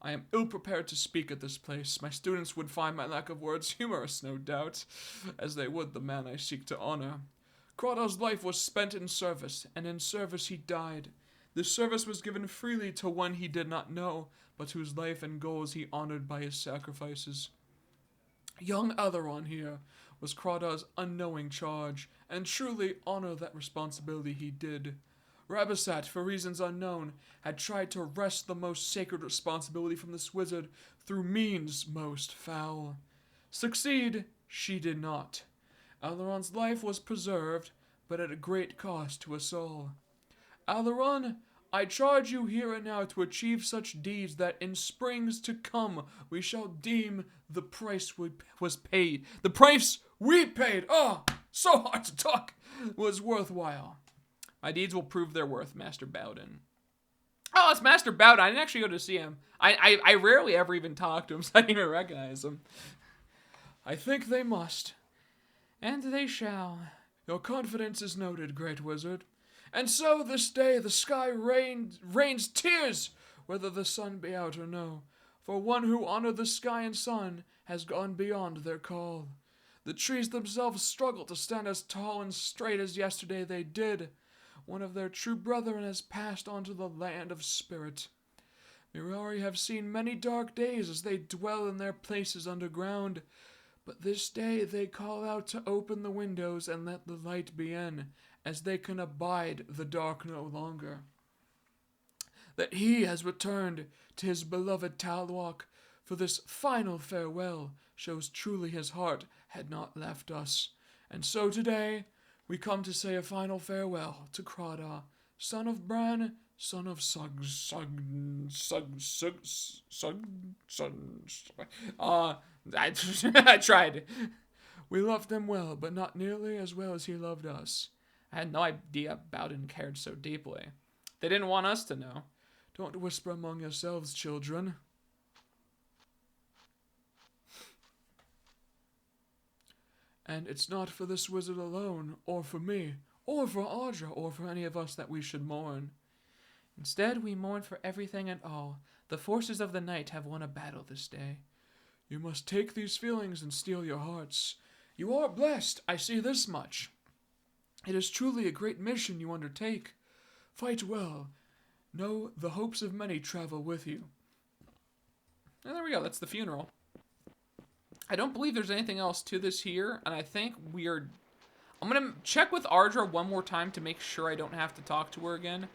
I am ill-prepared to speak at this place. My students would find my lack of words humorous, no doubt, as they would the man I seek to honor. Crota's life was spent in service, and in service he died. This service was given freely to one he did not know, but whose life and goals he honored by his sacrifices. Young Alaron here was Crota's unknowing charge, and truly honor that responsibility he did. Rabasat, for reasons unknown, had tried to wrest the most sacred responsibility from this wizard through means most foul. Succeed, she did not. Alaron's life was preserved, but at a great cost to us all. Alaron, I charge you here and now to achieve such deeds that in springs to come we shall deem the price was paid. The price we paid, so hard to talk, was worthwhile. My deeds will prove their worth, Master Bowden. Oh, it's Master Bowden. I didn't actually go to see him. I rarely ever even talk to him, so I didn't even recognize him. I think they must. And they shall. Your confidence is noted, great wizard. And so this day the sky rains tears, whether the sun be out or no. For one who honored the sky and sun has gone beyond their call. The trees themselves struggle to stand as tall and straight as yesterday they did. One of their true brethren has passed on to the land of spirit. Mirari have seen many dark days as they dwell in their places underground, but this day they call out to open the windows and let the light be in, as they can abide the dark no longer. That he has returned to his beloved Talwalk for this final farewell shows truly his heart had not left us. And so today we come to say a final farewell to Crota, son of Bran, son of I tried. We loved him well, but not nearly as well as he loved us. I had no idea Bowden cared so deeply. They didn't want us to know. Don't whisper among yourselves, children. And it's not for this wizard alone, or for me, or for Audra, or for any of us that we should mourn. Instead, we mourn for everything and all. The forces of the night have won a battle this day. You must take these feelings and steel your hearts. You are blessed, I see this much. It is truly a great mission you undertake. Fight well. Know the hopes of many travel with you. And there we go, that's the funeral. I don't believe there's anything else to this here, and I think I'm gonna check with Audra one more time to make sure I don't have to talk to her again.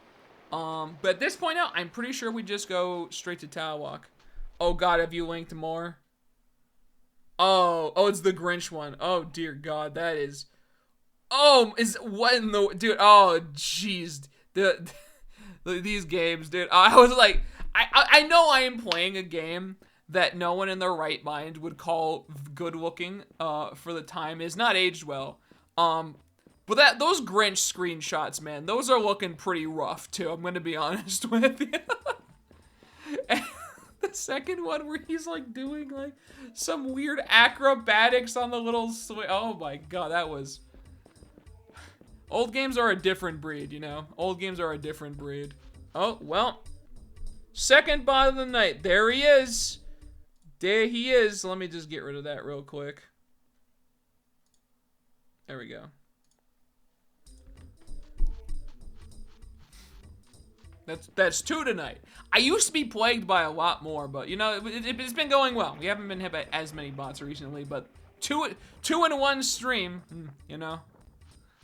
But at this point now, I'm pretty sure we just go straight to Talwalk. Oh god, have you linked more? Oh, it's the Grinch one. Oh dear god, that is... what in the... Dude, oh jeez. These games, dude. I was like... I know I am playing a game that no one in their right mind would call good looking for the time. Is not aged well. But those Grinch screenshots, man, those are looking pretty rough too, I'm gonna be honest with you. And the second one where he's like doing like some weird acrobatics on the little swing. Oh my god, that was... Old games are a different breed, you know? Old games are a different breed. Oh, well. Second bot of the night. There he is. There he is. Let me just get rid of that real quick. There we go. That's 2 tonight. I used to be plagued by a lot more, but you know, it's been going well. We haven't been hit by as many bots recently, but two in one stream, you know.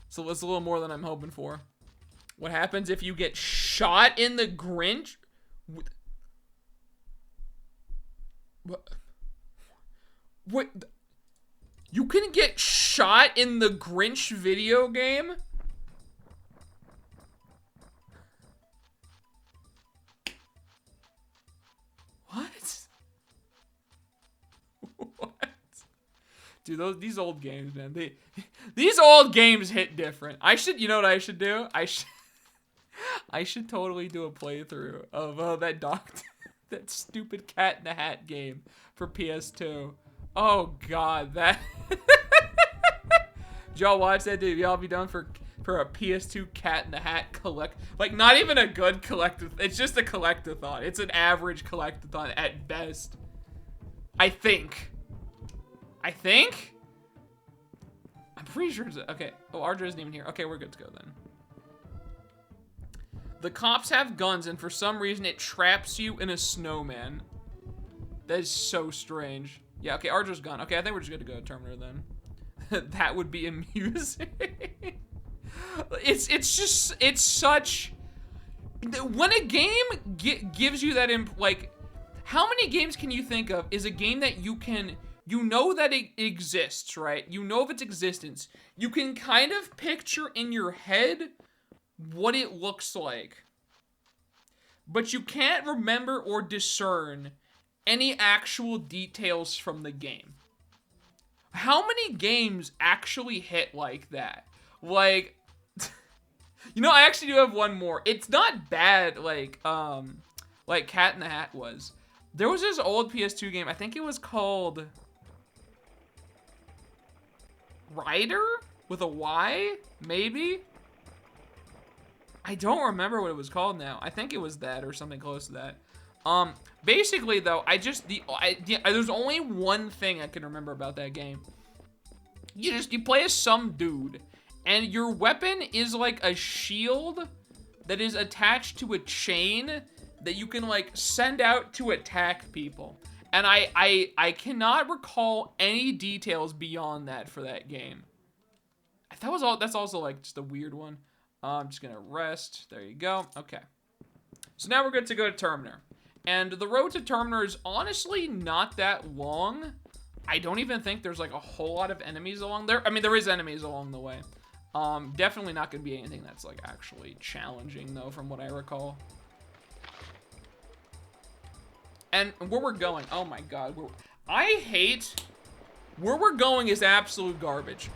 So it's a little more than I'm hoping for. What happens if you get shot in the Grinch? What? You can get shot in the Grinch video game? What? What? Dude, these old games, man. These old games hit different. You know what I should do? I should totally do a playthrough of that that stupid Cat in the Hat game for PS2. Oh God, that. Did y'all watch that? Did y'all be down for a PS2 Cat in the Hat collect? Like, not even a good collectathon. It's just a collectathon. It's an average collectathon at best. I think. I'm pretty sure it's okay. Oh, Ardra isn't even here. Okay, we're good to go then. The cops have guns, and for some reason, it traps you in a snowman. That is so strange. Yeah, okay, Ardra's gone. Okay, I think we're just good to go to Terminator then. That would be amusing. It's such. When a game gives you that, like, how many games can you think of is a game that you know that it exists, right? You know of its existence. You can kind of picture in your head what it looks like, but you can't remember or discern any actual details from the game. How many games actually hit like that? Like, you know, I actually do have one more. It's not bad like Cat in the Hat was. There was this old PS2 game, I think it was called Rider with a Y, maybe? I don't remember what it was called now. I think it was that or something close to that. Basically though, there's only one thing I can remember about that game. You play as some dude, and your weapon is like a shield that is attached to a chain that you can like send out to attack people. And I cannot recall any details beyond that for that game. That's also like just a weird one. I'm just gonna rest. There you go. Okay. So now we're good to go to Terminator. And the road to Terminator is honestly not that long. I don't even think there's like a whole lot of enemies along there. I mean, there is enemies along the way. Definitely not gonna be anything that's like actually challenging though, from what I recall. And where we're going, oh my God, where we're going is absolute garbage.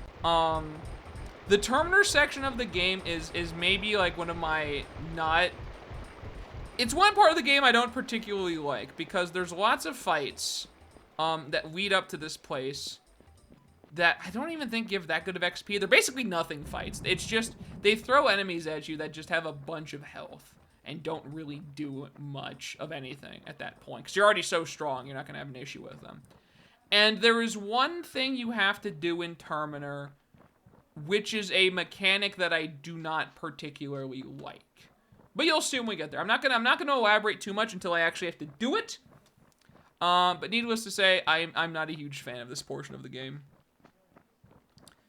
The Terminator section of the game is maybe like one of my it's one part of the game I don't particularly like, because there's lots of fights that lead up to this place that I don't even think give that good of XP. They're basically nothing fights. It's just, they throw enemies at you that just have a bunch of health and don't really do much of anything at that point, because you're already so strong, you're not gonna have an issue with them. And there is one thing you have to do in Terminator, which is a mechanic that I do not particularly like. But you'll see when we get there. I'm not gonna elaborate too much until I actually have to do it. But needless to say, I'm not a huge fan of this portion of the game.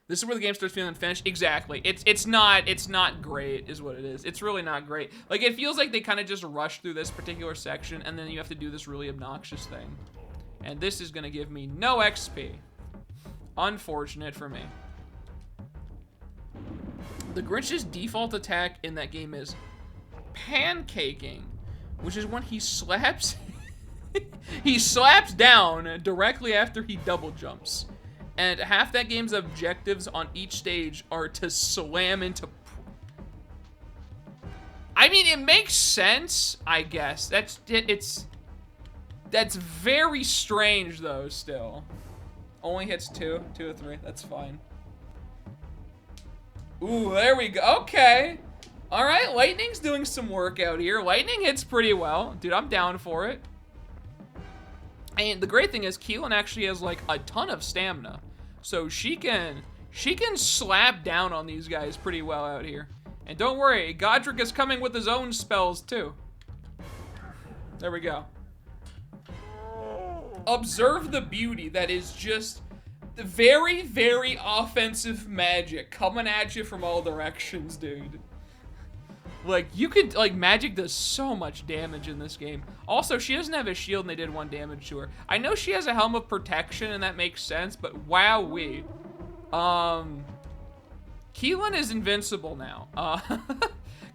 This is where the game starts feeling finished. Exactly. It's not great, is what it is. It's really not great. Like, it feels like they kind of just rushed through this particular section, and then you have to do this really obnoxious thing. And this is gonna give me no XP. Unfortunate for me. The Grinch's default attack in that game is pancaking, which is when he slaps he slaps down directly after he double jumps. And half that game's objectives on each stage are to slam into... I mean, it makes sense, I guess. That's very strange, though, still. Only hits 2 or 3. That's fine. Ooh, there we go. Okay. All right, Lightning's doing some work out here. Lightning hits pretty well. Dude, I'm down for it. And the great thing is, Keelan actually has, like, a ton of stamina. So she can slap down on these guys pretty well out here. And don't worry, Godric is coming with his own spells, too. There we go. Observe the beauty that is just the very, very offensive magic coming at you from all directions, dude. Like, you could, like, magic does so much damage in this game. Also, she doesn't have a shield and they did 1 damage to her. I know she has a helm of protection and that makes sense, but wowee. Keelan is invincible now.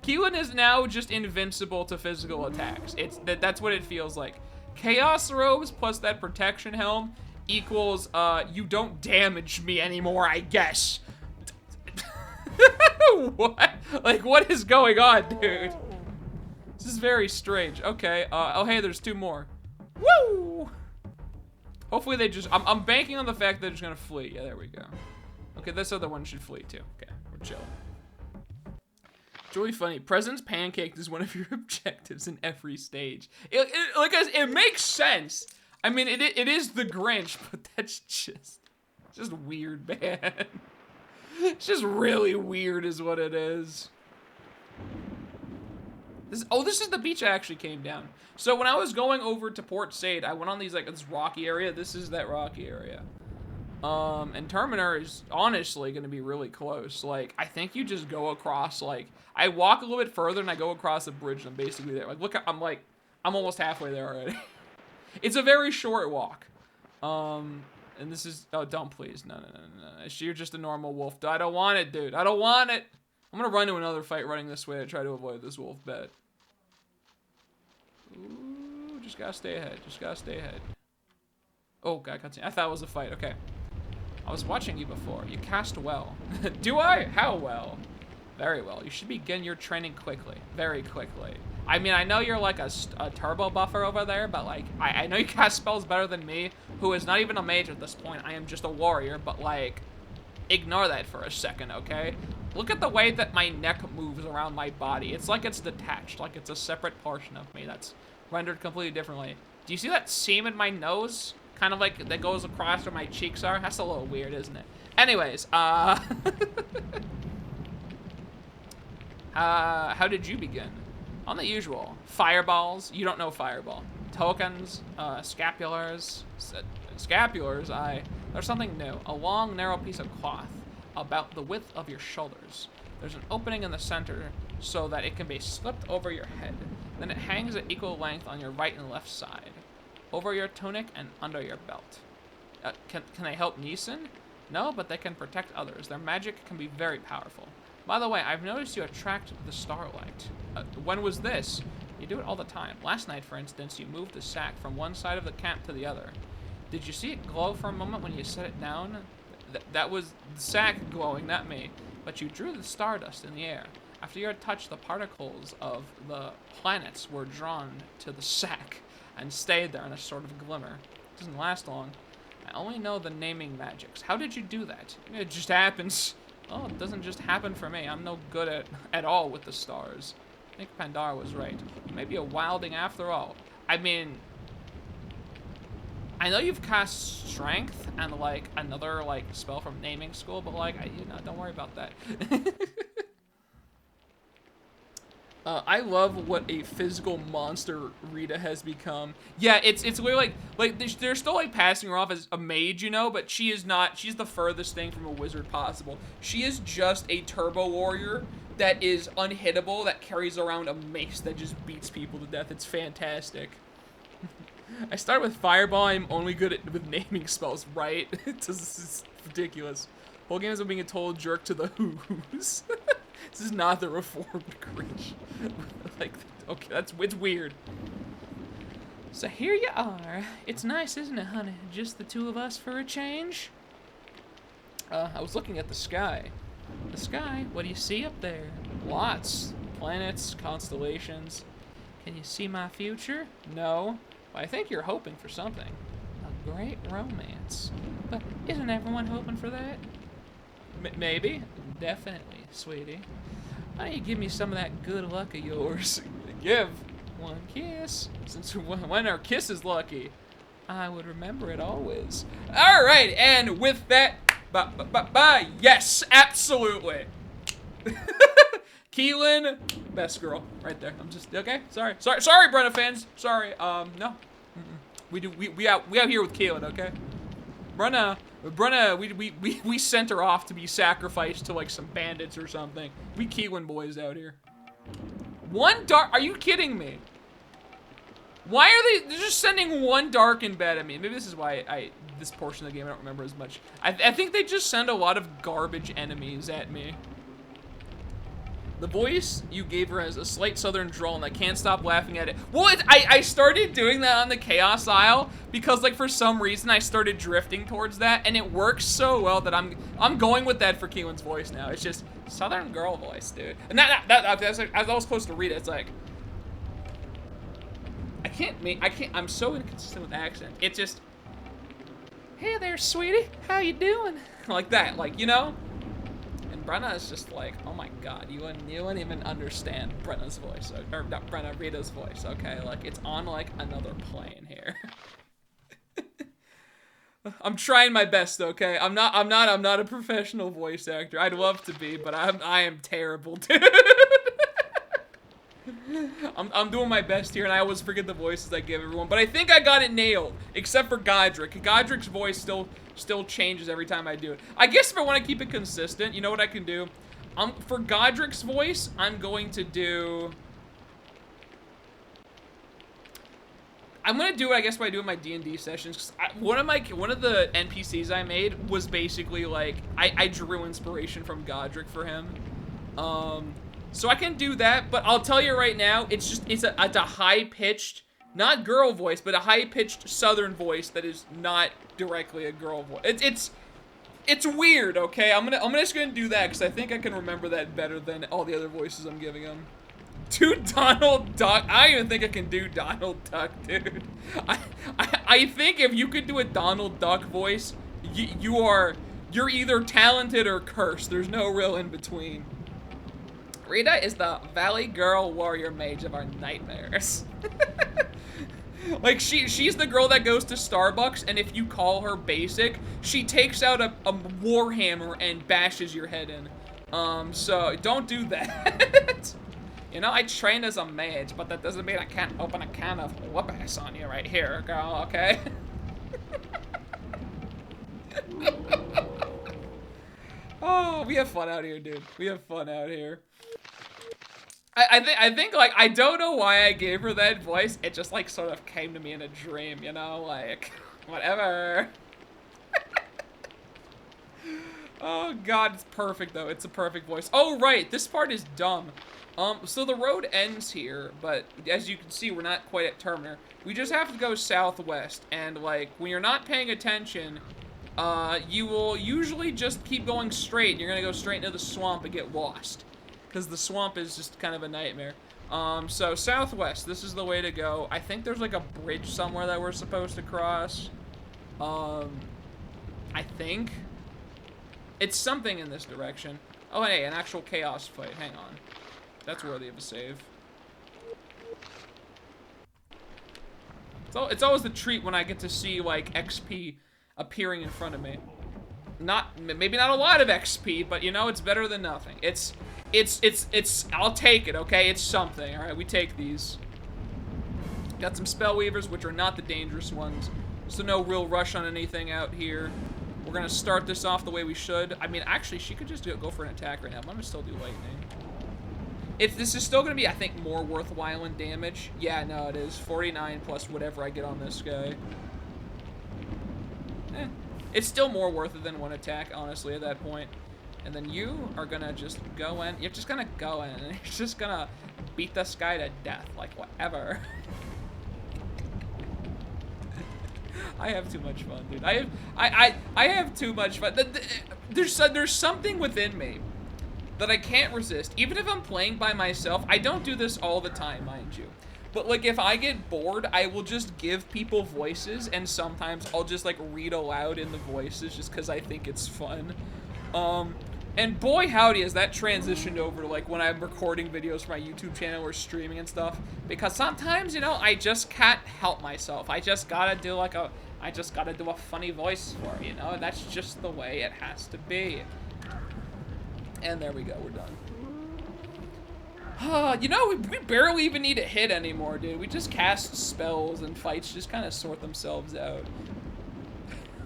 Keelan is now just invincible to physical attacks. That's what it feels like. Chaos robes plus that protection helm equals, you don't damage me anymore, I guess. What? Like, what is going on, dude? This is very strange. Okay, oh hey, there's 2 more. Woo! Hopefully they just, I'm banking on the fact they're just gonna flee. Yeah, there we go. Okay, this other one should flee too. Okay, we're chilling. It's really funny. President's Pancake is one of your objectives in every stage. It makes sense. I mean, it is the Grinch, but that's just weird, man. It's just really weird is what it is. This is the beach I actually came down. So when I was going over to Port Said, I went on these, like, this rocky area. This is that rocky area. And Terminer is honestly going to be really close. Like, I think you just go across, like, I walk a little bit further and I go across the bridge and I'm basically there. Like, look, I'm almost halfway there already. It's a very short walk. And this is, oh, don't please. No. You're just a normal wolf. I don't want it, dude. I don't want it. I'm going to run to another fight running this way to try to avoid this wolf bet. Ooh, just gotta stay ahead. Just gotta stay ahead. Oh, God, I thought it was a fight. Okay. I was watching you before. You cast well. Do I? How well? Very well. You should begin your training quickly. Very quickly. I mean, I know you're like a turbo buffer over there, but like, I know you cast spells better than me, who is not even a mage at this point. I am just a warrior, but like, ignore that for a second, okay? Look at the way that my neck moves around my body. It's like it's detached, like it's a separate portion of me that's rendered completely differently. Do you see that seam in my nose? Kind of like that goes across where my cheeks are? That's a little weird, isn't it? Anyways, how did you begin? On the usual. Fireballs. You don't know fireball. Tokens, scapulars. Scapulars, there's something new. A long, narrow piece of cloth about the width of your shoulders. There's an opening in the center so that it can be slipped over your head. Then it hangs at equal length on your right and left side, over your tunic and under your belt. Can they help Neeson? No, but they can protect others. Their magic can be very powerful. By the way, I've noticed you attract the starlight. When was this? You do it all the time. Last night, for instance, you moved the sack from one side of the camp to the other. Did you see it glow for a moment when you set it down? That was the sack glowing, not me. But you drew the stardust in the air. After you had touched, the particles of the planets were drawn to the sack and stayed there in a sort of glimmer. It doesn't last long. I only know the naming magics. How did you do that? It just happens. Oh, it doesn't just happen for me. I'm no good at all with the stars. I think Pandara was right. Maybe a wilding after all. I mean, I know you've cast Strength and like another like spell from Naming School, but like, don't worry about that. I love what a physical monster Rita has become. Yeah, it's literally like they're still like passing her off as a mage, you know, but she is not. She's the furthest thing from a wizard possible. She is just a turbo warrior that is unhittable, that carries around a mace that just beats people to death. It's fantastic. I started with Fireball. I'm only good with naming spells, right? This is ridiculous. Whole game is being a total jerk to the Who's. This is not the reformed Grinch. Like, okay, it's weird. So here you are. It's nice, isn't it, honey? Just the two of us for a change? I was looking at the sky. The sky? What do you see up there? Lots. Planets, constellations. Can you see my future? No. Well, I think you're hoping for something. A great romance. But isn't everyone hoping for that? Maybe. Definitely, sweetie. Why don't you give me some of that good luck of yours? Give one kiss. Since when our kiss is lucky, I would remember it always. All right, and with that, yes, absolutely. Keelan, best girl, right there. I'm just okay. Sorry, Brenna fans. Sorry. No. We out here with Keelan, okay? Brenna, we sent her off to be sacrificed to like some bandits or something. We Keelan boys out here. One dark, are you kidding me? Why are they're just sending one dark in bed at me? Maybe this is why this portion of the game I don't remember as much. I think they just send a lot of garbage enemies at me. The voice you gave her has a slight southern drawl, and I can't stop laughing at it. Well, I started doing that on the Chaos Isle because, like, for some reason I started drifting towards that, and it works so well that I'm going with that for Keelan's voice now. It's just southern girl voice, dude. And that's like, as I was supposed to read it, it's like I can't. I'm so inconsistent with accent. It just Hey there, sweetie. How you doing? Like that, like, you know? And Brenna is just like, oh my god, you wouldn't even understand Brenna's voice, or not Brenna, Rita's voice, okay? Like, it's on like another plane here. I'm trying my best, okay? I'm not a professional voice actor. I'd love to be, but I am terrible, dude. I'm doing my best here, and I always forget the voices I give everyone. But I think I got it nailed, except for Godric. Godric's voice still changes every time I do it. I guess if I want to keep it consistent, you know what I can do? For Godric's voice, I'm going to do... I'm gonna do it, I guess, what I do in my D&D sessions. One of the NPCs I made was basically like I drew inspiration from Godric for him. So I can do that, but I'll tell you right now, it's a high-pitched, not girl voice, but a high-pitched Southern voice that is not directly a girl voice. It's weird, okay? I'm just gonna do that because I think I can remember that better than all the other voices I'm giving him. Do Donald Duck. I don't even think I can do Donald Duck, dude. I think if you could do a Donald Duck voice, you're either talented or cursed. There's no real in between. Rita is the Valley Girl Warrior Mage of our nightmares. Like, she's the girl that goes to Starbucks, and if you call her basic, she takes out a warhammer and bashes your head in. So don't do that. You know, I trained as a mage, but that doesn't mean I can't open a can of whoop-ass on you right here, girl, okay? Oh, we have fun out here, dude. We have fun out here. I think, like, I don't know why I gave her that voice. It just, like, sort of came to me in a dream, you know? Like, whatever. Oh, God, it's perfect, though. It's a perfect voice. Oh, right, this part is dumb. So the road ends here, but as you can see, we're not quite at Terminer. We just have to go southwest, and, like, when you're not paying attention, you will usually just keep going straight. You're gonna go straight into the swamp and get lost, because the swamp is just kind of a nightmare. So southwest, this is the way to go. I think there's, like, a bridge somewhere that we're supposed to cross. I think. It's something in this direction. Oh, hey, an actual chaos fight. Hang on. That's worthy of a save. So it's always the treat when I get to see, like, XP appearing in front of me. Maybe not a lot of XP, but, you know, it's better than nothing. I'll take it, okay? It's something, all right? We take these. Got some Spellweavers, which are not the dangerous ones. So no real rush on anything out here. We're gonna start this off the way we should. I mean, actually, she could just go for an attack right now. I'm gonna still do lightning. This is still gonna be, I think, more worthwhile in damage. Yeah, no, it is. 49 plus whatever I get on this guy. It's still more worth it than one attack, honestly, at that point. And then you are gonna just go in. You're just gonna go in, and you're just gonna beat this guy to death, like whatever. I have too much fun, dude. I have too much fun. There's something within me that I can't resist. Even if I'm playing by myself, I don't do this all the time, mind you. But, like, if I get bored, I will just give people voices, and sometimes I'll just, like, read aloud in the voices just because I think it's fun. And boy howdy has that transitioned over to, like, when I'm recording videos for my YouTube channel or streaming and stuff. Because sometimes, you know, I just can't help myself. I just gotta do, like, a funny voice for it, you know? And that's just the way it has to be. And there we go, we're done. You know, we barely even need to hit anymore, dude. We just cast spells and fights just kind of sort themselves out.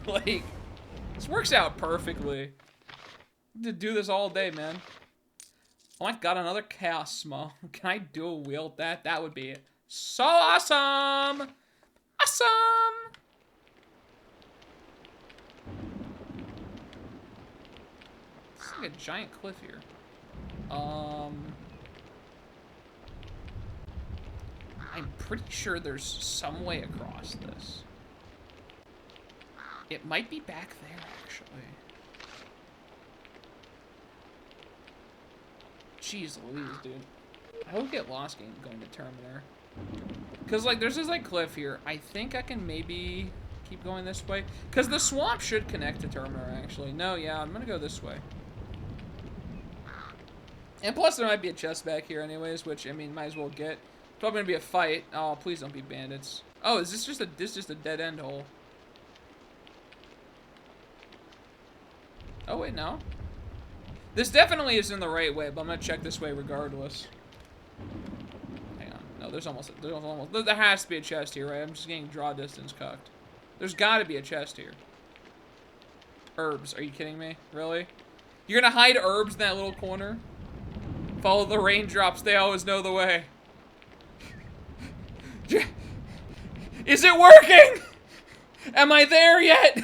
Like, this works out perfectly. To do this all day, man. Oh, I got another Chaos Small. Can I dual wield that? That would be so awesome! Awesome! It's like a giant cliff here. I'm pretty sure there's some way across this. It might be back there, actually. Jeez Louise, dude. I would get lost going to Terminer. Because, like, there's this, like, cliff here. I think I can maybe... keep going this way? Because the swamp should connect to Terminer, actually. No, yeah, I'm gonna go this way. And plus, there might be a chest back here anyways, which, I mean, might as well get. It's probably gonna be a fight. Oh, please don't be bandits. Oh, is this just a dead end hole? Oh, wait, no. This definitely isn't the right way, but I'm gonna check this way regardless. Hang on. No, there has to be a chest here, right? I'm just getting draw distance cucked. There's gotta be a chest here. Herbs, are you kidding me? Really? You're gonna hide herbs in that little corner? Follow the raindrops, they always know the way. Is it working? Am I there yet?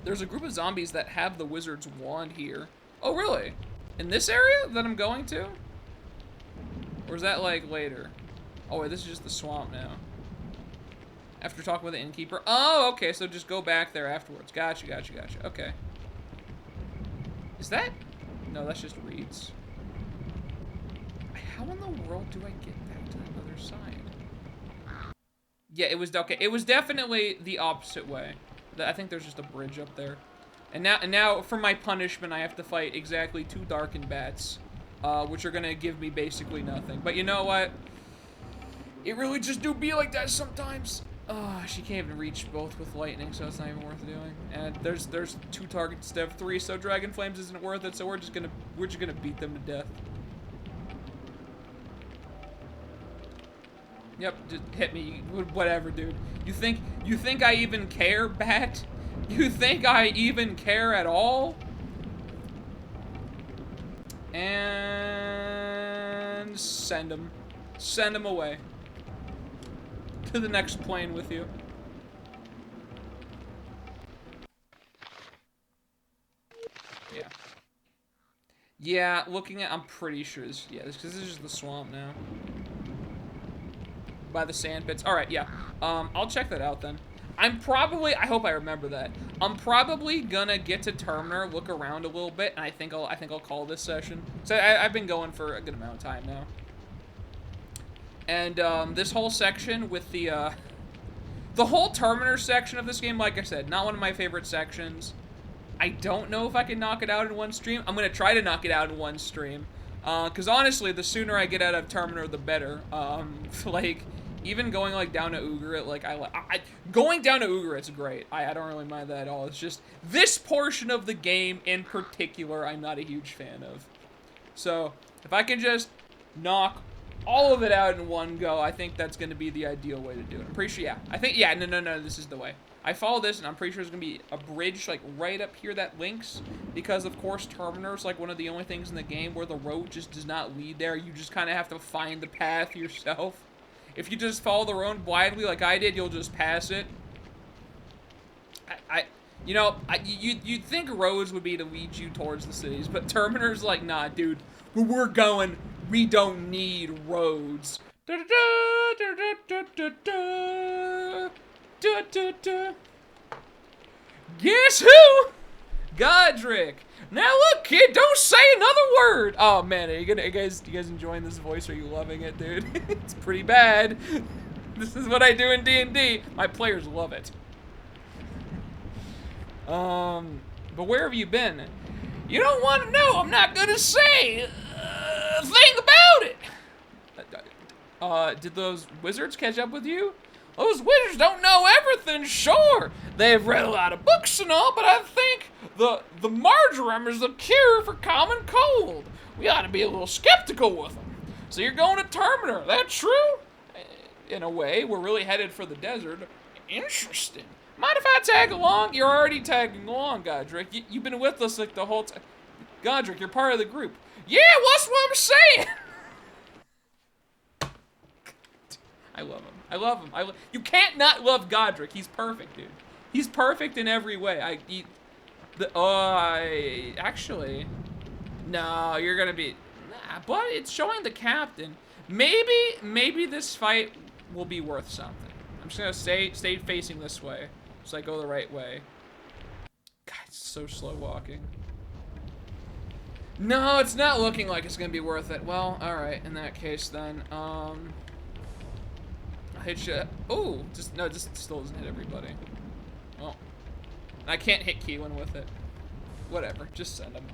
There's a group of zombies that have the wizard's wand here. Oh, really? In this area that I'm going to? Or is that, like, later? Oh, wait, this is just the swamp now. After talking with the innkeeper. Oh, okay, so just go back there afterwards. Gotcha, gotcha, gotcha. Okay. Is that? No, that's just reeds. How in the world do I get back to the other side? Yeah, it was okay. It was definitely the opposite way. I think there's just a bridge up there. And now for my punishment, I have to fight exactly 2 darkened bats, which are gonna give me basically nothing. But you know what? It really just do be like that sometimes. She can't even reach both with lightning, so it's not even worth doing. And there's 2 targets instead of 3, so Dragon Flames isn't worth it. So we're just gonna beat them to death. Yep, just hit me, whatever, dude. You think I even care, bat? You think I even care at all? And send him. Send him away. To the next plane with you. Yeah. Yeah, looking at, I'm pretty sure this, yeah, because this is just the swamp now. By the sand pits. All right, yeah. I'll check that out then. I hope I remember that. I'm probably gonna get to Terminer, look around a little bit, and I think I'll call this session. So I've been going for a good amount of time now. And this whole section with the whole Terminer section of this game, like I said, not one of my favorite sections. I don't know if I can knock it out in one stream. I'm gonna try to knock it out in one stream. Cause honestly, the sooner I get out of Terminer, the better. Like, even going like down to Ugarit, like going down to Ugarit's great. I don't really mind that at all. It's just this portion of the game in particular, I'm not a huge fan of. So if I can just knock all of it out in one go, I think that's gonna be the ideal way to do it. I'm pretty sure, yeah. I think, yeah, no, this is the way. I follow this, and I'm pretty sure there's gonna be a bridge, like, right up here that links, because, of course, Terminer's, like, one of the only things in the game where the road just does not lead there. You just kind of have to find the path yourself. If you just follow the road blindly like I did, you'll just pass it. You'd think roads would be to lead you towards the cities, but Terminer's like, nah, dude, where we're going, we don't need roads. Guess who? Godric. Now look, kid, don't say another word. Oh man, are you guys enjoying this voice? Are you loving it, dude? It's pretty bad. This is what I do in D&D. My players love it. But where have you been? You don't want to know. I'm not gonna say a thing about it. Did those wizards catch up with you? Those wizards don't know everything, sure. They've read a lot of books and all, but I think the marjoram is the cure for common cold. We ought to be a little skeptical with them. So you're going to Terminer, that true? In a way, we're really headed for the desert. Interesting. Mind if I tag along? You're already tagging along, Godric. You've been with us like the whole time. Godric, you're part of the group. Yeah, what's what I'm saying? I love him. I love him. You can't not love Godric. He's perfect, dude. He's perfect in every way. Actually, no, you're gonna be, nah, but it's showing the captain. Maybe this fight will be worth something. I'm just gonna stay facing this way, so I go the right way. God, it's so slow walking. No, it's not looking like it's gonna be worth it. Well, all right, in that case then, hit you. Oh, just still doesn't hit everybody. Well, I can't hit Keelan with it. Whatever, just send him.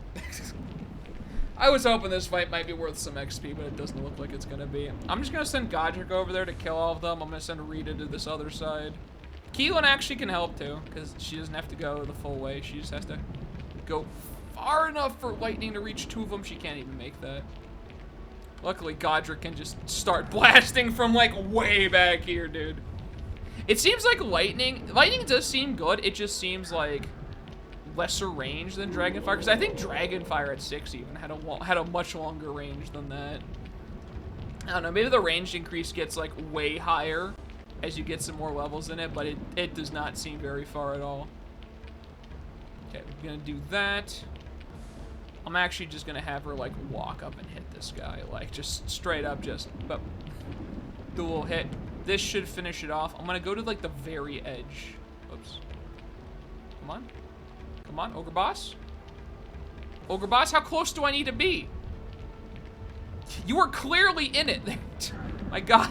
I was hoping this fight might be worth some XP, but it doesn't look like it's gonna be. I'm just gonna send Godric over there to kill all of them. I'm gonna send Rita to this other side. Keelan actually can help too, because she doesn't have to go the full way. She just has to go far enough for Lightning to reach 2 of them. She can't even make that. Luckily, Godric can just start blasting from like way back here, dude. It seems like Lightning does seem good. It just seems like lesser range than Dragonfire, because I think Dragonfire at 6 even had a much longer range than that. I don't know, maybe the range increase gets like way higher as you get some more levels in it, but it does not seem very far at all. Okay, we're gonna do that. I'm actually just gonna have her like walk up and hit this guy, like just straight up, just but do a little hit. This should finish it off. I'm gonna go to like the very edge. Oops. Come on. Come on, Ogre Boss. Ogre Boss, how close do I need to be? You were clearly in it. My God.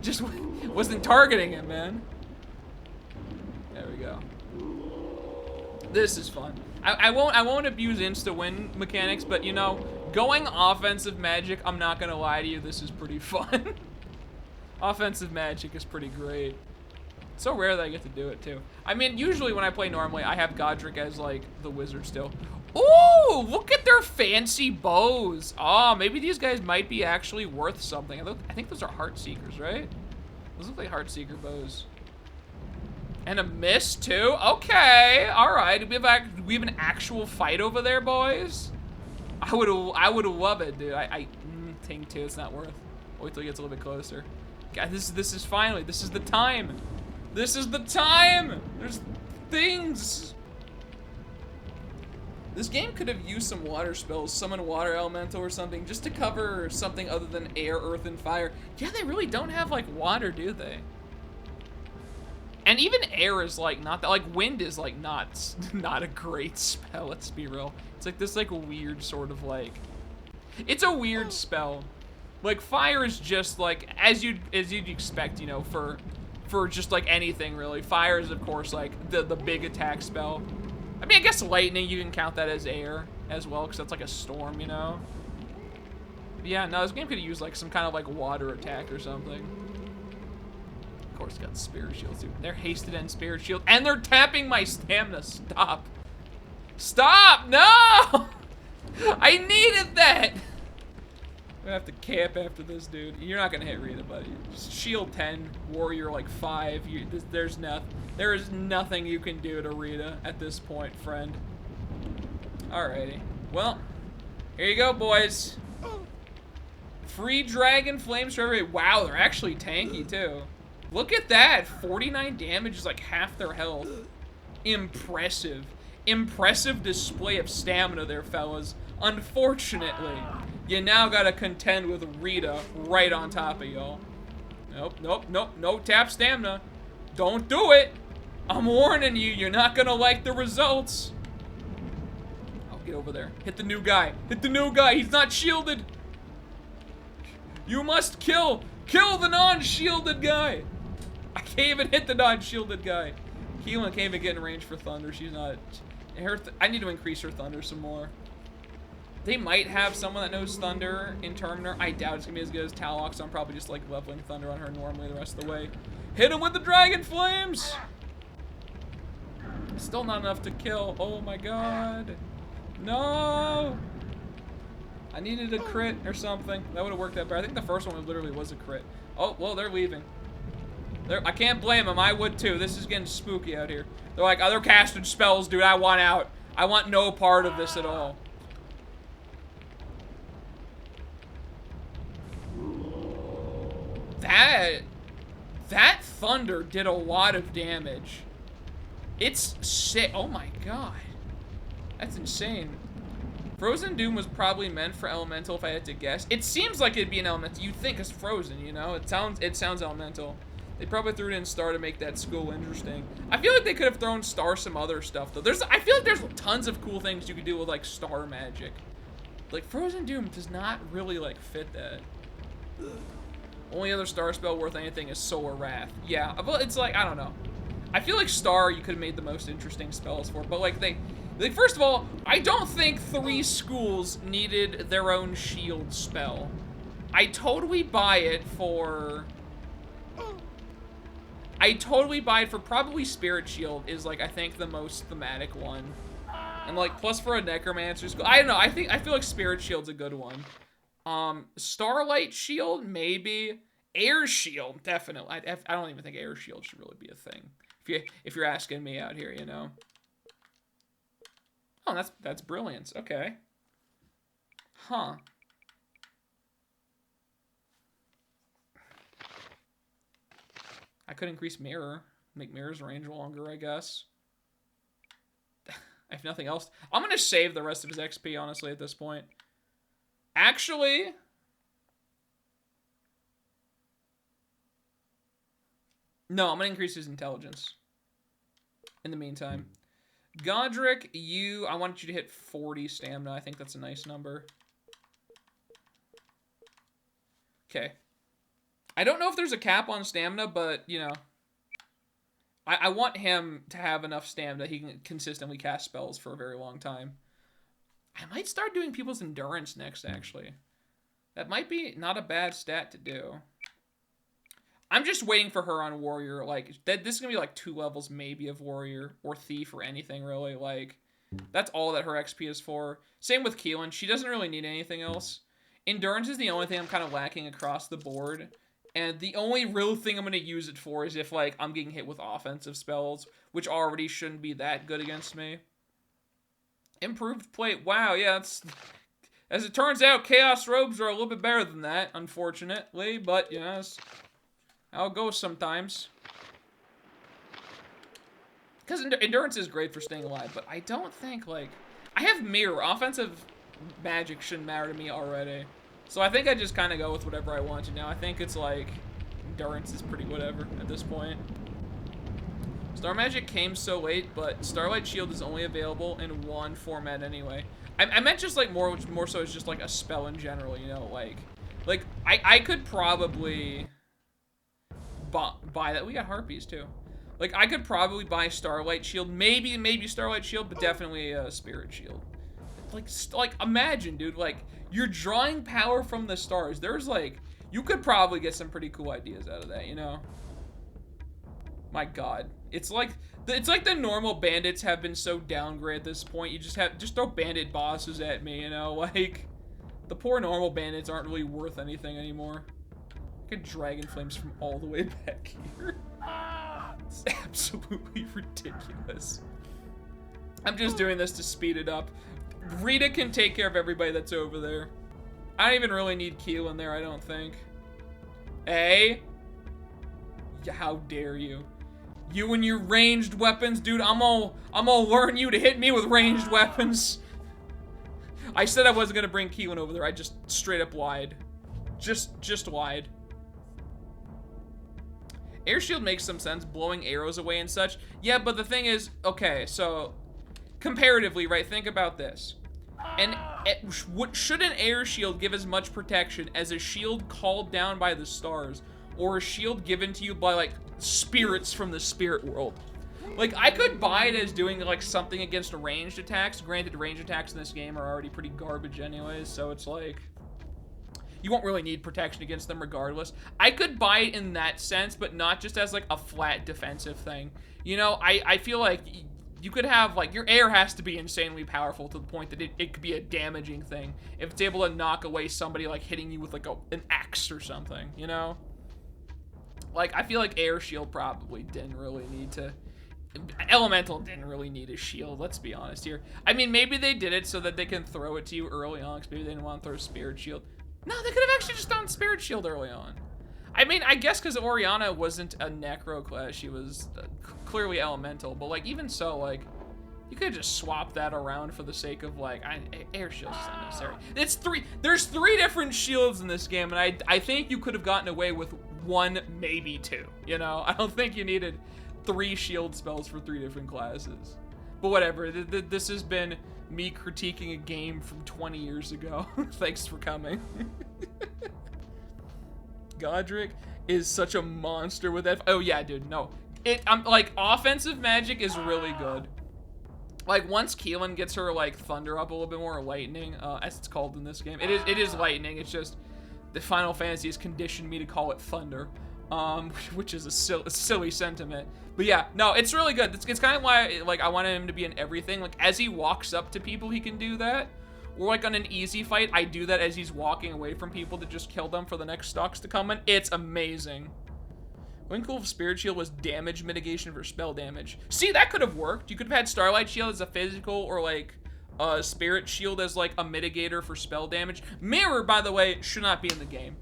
Just wasn't targeting him, man. There we go. This is fun. I won't abuse insta-win mechanics, but you know, going offensive magic, I'm not gonna lie to you, this is pretty fun. Offensive magic is pretty great. It's so rare that I get to do it too. I mean, usually when I play normally, I have Godric as like the wizard still. Ooh, look at their fancy bows. Oh, maybe these guys might be actually worth something. I think those are Heartseekers, right? Those look like Heartseeker bows. And a miss too? Okay, all right. We have an actual fight over there, boys. I would love it, dude. Ting 2, it's not worth. Wait till it gets a little bit closer. God, this is finally, this is the time. This is the time! There's things! This game could have used some water spells, summon water elemental or something, just to cover something other than air, earth, and fire. Yeah, they really don't have, like, water, do they? And even air is, like, not that, like, wind is, like, not a great spell, let's be real. It's, like, this, like, weird sort of, like... It's a weird spell. Like, fire is just, like, as you'd expect, you know, for just like anything really. Fire is of course like the big attack spell. I mean, I guess lightning, you can count that as air as well, because that's like a storm, you know? But yeah, no, this game could use like some kind of like water attack or something. Of course, got Spirit Shield too. They're hasted and Spirit Shield, and they're tapping my stamina. Stop. Stop, no! I needed that! I'm gonna have to camp after this, dude. You're not gonna hit Rita, buddy. Just shield 10, warrior like 5. There is nothing you can do to Rita at this point, friend. Alrighty. Well, here you go, boys. Free dragon flames for everybody. Wow, they're actually tanky too. Look at that. 49 damage is like half their health. Impressive. Impressive display of stamina there, fellas. Unfortunately, you now gotta contend with Rita right on top of y'all. Nope, no tap stamina. Don't do it. I'm warning you, you're not gonna like the results. Oh, get over there. Hit the new guy. Hit the new guy. He's not shielded. You must kill the non-shielded guy. I can't even hit the non-shielded guy. Keelan can't even get in range for Thunder. She's not. I need to increase her Thunder some more. They might have someone that knows Thunder in Terminator. I doubt it's gonna be as good as Talok, so I'm probably just like leveling Thunder on her normally the rest of the way. Hit him with the Dragon Flames! Still not enough to kill. Oh my god. No! I needed a crit or something. That would have worked out better. I think the first one literally was a crit. Oh, well, they're leaving. I can't blame them. I would too. This is getting spooky out here. They're like, other casted spells, dude. I want out. I want no part of this at all. That Thunder did a lot of damage. It's sick. Oh my god. That's insane. Frozen Doom was probably meant for Elemental if I had to guess. It seems like it'd be an Elemental. You'd think it's Frozen, you know? It sounds Elemental. They probably threw it in Star to make that school interesting. I feel like they could have thrown Star some other stuff though. I feel like there's tons of cool things you could do with like Star magic. Like Frozen Doom does not really like fit that. Only other star spell worth anything is Solar Wrath. Yeah, but it's like, I don't know. I feel like Star you could have made the most interesting spells for, but like first of all, I don't think 3 schools needed their own shield spell. I totally buy it for probably Spirit Shield is like, I think the most thematic one. And like, plus for a Necromancer school, I don't know, I feel like Spirit Shield's a good one. Starlight Shield, maybe. Air Shield, definitely. I don't even think Air Shield should really be a thing. If you're asking me out here, you know. Oh, that's Brilliance. Okay. Huh. I could increase Mirror. Make Mirror's range longer, I guess. If nothing else. I'm going to save the rest of his XP, honestly, at this point. Actually... No, I'm going to increase his intelligence. In the meantime. Godric, I want you to hit 40 stamina. I think that's a nice number. Okay. I don't know if there's a cap on stamina, but, you know. I want him to have enough stamina he can consistently cast spells for a very long time. I might start doing people's endurance next, actually. That might be not a bad stat to do. I'm just waiting for her on Warrior. Like, this is going to be like 2 levels maybe of Warrior or Thief or anything, really. Like, that's all that her XP is for. Same with Keelan. She doesn't really need anything else. Endurance is the only thing I'm kind of lacking across the board. And the only real thing I'm going to use it for is if, like, I'm getting hit with offensive spells, which already shouldn't be that good against me. Improved plate. Wow, yeah, it's... As it turns out, Chaos Robes are a little bit better than that, unfortunately. But, yes... How it goes sometimes. Because endurance is great for staying alive, but I don't think, like... I have Mirror. Offensive magic shouldn't matter to me already. So I think I just kind of go with whatever I want to now. I think it's, like... Endurance is pretty whatever at this point. Star Magic came so late, but Starlight Shield is only available in 1 format anyway. I meant just, like, more so as just, like, a spell in general, you know? Like I could probably... buy that. We got Harpies too. Like, I could probably buy Starlight Shield, maybe Starlight Shield, but definitely Spirit Shield. Like imagine, dude, like, you're drawing power from the stars. There's like, you could probably get some pretty cool ideas out of that, you know? My God, it's like the normal bandits have been so downgraded at this point. You just throw bandit bosses at me, you know? Like, the poor normal bandits aren't really worth anything anymore. Get Dragon Flames from all the way back here. It's absolutely ridiculous. I'm just doing this to speed it up. Rita can take care of everybody that's over there. I don't even really need Keelan there, I don't think. Hey? How dare you? You and your ranged weapons, dude. I'm gonna learn you to hit me with ranged weapons. I said I wasn't gonna bring Keelan over there. I just straight up lied. Just lied. Air Shield makes some sense, blowing arrows away and such. Yeah, but the thing is, okay, so comparatively, right, think about this. Should an Air Shield give as much protection as a shield called down by the stars, or a shield given to you by, like, spirits from the spirit world? Like, I could buy it as doing, like, something against ranged attacks. Granted, ranged attacks in this game are already pretty garbage anyways, so it's like... You won't really need protection against them regardless. I could buy it in that sense, but not just as, like, a flat defensive thing. You know, I feel like you could have, like, your air has to be insanely powerful to the point that it could be a damaging thing. If it's able to knock away somebody, like, hitting you with, like, an axe or something, you know? Like, I feel like Air Shield probably didn't really need to... Elemental didn't really need a shield, let's be honest here. I mean, maybe they did it so that they can throw it to you early on, because maybe they didn't want to throw a Spirit Shield. No, they could have actually just done Spirit Shield early on. I mean, I guess because Oriana wasn't a Necro class, she was clearly Elemental, but, like, even so, like, you could just swap that around for the sake of, like, Air Shields is unnecessary. There's 3 different shields in this game, and I think you could have gotten away with 1, maybe 2, you know? I don't think you needed 3 shield spells for 3 different classes. But whatever, this has been me critiquing a game from 20 years ago. Thanks for coming. Godric is such a monster with that. Oh yeah, dude, no. I'm like, offensive magic is really good. Like, once Keelan gets her, like, thunder up a little bit more, or lightning, as it's called in this game. It is lightning, it's just, the Final Fantasy has conditioned me to call it thunder, which is a silly sentiment. But yeah, no, it's really good. It's kind of why, like, I wanted him to be in everything. Like, as he walks up to people, he can do that. Or, like, on an easy fight, I do that as he's walking away from people to just kill them for the next stocks to come in. It's amazing. One cool Spirit Shield was damage mitigation for spell damage. See, that could have worked. You could have had Starlight Shield as a physical, or like Spirit Shield as like a mitigator for spell damage. Mirror, by the way, should not be in the game.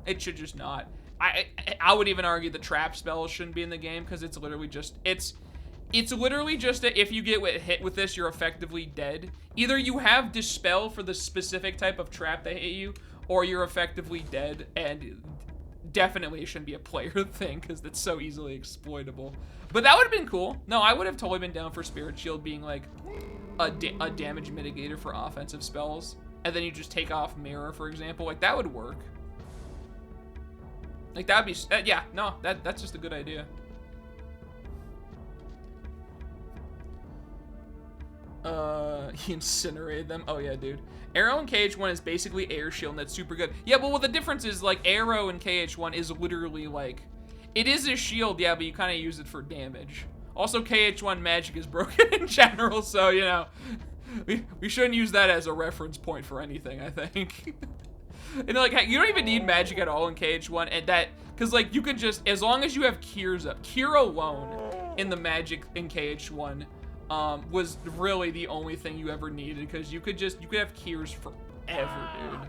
It should just not. I would even argue the trap spell shouldn't be in the game, because it's literally just it's literally just that if you get hit with this, you're effectively dead. Either you have Dispel for the specific type of trap that hit you, or you're effectively dead, and definitely it shouldn't be a player thing, because that's so easily exploitable. But that would have been cool. No, I would have totally been down for Spirit Shield being like a damage mitigator for offensive spells, and then you just take off Mirror, for example. Like, that would work. Like, that would be, yeah, no, that's just a good idea. He incinerated them. Oh yeah, dude. Arrow in KH1 is basically Air Shield, and that's super good. Yeah, but well, the difference is, like, Arrow in KH1 is literally, like, it is a shield, yeah, but you kind of use it for damage. Also, KH1 magic is broken in general, so, you know, we shouldn't use that as a reference point for anything, I think. And, like, you don't even need magic at all in KH1, and that, because, like, you can just, as long as you have Cures up, Cure alone in the magic in KH1 was really the only thing you ever needed, because you could have Cures forever, dude.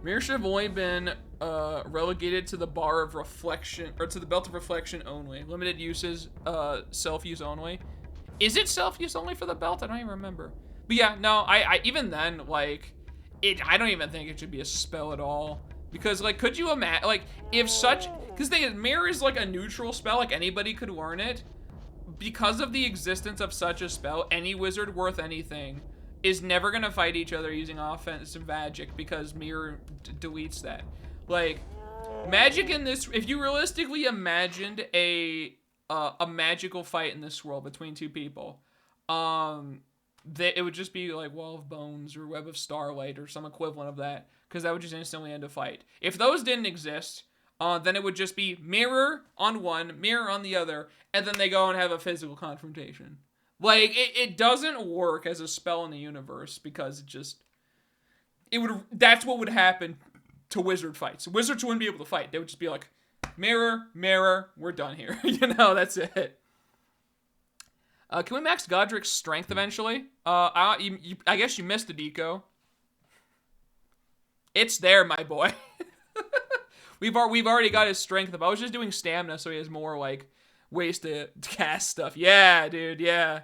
Mirror should have only been relegated to the bar of reflection, or to the belt of reflection only. Limited uses, self-use only. Is it self-use only for the belt? I don't even remember. But yeah, no, I even then, like, I don't even think it should be a spell at all. Because, like, could you imagine, like, if such, because Mirror is like a neutral spell, like anybody could learn it. Because of the existence of such a spell, any wizard worth anything is never gonna fight each other using offensive magic, because Mirror deletes that. Like, magic in this, if you realistically imagined a magical fight in this world between two people, it would just be like Wall of Bones or Web of Starlight or some equivalent of that, because that would just instantly end a fight. If those didn't exist, then it would just be Mirror on one, Mirror on the other, and then they go and have a physical confrontation. Like, it doesn't work as a spell in the universe, because that's what would happen to wizard fights. Wizards wouldn't be able to fight. They would just be like, Mirror, Mirror, we're done here. You know, that's it. Can we max Godric's strength eventually? I guess you missed the deco. It's there, my boy. We've already got his strength up. I was just doing stamina, so he has more, like, ways to cast stuff. Yeah, dude, yeah.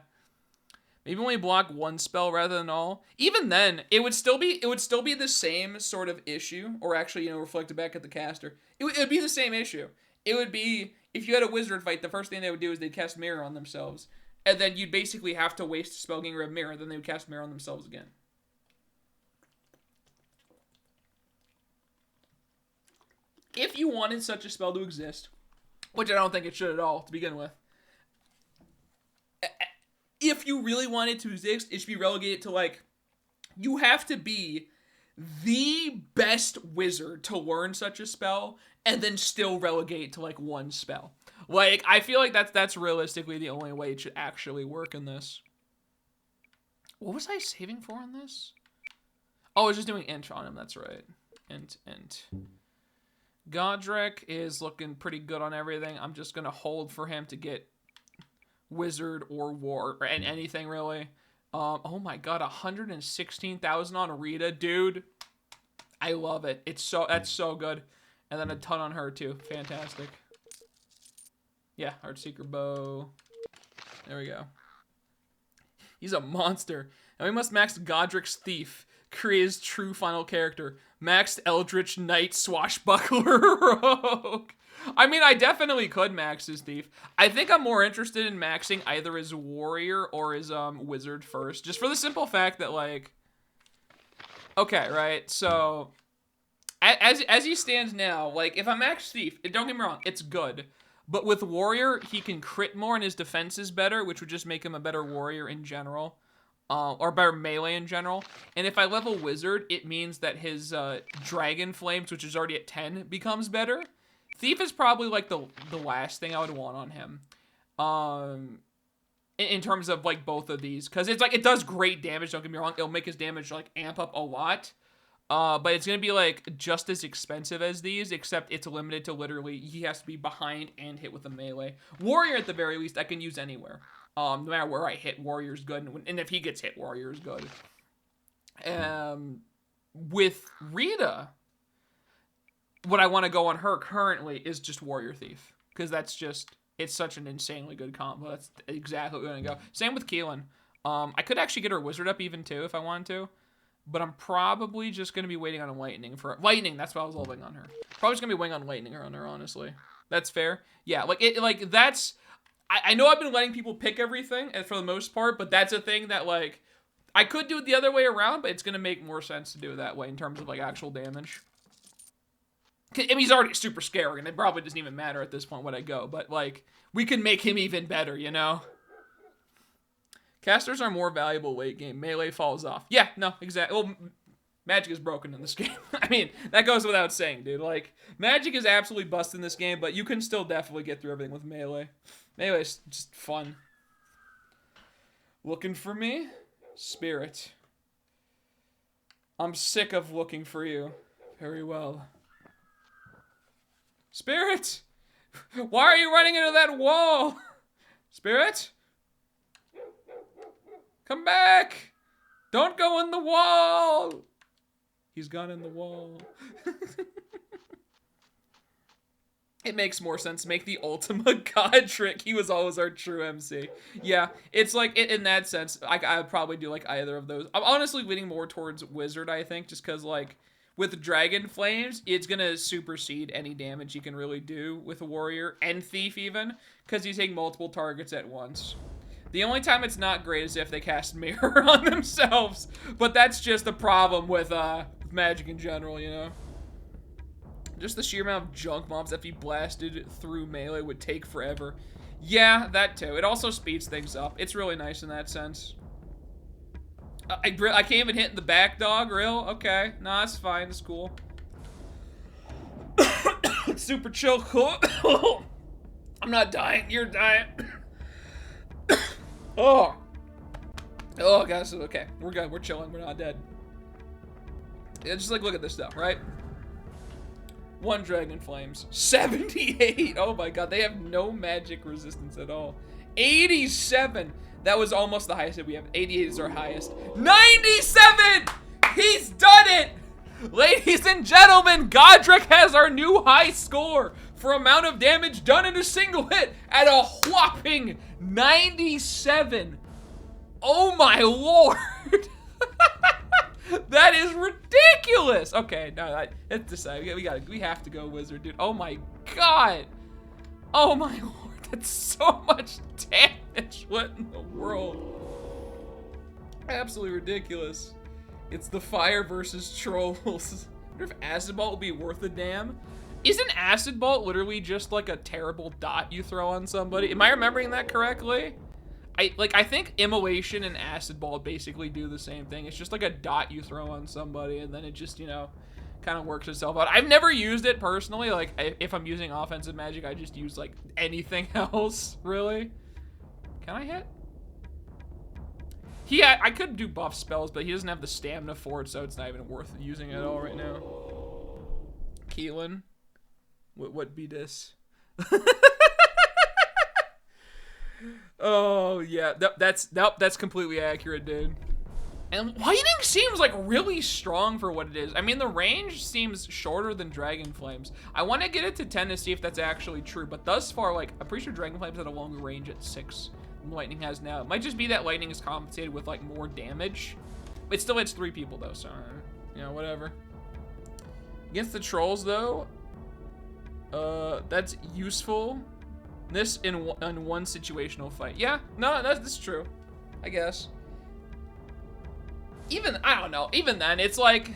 Maybe only block one spell rather than all. Even then, it would still be the same sort of issue, or actually, you know, reflected back at the caster. It would be the same issue. It would be, if you had a wizard fight, the first thing they would do is they'd cast Mirror on themselves, and then you'd basically have to waste a spell getting rid of Mirror, then they would cast Mirror on themselves again. If you wanted such a spell to exist, which I don't think it should at all to begin with, if you really want it to exist, it should be relegated to, like, you have to be the best wizard to learn such a spell, and then still relegate to, like, one spell. Like, I feel like that's realistically the only way it should actually work in this. What was I saving for on this? Oh, I was just doing int on him, that's right. Int. Godric is looking pretty good on everything. I'm just going to hold for him to get wizard or war, or anything really. Oh my god, 116,000 on Rita, dude. I love it. That's so good. And then a ton on her too. Fantastic. Yeah, Heartseeker bow. There we go. He's a monster. And we must max Godric's Thief. Create his true final character. Maxed Eldritch Knight Swashbuckler Rogue. I mean, I definitely could max his Thief. I think I'm more interested in maxing either his Warrior or his Wizard first. Just for the simple fact that, like... Okay, right? So... as he stands now, like, if I'm Max Thief, don't get me wrong, it's good. But with Warrior, he can crit more and his defense is better, which would just make him a better Warrior in general. Or better melee in general. And if I level Wizard, it means that his Dragon Flames, which is already at 10, becomes better. Thief is probably, like, the last thing I would want on him. In terms of, like, both of these. Because it's, like, it does great damage, don't get me wrong. It'll make his damage, like, amp up a lot. But it's going to be, like, just as expensive as these, except it's limited to literally, he has to be behind and hit with a melee. Warrior, at the very least, I can use anywhere. No matter where I hit, Warrior's good. And if he gets hit, Warrior's good. With Rita, what I want to go on her currently is just Warrior Thief. Because that's just, it's such an insanely good combo. That's exactly what we're going to go. Same with Keelan. I could actually get her Wizard up even too if I wanted to. But I'm probably just going to be waiting on a Lightning for... Lightning, that's what I was leveling on her. Probably just going to be waiting on Lightning on her, honestly. That's fair. Yeah, like that's... I know I've been letting people pick everything, and for the most part, but that's a thing that, like, I could do it the other way around, but it's going to make more sense to do it that way in terms of, like, actual damage. I mean, he's already super scary, and it probably doesn't even matter at this point what I go, but, like, we can make him even better, you know? Casters are more valuable late game. Melee falls off. Yeah, no, exactly. Well, Magic is broken in this game. I mean, that goes without saying, dude. Like, Magic is absolutely busted in this game, but you can still definitely get through everything with Melee. Melee's just fun. Looking for me? Spirit. I'm sick of looking for you. Very well. Spirit! Why are you running into that wall? Spirit? Come back! Don't go in the wall! He's gone in the wall. It makes more sense to make the Ultima God trick. He was always our true MC. Yeah, it's like, in that sense, I would probably do like either of those. I'm honestly leaning more towards Wizard, I think, just because like, with Dragon Flames, it's going to supersede any damage you can really do with a Warrior, and Thief even, because he's hitting multiple targets at once. The only time it's not great is if they cast Mirror on themselves, but that's just the problem with Magic in general, you know? Just the sheer amount of junk mobs that if you blasted through Melee would take forever. Yeah, that too. It also speeds things up. It's really nice in that sense. I can't even hit in the back, dog, real? Okay, nah, that's fine, that's cool. It's super chill, cool. I'm not dying, you're dying. Oh, guys, okay. We're good. We're chilling. We're not dead. Yeah, just like look at this stuff, right? 1 Dragon Flames. 78. Oh my god, they have no magic resistance at all. 87. That was almost the highest that we have. 88 is our highest. 97! He's done it! Ladies and gentlemen, Godric has our new high score for amount of damage done in a single hit at a whopping 97. Oh my lord. That is ridiculous. Okay, no, it's decided. We have to go Wizard, dude. Oh my god. Oh my lord, that's so much damage. What in the world? Absolutely ridiculous. It's the fire versus trolls. I wonder if Acid Bolt will be worth a damn. Isn't Acid Bolt literally just like a terrible dot you throw on somebody? Am I remembering that correctly? I think Immolation and Acid Bolt basically do the same thing. It's just like a dot you throw on somebody and then it just, you know, kind of works itself out. I've never used it personally. Like, if I'm using offensive magic, I just use like anything else, really. Can I hit? I could do buff spells, but he doesn't have the stamina for it, so it's not even worth using at all right now. Keelan. What be this? Oh yeah, that's completely accurate, dude. And Lightning seems like really strong for what it is. I mean, the range seems shorter than Dragon Flames. I want to get it to 10 to see if that's actually true, but thus far, like, I'm pretty sure Dragon Flames had a longer range at 6 than Lightning has now. It might just be that Lightning is compensated with like more damage. It still hits 3 people though, so you know, whatever. Against the trolls though, that's useful. This in one situational fight. Yeah, no, that's true, I guess. Even, I don't know, even then, it's like,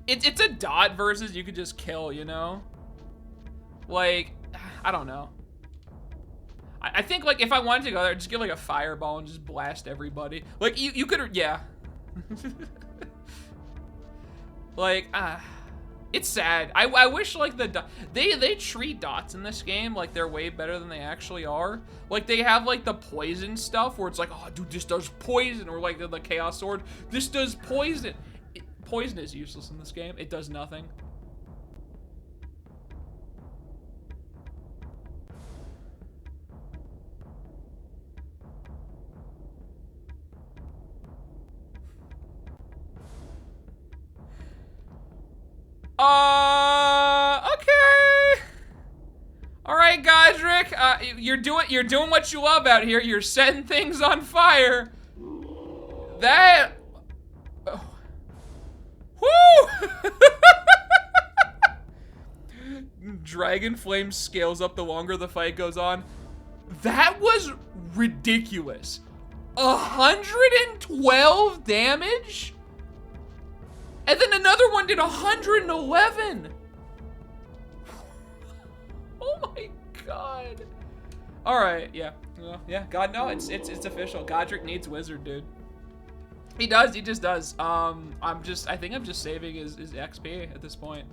it's a dot versus you could just kill, you know? Like, I don't know. I think, like, if I wanted to go there, just get, like, a fireball and just blast everybody. Like, you could, yeah. Like, it's sad. I wish, like, they treat dots in this game like they're way better than they actually are. Like, they have, like, the poison stuff where it's like, oh, dude, this does poison. Or, like, the Chaos Sword, this does poison. Poison is useless in this game. It does nothing. Okay. All right, Godric. You're doing what you love out here. You're setting things on fire. That. Oh. Woo! Dragon Flame scales up the longer the fight goes on. That was ridiculous. 112 damage? And then another one did 111. Oh my god. All right, yeah. Yeah, God, no, it's official. Godric needs wizard, dude. He does, he just does. I think I'm just saving his XP at this point.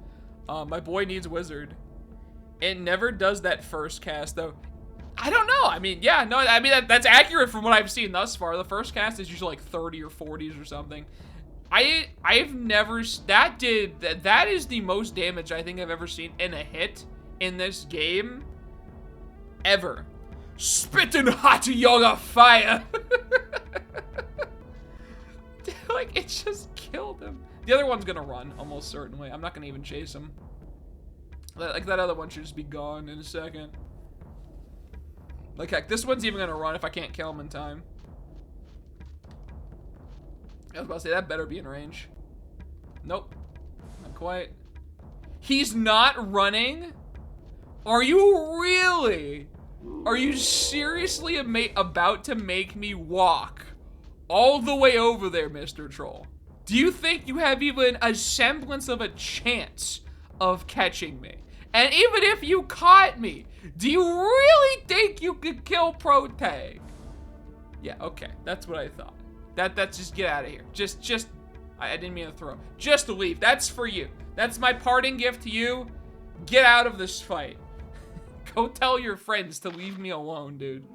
My boy needs wizard. It never does that first cast though. I don't know. I mean, yeah, no, I mean, that's accurate from what I've seen thus far. The first cast is usually like 30 or 40s or something. I've never, that is the most damage I think I've ever seen in a hit in this game ever. Spitting hot yoga fire. Like, it just killed him. The other one's gonna run almost certainly. I'm not gonna even chase him. Like, that other one should just be gone in a second. Like, heck, this one's even gonna run if I can't kill him in time. I was about to say, that better be in range. Nope. Not quite. He's not running? Are you really? Are you seriously about to make me walk all the way over there, Mr. Troll? Do you think you have even a semblance of a chance of catching me? And even if you caught me, do you really think you could kill Protag? Yeah, okay. That's what I thought. That's just get out of here. I didn't mean to throw. Just leave. That's for you. That's my parting gift to you. Get out of this fight. Go tell your friends to leave me alone, dude.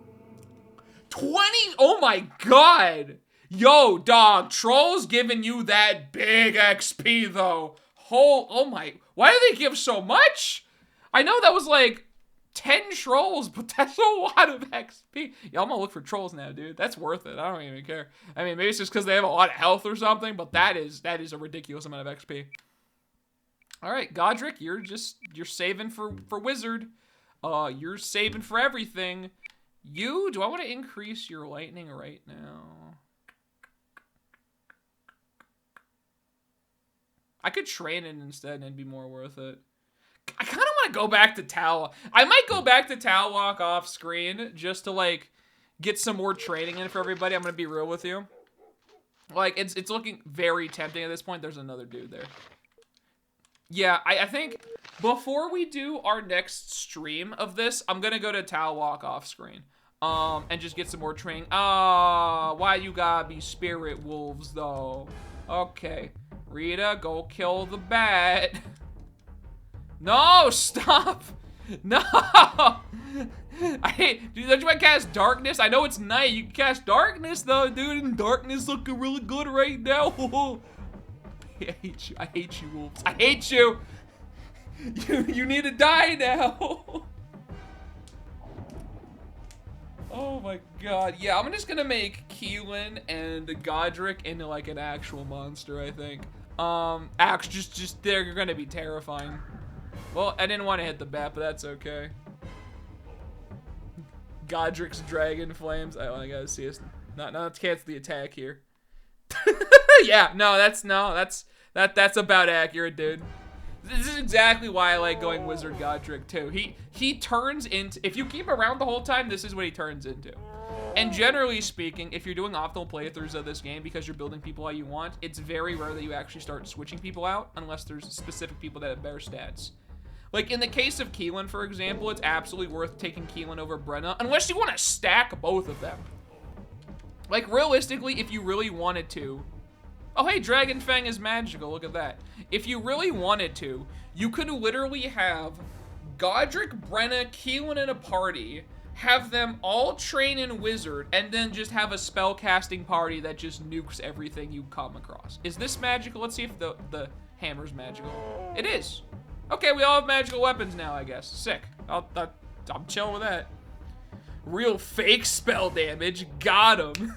20, oh my God. Yo, dog, Troll's giving you that big XP though. Oh my, why do they give so much? I know that was like 10 trolls, but that's a lot of XP. Yeah, I'm gonna look for trolls now, dude. That's worth it. I don't even care. I mean, maybe it's just because they have a lot of health or something, but that is a ridiculous amount of XP. All right, Godric, you're saving for wizard. You're saving for everything. Do I want to increase your lightning right now? I could train it instead and it'd be more worth it. I kind of want to go back to Tal. I might go back to Talwalk off screen just to like get some more training in for everybody. I'm gonna be real with you. Like it's looking very tempting at this point. There's another dude there. Yeah, I think before we do our next stream of this, I'm gonna go to Talwalk off screen. And just get some more training. Why you gotta be spirit wolves though? Okay, Rita, go kill the bat. No, stop! No! Dude, don't you want to cast darkness? I know it's night. You can cast darkness though, dude, and darkness looking really good right now. I hate you. I hate you, wolves. I hate you! You need to die now. Oh my God. Yeah, I'm just gonna make Keelan and Godric into like an actual monster, I think. Just they're gonna be terrifying. Well, I didn't want to hit the bat, but that's okay. Godric's Dragon Flames. Oh, I gotta see us. Not to cancel the attack here. Yeah, that's about accurate, dude. This is exactly why I like going Wizard Godric too. He turns into, if you keep around the whole time, this is what he turns into. And generally speaking, if you're doing optimal playthroughs of this game because you're building people how you want, it's very rare that you actually start switching people out unless there's specific people that have better stats. Like in the case of Keelan, for example, it's absolutely worth taking Keelan over Brenna unless you want to stack both of them. Like realistically, if you really wanted to. Oh hey, Dragon Fang is magical, look at that. If you really wanted to, you could literally have Godric, Brenna, Keelan in a party, have them all train in Wizard, and then just have a spellcasting party that just nukes everything you come across. Is this magical? Let's see if the hammer's magical. It is. Okay, we all have magical weapons now, I guess. Sick. I'm chilling with that. Real fake spell damage. Got him.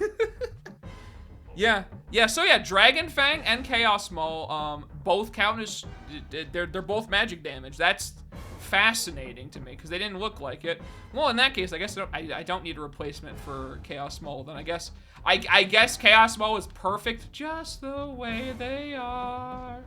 Yeah. So yeah, Dragon Fang and Chaos Maul both count as... They're both magic damage. That's fascinating to me because they didn't look like it. Well, in that case, I guess I don't need a replacement for Chaos Maul. Then I guess Chaos Maul is perfect just the way they are.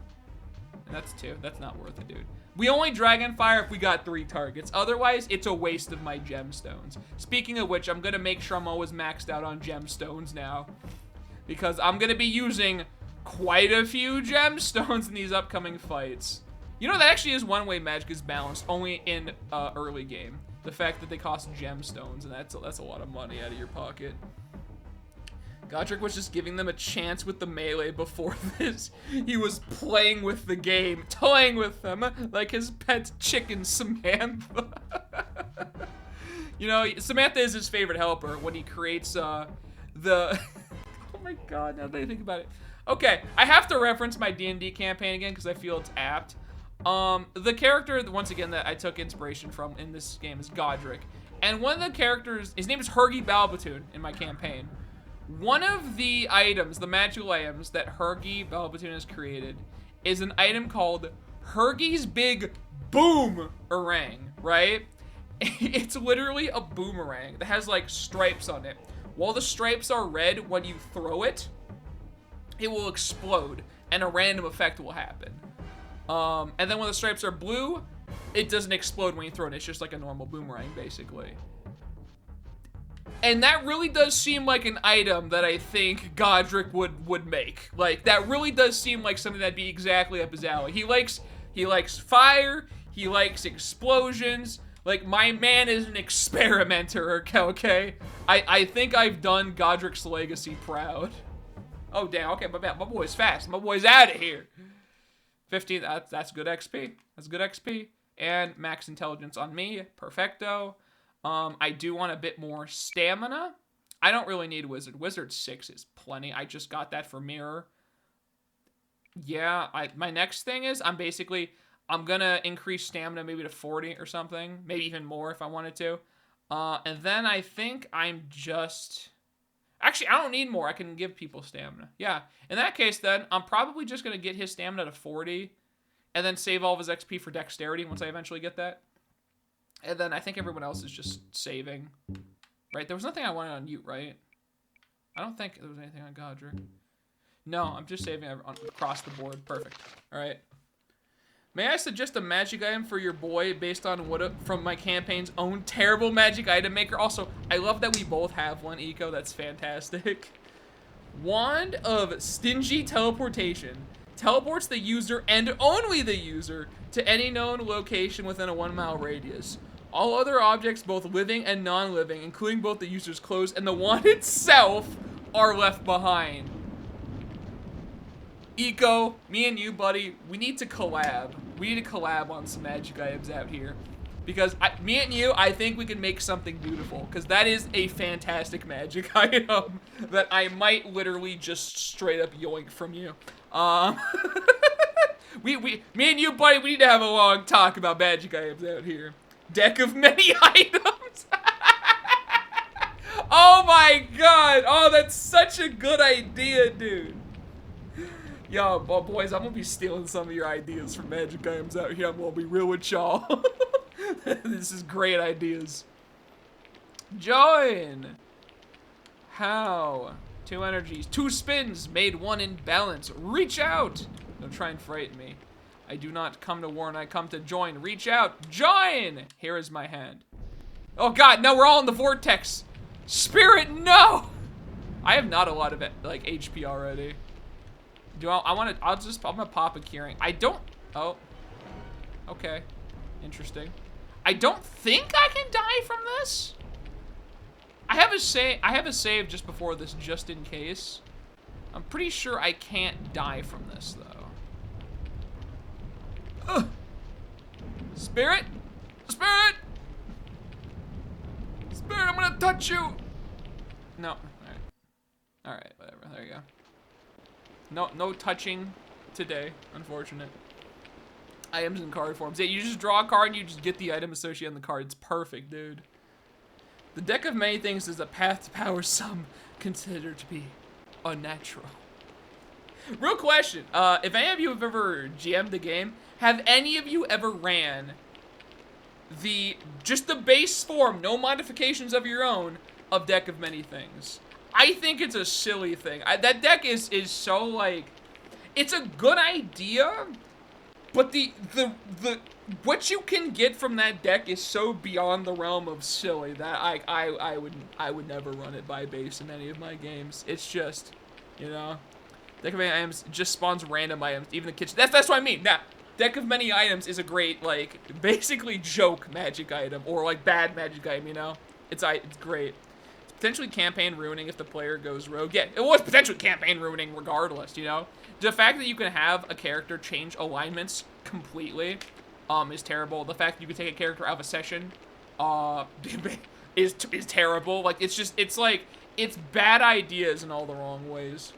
And that's 2. That's not worth it, dude. We only Dragonfire if we got 3 targets. Otherwise, it's a waste of my gemstones. Speaking of which, I'm gonna make sure I'm always maxed out on gemstones now, because I'm gonna be using quite a few gemstones in these upcoming fights. You know, that actually is one way Magic is balanced, only in early game. The fact that they cost gemstones, and that's a lot of money out of your pocket. Godric was just giving them a chance with the melee before this. He was playing with the game, toying with them like his pet chicken, Samantha. You know, Samantha is his favorite helper when he creates the... Oh my god, now that I think about it. Okay, I have to reference my D&D campaign again because I feel it's apt. The character, once again, that I took inspiration from in this game is Godric. And one of the characters, his name is Hergy Balbatoon in my campaign. One of the items, the magical items that Hergy Balbatoon has created is an item called Hergy's Big Boomerang, right? It's literally a boomerang that has like stripes on it. While the stripes are red, when you throw it, it will explode and a random effect will happen. And then when the stripes are blue, it doesn't explode when you throw it. It's just like a normal boomerang, basically. And that really does seem like an item that I think Godric would make. Like, that really does seem like something that'd be exactly up his alley. He likes fire, he likes explosions. Like, my man is an experimenter, okay? I think I've done Godric's legacy proud. Oh, damn, okay, my boy's fast. My boy's out of here. 15, that's good XP. That's good XP. And max intelligence on me, perfecto. I do want a bit more stamina. I don't really need Wizard. Wizard 6 is plenty. I just got that for Mirror. Yeah, my next thing is I'm gonna increase stamina maybe to 40 or something. Maybe even more if I wanted to. And then I think I'm just... Actually, I don't need more. I can give people stamina. Yeah, in that case then, I'm probably just gonna get his stamina to 40 and then save all of his XP for dexterity once I eventually get that. And then I think everyone else is just saving. Right? There was nothing I wanted on Ute, right? I don't think there was anything on Godric. No, I'm just saving across the board. Perfect. Alright. May I suggest a magic item for your boy based on from my campaign's own terrible magic item maker? Also, I love that we both have one, Eco. That's fantastic. Wand of Stingy Teleportation. Teleports the user and only the user to any known location within a 1-mile radius. All other objects, both living and non-living, including both the user's clothes and the wand itself, are left behind. Eco, me and you, buddy, we need to collab. We need to collab on some magic items out here. Because me and you, I think we can make something beautiful. Because that is a fantastic magic item that I might literally just straight up yoink from you. Me and you, buddy, we need to have a long talk about magic items out here. Deck of many items. Oh my god. Oh, that's such a good idea, dude. Yo, boys, I'm gonna be stealing some of your ideas from magic items out here. I'm gonna be real with y'all. This is great ideas. Join. How? 2 energies, 2 spins, made 1 in balance. Reach out. Don't try and frighten me. I do not come to warn, I come to join. Reach out, join. Here is my hand. Oh god, no, we're all in the vortex. Spirit, no! I have not a lot of like HP already. I'm gonna pop a curing. I don't, oh. Okay, interesting. I don't think I can die from this. I have a save just before this, just in case. I'm pretty sure I can't die from this, though. Ugh. Spirit? Spirit! Spirit, I'm gonna touch you! No, alright. Alright, whatever, there you go. No touching today, unfortunate. Items in card forms. Yeah, you just draw a card and you just get the item associated on the card. It's perfect, dude. The deck of many things is a path to power some consider to be unnatural. Real question, if any of you have ever GM'd the game, have any of you ever ran just the base form, no modifications of your own, of Deck of Many Things? I think it's a silly thing. That deck is so, like, it's a good idea, but what you can get from that deck is so beyond the realm of silly that I would never run it by base in any of my games. It's just, you know, Deck of Many Items just spawns random items, even the kitchen. That's what I mean. Now, Deck of Many Items is a great, like, basically joke magic item, or like bad magic item, you know? It's great. It's potentially campaign ruining if the player goes rogue. Yeah, it was potentially campaign ruining regardless, you know? The fact that you can have a character change alignments completely is terrible. The fact that you can take a character out of a session is terrible. Like, it's bad ideas in all the wrong ways.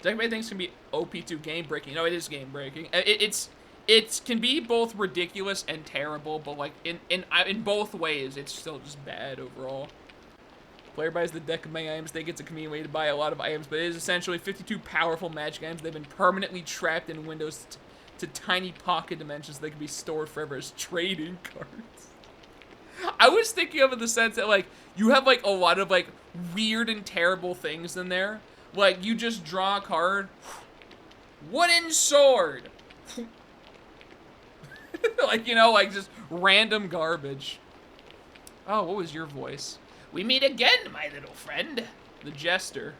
Deck of Many Things can be OP2 game breaking. No, it is game breaking. It can be both ridiculous and terrible, but like in both ways, it's still just bad overall. Player buys the Deck of Many Items. They get a convenient way to buy a lot of items, but it is essentially 52 powerful magic items. They've been permanently trapped in windows to tiny pocket dimensions. So they can be stored forever as trading cards. I was thinking of it in the sense that, like, you have like a lot of like weird and terrible things in there. Like, you just draw a card. Wooden sword. Like, you know, like just random garbage. Oh, what was your voice? We meet again, my little friend. The jester.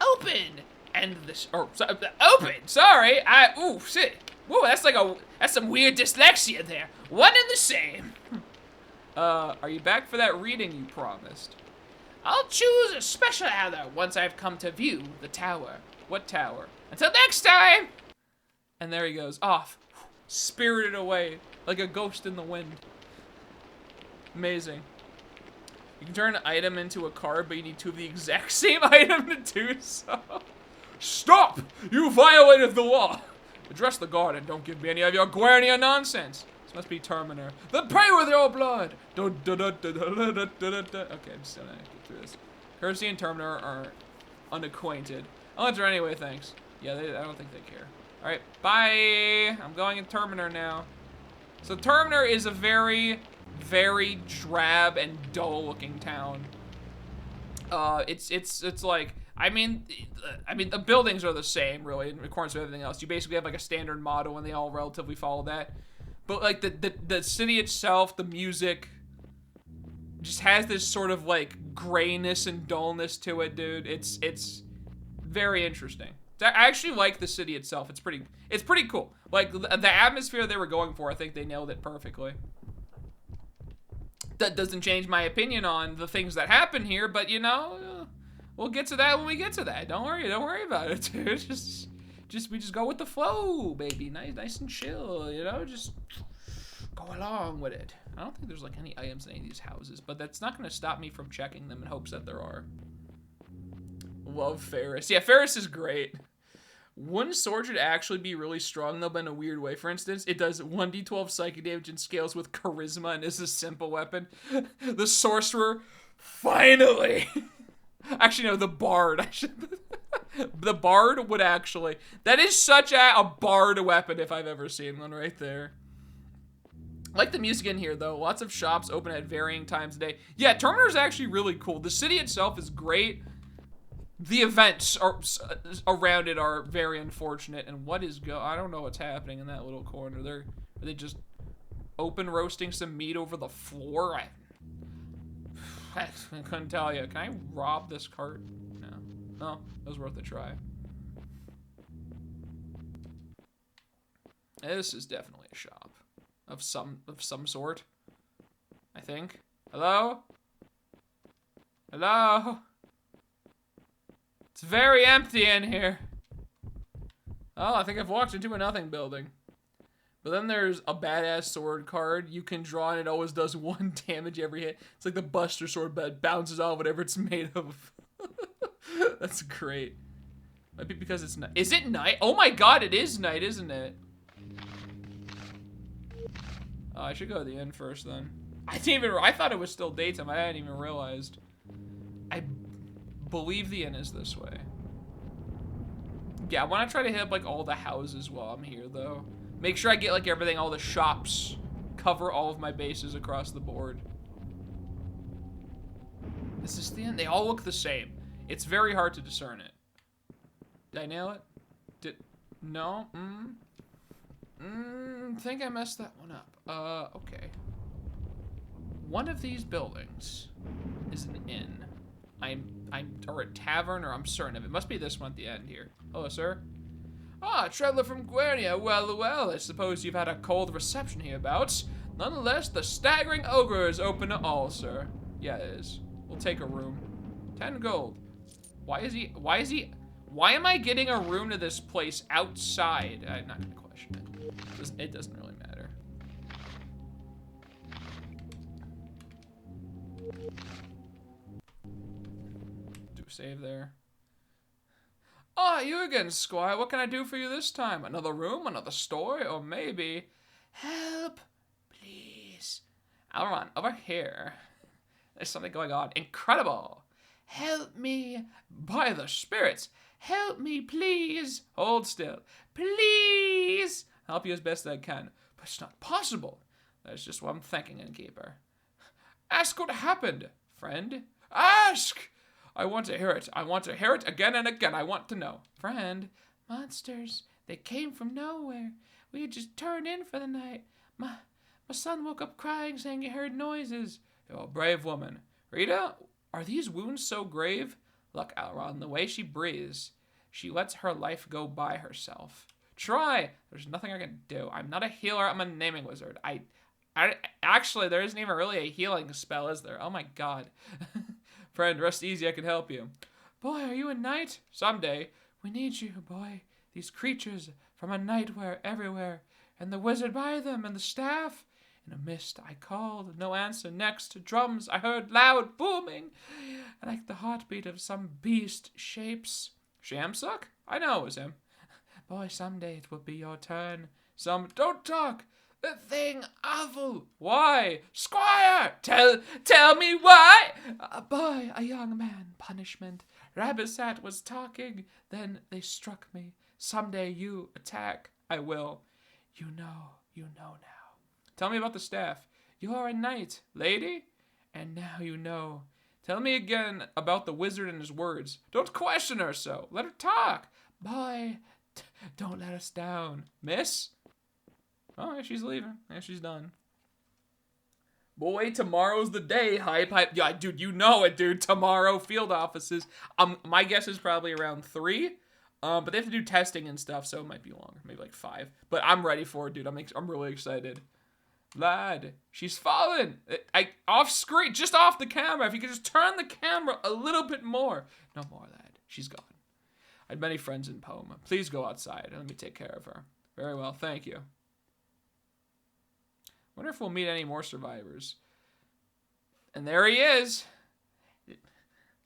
Open. And this, open. Sorry. Ooh, shit. Whoa, that's some weird dyslexia there. One and the same. Are you back for that reading you promised? I'll choose a special hour once I've come to view the tower. What tower? Until next time! And there he goes, off. Spirited away, like a ghost in the wind. Amazing. You can turn an item into a card, but you need two of the exact same item to do so. Stop! You violated the law! Address the guard and don't give me any of your Guarnia nonsense. This must be Terminer. Then pray with your blood! Okay, I'm just gonna get through this. Courtesy and Terminer are unacquainted. I'll enter anyway, thanks. Yeah, I don't think they care. Alright, bye! I'm going in Terminer now. So Terminer is a very, very drab and dull-looking town. It's like, I mean, the buildings are the same, really, in accordance with everything else. You basically have like a standard model, and they all relatively follow that. But like the city itself, the music, just has this sort of like grayness and dullness to it, dude. It's very interesting. I actually like the city itself. It's pretty cool. Like the atmosphere they were going for, I think they nailed it perfectly. That doesn't change my opinion on the things that happen here, but you know, we'll get to that when we get to that. Don't worry about it, dude. We just go with the flow, baby. Nice and chill, you know? Just go along with it. I don't think there's like any items in any of these houses, but that's not gonna stop me from checking them in hopes that there are. Love Ferris. Yeah, Ferris is great. Wouldn't Swordshed actually be really strong though, but in a weird way? For instance, it does 1d12 psychic damage and scales with charisma and is a simple weapon. The sorcerer, finally! Actually, no, the bard. The bard would actually... That is such a bard weapon if I've ever seen one right there. I like the music in here, though. Lots of shops open at varying times a day. Yeah, Terminer's actually really cool. The city itself is great. The events around it are very unfortunate. And I don't know what's happening in that little corner. Are they just open roasting some meat over the floor? I couldn't tell you. Can I rob this cart? No. No, it was worth a try. This is definitely a shop of some sort. I think. Hello? Hello? It's very empty in here. Oh, I think I've walked into a nothing building. But then there's a badass sword card you can draw, and it always does 1 damage every hit. It's like the Buster Sword, but it bounces off whatever it's made of. That's great. Might be because it's night. Is it night? Oh my god, it is night, isn't it? Oh, I should go to the inn first then. I thought it was still daytime. I hadn't even realized. I believe the inn is this way. Yeah, I want to try to hit up like all the houses while I'm here though. Make sure I get like everything, all the shops, cover all of my bases across the board. Is this the inn? They all look the same. It's very hard to discern it. Did I nail it? No? Think I messed that one up. Okay. One of these buildings is an inn. Or a tavern, or I'm certain of it. Must be this one at the end here. Hello, sir. Ah, traveler from Guernia. Well, I suppose you've had a cold reception hereabouts. Nonetheless, the staggering ogre is open to all, sir. Yeah, it is. We'll take a room. 10 gold. Why am I getting a room to this place outside? I'm not gonna question it. It doesn't really matter. Do a save there. Ah, you again, Squire. What can I do for you this time? Another room, another story, or maybe... Help, please. Alron, over here. There's something going on. Incredible. Help me. By the spirits. Help me, please. Hold still. Please. I'll help you as best I can. But it's not possible. That's just what I'm thinking, innkeeper. Ask what happened, friend. Ask! I want to hear it. I want to hear it again and again. I want to know. Friend, monsters. They came from nowhere. We had just turned in for the night. My son woke up crying, saying he heard noises. You're a brave woman. Rita, are these wounds so grave? Look, Alron, the way she breathes. She lets her life go by herself. Try. There's nothing I can do. I'm not a healer. I'm a naming wizard. Actually, there isn't even really a healing spell, is there? Oh my god. Friend, rest easy. I can help you. Boy, are you a knight? Someday. We need you, boy. These creatures from a nightmare everywhere. And the wizard by them, and the staff. In a mist I called, no answer. Next to drums I heard loud booming, like the heartbeat of some beast shapes. Shamsuck? I know it was him. Boy, someday it will be your turn. Don't talk. The thing awful. Why? Squire! Tell me why! Boy, a young man, punishment. Rabisat was talking, then they struck me. Someday you attack. I will. You know now. Tell me about the staff. You are a knight, lady? And now you know. Tell me again about the wizard and his words. Don't question her so. Let her talk. Boy, don't let us down. Miss? Oh, yeah, she's leaving. Yeah, she's done. Boy, tomorrow's the day. Hype. Yeah, dude, you know it, dude. Tomorrow, field offices. My guess is probably around 3. But they have to do testing and stuff, so it might be longer. Maybe like 5. But I'm ready for it, dude. I'm really excited. Lad, she's fallen. Off screen, just off the camera. If you could just turn the camera a little bit more. No more, lad. She's gone. I had many friends in Poma. Please go outside and let me take care of her. Very well, thank you. Wonder if we'll meet any more survivors. And there he is.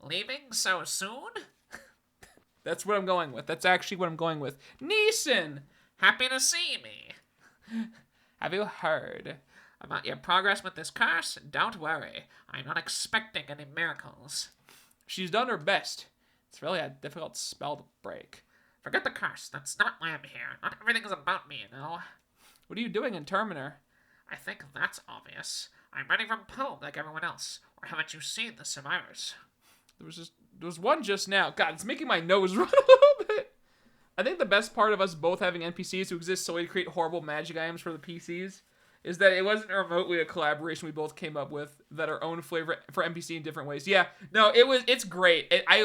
Leaving so soon? That's what I'm going with. That's actually what I'm going with. Neeson! Happy to see me. Have you heard about your progress with this curse? Don't worry. I'm not expecting any miracles. She's done her best. It's really a difficult spell to break. Forget the curse. That's not why I'm here. Not everything is about me, you know. What are you doing in Terminer? I think that's obvious. I'm ready from home like everyone else. Or haven't you seen the survivors? There was one just now. God, it's making my nose run a little bit. I think the best part of us both having NPCs who exist solely to create horrible magic items for the PCs is that it wasn't remotely a collaboration we both came up with that our own flavor for NPC in different ways. Yeah, no, it's great. I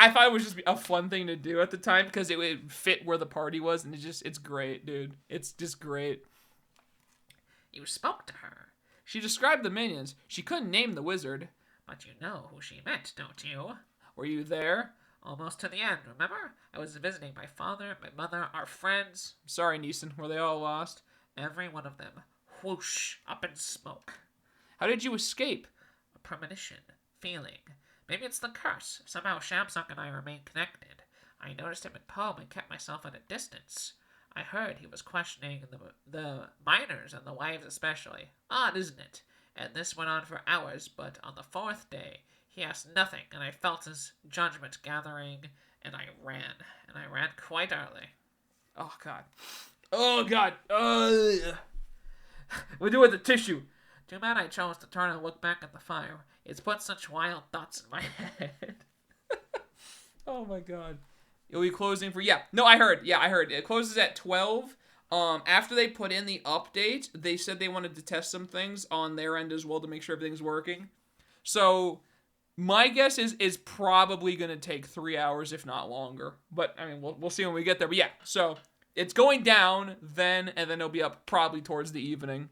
thought it was just a fun thing to do at the time because it would fit where the party was, and it's great, dude. It's just great. You spoke to her. She described the minions. She couldn't name the wizard. But you know who she meant, don't you? Were you there? Almost to the end, remember? I was visiting my father, my mother, our friends. Sorry, Neeson. Were they all lost? Every one of them. Whoosh, up in smoke. How did you escape? A premonition. Feeling. Maybe it's the curse. Somehow Shamsuck and I remain connected. I noticed him in Poem and kept myself at a distance. I heard he was questioning the miners and the wives especially. Odd, isn't it? And this went on for hours, but on the fourth day, he asked nothing, and I felt his judgment gathering, and I ran. And I ran quite early. Oh, God. Oh, God. We'll do it with the tissue. Too bad I chose to turn and look back at the fire. It's put such wild thoughts in my head. Oh, my God. You'll be closing for... Yeah. No, I heard. Yeah, I heard. It closes at 12. After they put in the update, they said they wanted to test some things on their end as well to make sure everything's working. So... my guess is probably going to take 3 hours, if not longer. But, I mean, we'll see when we get there. But, yeah, so it's going down then, and then it'll be up probably towards the evening.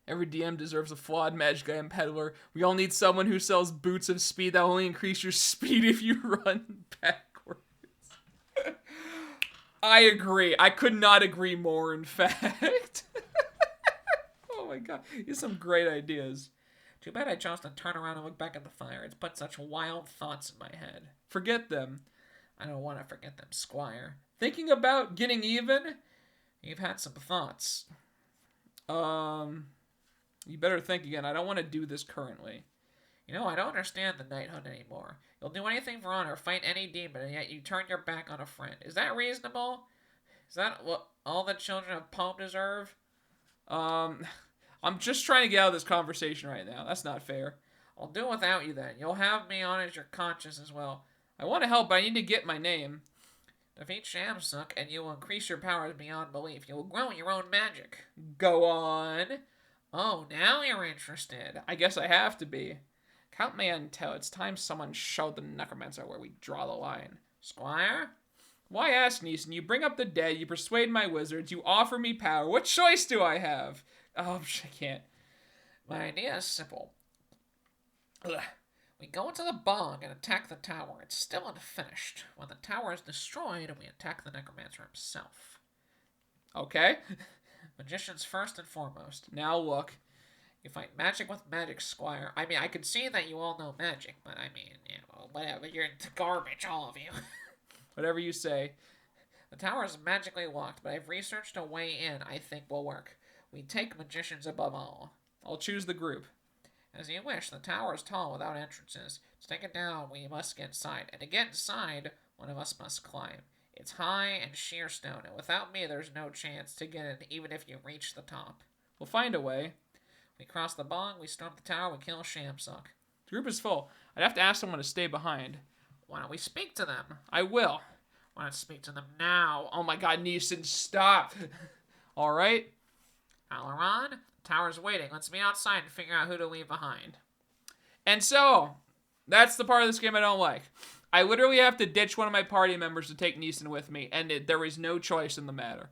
Every DM deserves a flawed magic item peddler. We all need someone who sells boots of speed that only increase your speed if you run backwards. I agree. I could not agree more, in fact. Oh, my God. He has some great ideas. Too bad I chose to turn around and look back at the fire. It's put such wild thoughts in my head. Forget them. I don't want to forget them, Squire. Thinking about getting even? You've had some thoughts. You better think again. I don't want to do this currently. You know, I don't understand the knighthood anymore. You'll do anything for honor, fight any demon, and yet you turn your back on a friend. Is that reasonable? Is that what all the children of Poem deserve? I'm just trying to get out of this conversation right now. That's not fair. I'll do without you then. You'll have me on as your conscience as well. I want to help, but I need to get my name. Defeat Shamsuck, and you will increase your powers beyond belief. You will grow your own magic. Go on. Oh, now you're interested. I guess I have to be. Count me until it's time someone showed the necromancer where we draw the line. Squire? Why ask, Neeson? You bring up the dead, you persuade my wizards, you offer me power. What choice do I have? Oh, I can't. My idea is simple. Ugh. We go into the bog and attack the tower. It's still unfinished. When the tower is destroyed, we attack the necromancer himself. Okay. Magicians first and foremost. Now look. You fight magic with magic, Squire. I mean, I can see that you all know magic, but I mean, you know, whatever. You're into garbage, all of you. Whatever you say. The tower is magically locked, but I've researched a way in I think will work. We take magicians above all. I'll choose the group. As you wish. The tower is tall without entrances. To take it down, we must get inside. And to get inside, one of us must climb. It's high and sheer stone, and without me, there's no chance to get in, even if you reach the top. We'll find a way. We cross the bog, we storm the tower, we kill Shamsuck. The group is full. I'd have to ask someone to stay behind. Why don't we speak to them? I will. Why not speak to them now? Oh my god, Neeson, stop. All right. Alaron, the tower's waiting. Let's meet outside and figure out who to leave behind. And so, that's the part of this game I don't like. I literally have to ditch one of my party members to take Neeson with me, and there is no choice in the matter.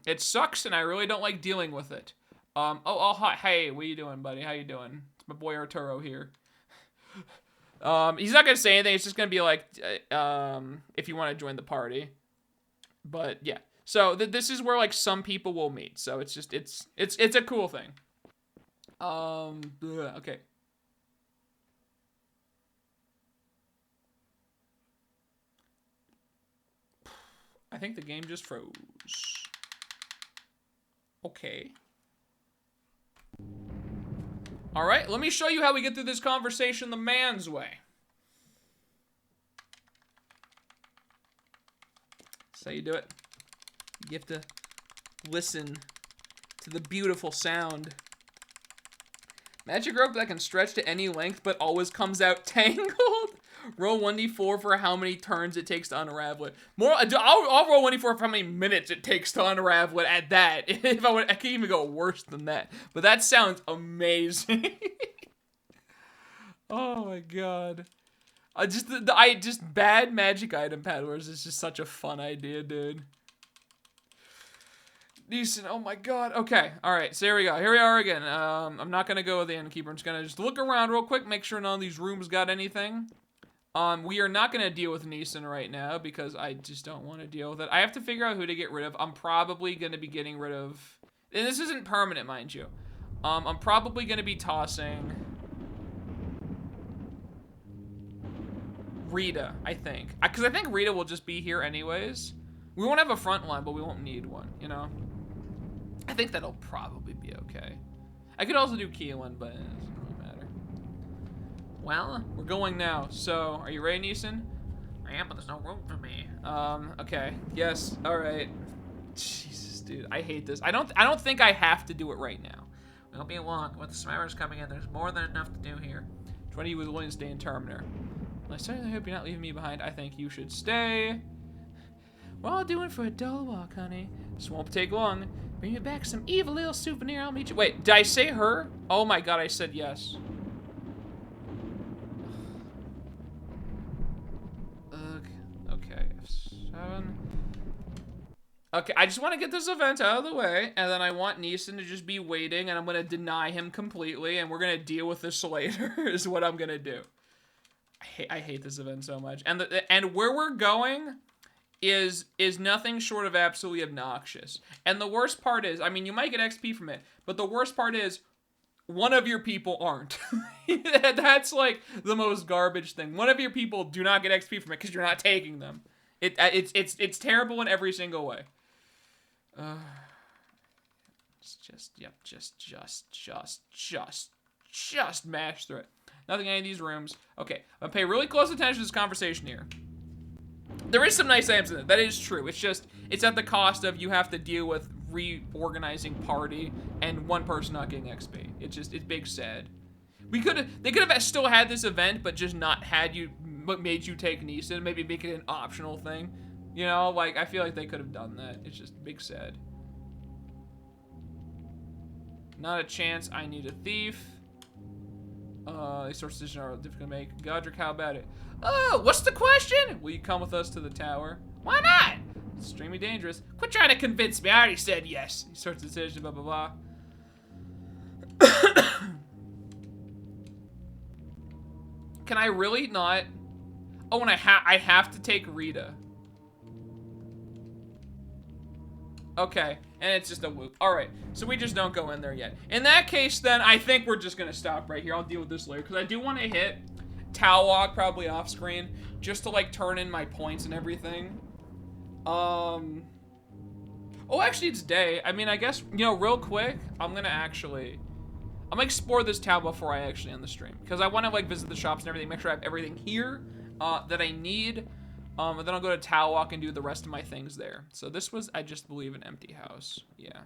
It sucks, and I really don't like dealing with it. Hi, hey, what you doing, buddy? How you doing? It's my boy Arturo here. He's not gonna say anything. It's just gonna be like, if you want to join the party. But yeah, so this is where like some people will meet. So it's just it's a cool thing. Okay. I think the game just froze. Okay. All right, let me show you how we get through this conversation the man's way. That's how you do it. You have to listen to the beautiful sound. Magic rope that can stretch to any length but always comes out tangled. Roll 1d4 for how many turns it takes to unravel it. I'll roll 1d4 for how many minutes it takes to unravel it at that. If I can't even go worse than that. But that sounds amazing. Oh my god. Just bad magic item peddlers is just such a fun idea, dude. Decent. Oh my god. Okay. All right. So here we go. Here we are again. I'm not gonna go with the innkeeper. I'm just gonna look around real quick, make sure none of these rooms got anything. We are not gonna deal with Neeson right now because I just don't want to deal with it. I have to figure out who to get rid of. I'm probably gonna be getting rid of, and this isn't permanent, mind you. I'm probably gonna be tossing Rita, I think, because I think Rita will just be here anyways. We won't have a front line, but we won't need one, you know. I think that'll probably be okay. I could also do Keelan, but it doesn't really matter. Well, we're going now. So, are you ready, Neeson? I am, but there's no room for me. Okay. Yes. All right. Jesus, dude, I hate this. I don't think I have to do it right now. We'll be long. With the Smyrers coming in, there's more than enough to do here. 20 was willing to stay in Terminator. I certainly hope you're not leaving me behind. I think you should stay. We're all doing for a dull walk, honey. This won't take long. Bring me back some evil little souvenir. I'll meet you. Wait, did I say her? Oh my god, I said yes. Okay, F7. Okay, I just want to get this event out of the way, and then I want Neeson to just be waiting, and I'm going to deny him completely, and we're going to deal with this later, is what I'm going to do. I hate this event so much. And where we're going is nothing short of absolutely obnoxious. And the worst part is, I mean, you might get XP from it, but the worst part is one of your people aren't. That's like the most garbage thing. One of your people do not get XP from it because you're not taking them. It's terrible in every single way. Just mash through it. Nothing in any of these rooms. Okay, I'm gonna pay really close attention to this conversation here. There is some nice items in it. That is true. It's at the cost of you have to deal with reorganizing party and one person not getting XP. It's big sad. They could have still had this event, but just not had you, but made you take Neeson. Maybe make it an optional thing. You know, like I feel like they could have done that. It's just big sad. Not a chance. I need a thief. These sorts of decisions are difficult to make. Godric, how about it? Oh, what's the question? Will you come with us to the tower? Why not? It's extremely dangerous. Quit trying to convince me. I already said yes. These sorts of decisions, blah, blah, blah. Can I really not? Oh, and I have to take Rita. Okay, and it's just a whoop. All right, so we just don't go in there yet. In that case, then, I think we're just going to stop right here. I'll deal with this later, because I do want to hit Talwalk probably off screen, just to, like, turn in my points and everything. Oh, actually, it's day. I mean, I guess, you know, real quick, I'm going to explore this town before I actually end the stream, because I want to, like, visit the shops and everything, make sure I have everything here that I need. And then I'll go to Talwalk and do the rest of my things there. So this was, I just believe, an empty house. Yeah.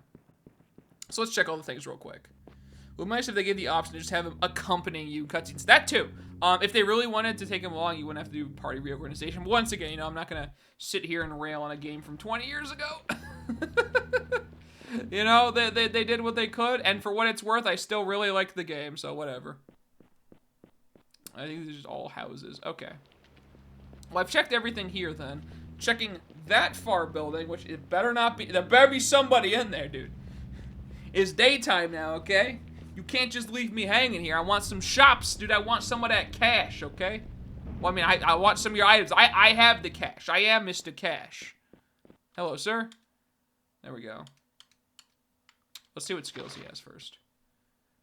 So let's check all the things real quick. It would be nice if they gave the option to just have him accompanying you cutscenes. That too. If they really wanted to take him along, you wouldn't have to do party reorganization. Once again, you know, I'm not going to sit here and rail on a game from 20 years ago. You know, they did what they could. And for what it's worth, I still really like the game. So whatever. I think these are just all houses. Okay. Well, I've checked everything here then. Checking that far building, which it better not be, there better be somebody in there, dude. It's daytime now, okay? You can't just leave me hanging here. I want some shops, dude. I want some of that cash, okay? Well, I mean, I want some of your items. I have the cash. I am Mr. Cash. Hello, sir. There we go. Let's see what skills he has first.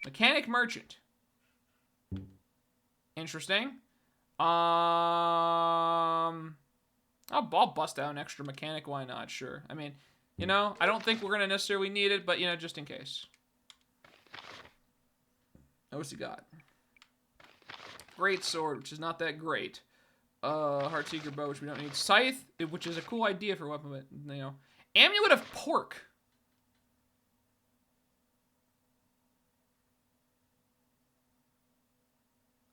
Mechanic Merchant. Interesting. I'll bust out an extra mechanic. Why not? Sure. I mean, you know, I don't think we're going to necessarily need it, but, you know, just in case. What's he got? Great sword, which is not that great. Heartseeker bow, which we don't need. Scythe, which is a cool idea for a weapon, but, you know. Amulet of Pork.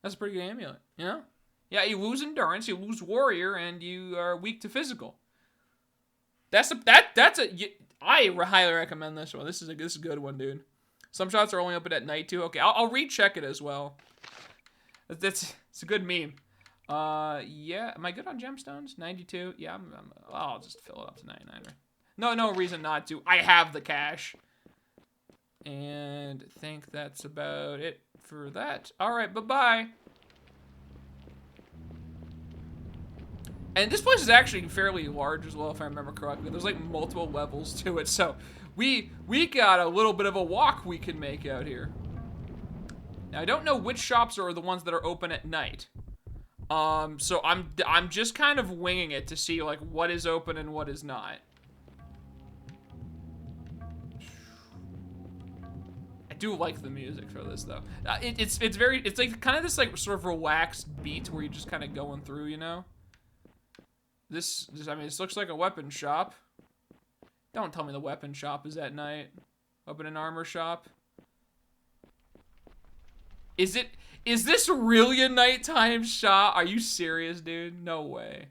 That's a pretty good amulet, you know? Yeah, you lose endurance, you lose warrior, and you are weak to physical. I highly recommend this one. This is a good one, dude. Some shops are only open at night too. Okay, I'll recheck it as well. It's a good meme. Yeah, am I good on gemstones? 92. Yeah, I'll just fill it up to 99. No reason not to. I have the cash. And I think that's about it for that. All right, bye-bye. And this place is actually fairly large as well, if I remember correctly. There's like multiple levels to it, so we got a little bit of a walk we can make out here. Now I don't know which shops are the ones that are open at night. So I'm just kind of winging it to see like what is open and what is not. I do like the music for this though. It's like kind of this like sort of relaxed beat where you're just kind of going through, you know. This looks like a weapon shop. Don't tell me the weapon shop is at night. Open an armor shop. Is this really a nighttime shop? Are you serious, dude? No way.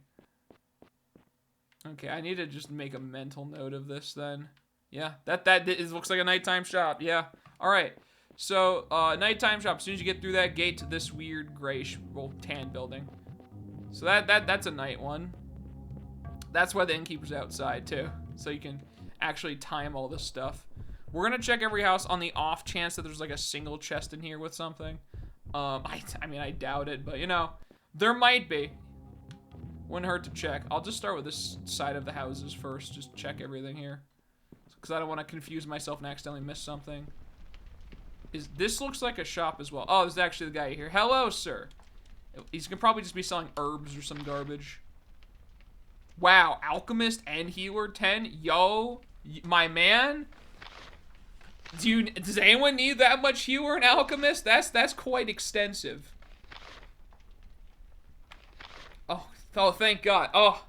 Okay, I need to just make a mental note of this then. Yeah, looks like a nighttime shop. Yeah. All right. So, nighttime shop. As soon as you get through that gate to this weird grayish, well, tan building. So that's a night one. That's why the innkeeper's outside too, so you can actually time all this stuff. We're gonna check every house on the off chance that there's like a single chest in here with something. I mean, I doubt it, but you know, there might be. Wouldn't hurt to check. I'll just start with this side of the houses first. Just check everything here, because I don't want to confuse myself and accidentally miss something. This looks like a shop as well? Oh, this is actually the guy here. Hello, sir. He's gonna probably just be selling herbs or some garbage. Wow, alchemist and healer 10. Yo, my man. Does anyone need that much healer and alchemist? That's quite extensive. Oh, thank God. Oh,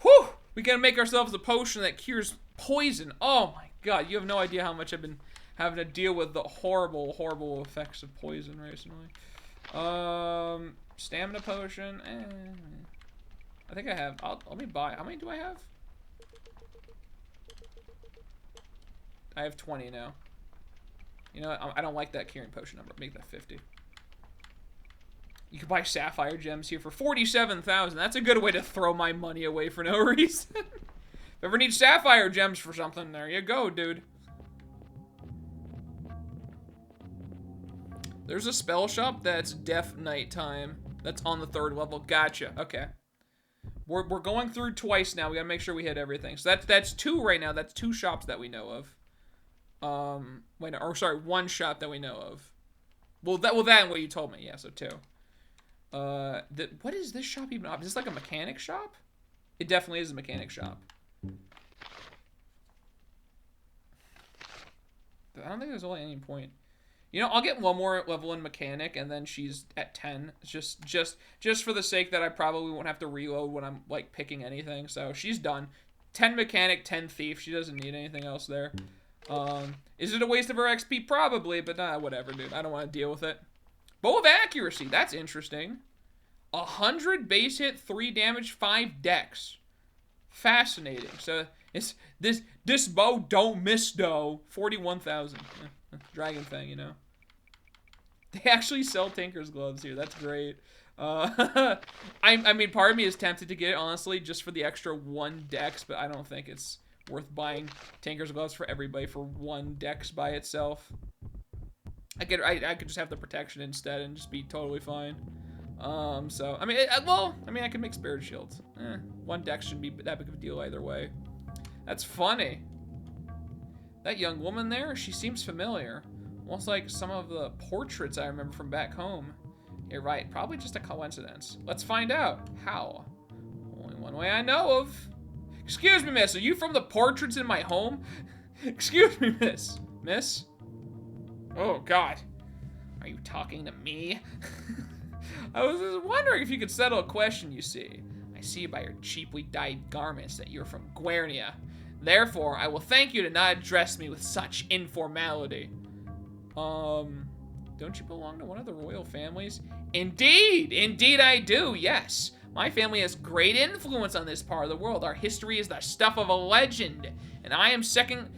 whew. We gotta make ourselves a potion that cures poison. Oh my God, you have no idea how much I've been having to deal with the horrible, horrible effects of poison recently. Stamina potion. I think I have. Let me buy. How many do I have? I have 20 now. You know what? I don't like that curing potion number. Make that 50. You can buy sapphire gems here for 47,000. That's a good way to throw my money away for no reason. If you ever need sapphire gems for something, there you go, dude. There's a spell shop that's deaf nighttime. That's on the 3rd level. Gotcha. Okay. We're going through twice now. We gotta make sure we hit everything. So that's 2 right now. That's 2 shops that we know of. One shop that we know of. Well, that and what you told me. Yeah, so 2. What is this shop even? Is this like a mechanic shop? It definitely is a mechanic shop. I don't think there's only any point. You know, I'll get one more level in mechanic, and then she's at 10. It's just for the sake that I probably won't have to reload when I'm like picking anything. So she's done. 10 mechanic, 10 thief. She doesn't need anything else there. Is it a waste of her XP? Probably, but whatever, dude. I don't want to deal with it. Bow of accuracy. That's interesting. 100 base hit, 3 damage, 5 dex. Fascinating. So it's this bow don't miss though. 41,000. Dragon thing, you know. They actually sell Tinker's gloves here. That's great. I mean, part of me is tempted to get it, honestly, just for the extra 1 dex, but I don't think it's worth buying Tinker's gloves for everybody for 1 dex by itself. I could just have the protection instead and just be totally fine. So, I mean, I could make spirit shields. 1 dex shouldn't be that big of a deal either way. That's funny. That young woman there, she seems familiar. Almost like some of the portraits I remember from back home. You're right, probably just a coincidence. Let's find out. How? Only one way I know of. Excuse me, miss, are you from the portraits in my home? Excuse me, miss. Miss? Oh, God. Are you talking to me? I was just wondering if you could settle a question, you see. I see by your cheaply dyed garments that you're from Guernia. Therefore, I will thank you to not address me with such informality. Don't you belong to one of the royal families? Indeed! Indeed I do, yes. My family has great influence on this part of the world. Our history is the stuff of a legend. And I am second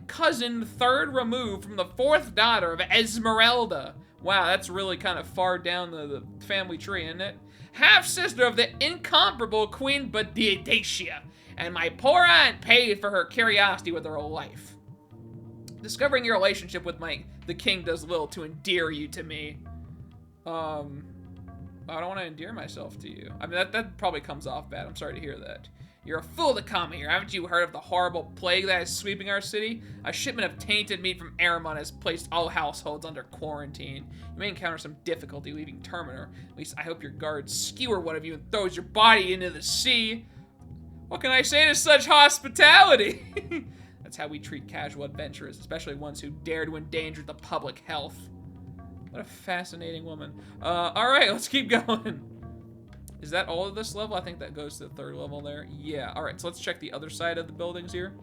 cousin, third removed from the fourth daughter of Esmeralda. Wow, that's really kind of far down the family tree, isn't it? Half-sister of the incomparable Queen Boadicea. And my poor aunt paid for her curiosity with her life. Discovering your relationship with the king does little to endear you to me. I don't want to endear myself to you. I mean, that probably comes off bad. I'm sorry to hear that. You're a fool to come here. Haven't you heard of the horrible plague that is sweeping our city? A shipment of tainted meat from Aramon has placed all households under quarantine. You may encounter some difficulty leaving Terminer. At least I hope your guards skewer one of you and throws your body into the sea. What can I say to such hospitality? That's how we treat casual adventurers, especially ones who dare to endanger the public health. What a fascinating woman. All right, let's keep going. Is that all of this level? I think that goes to the third level there. Yeah, all right, so let's check the other side of the buildings here.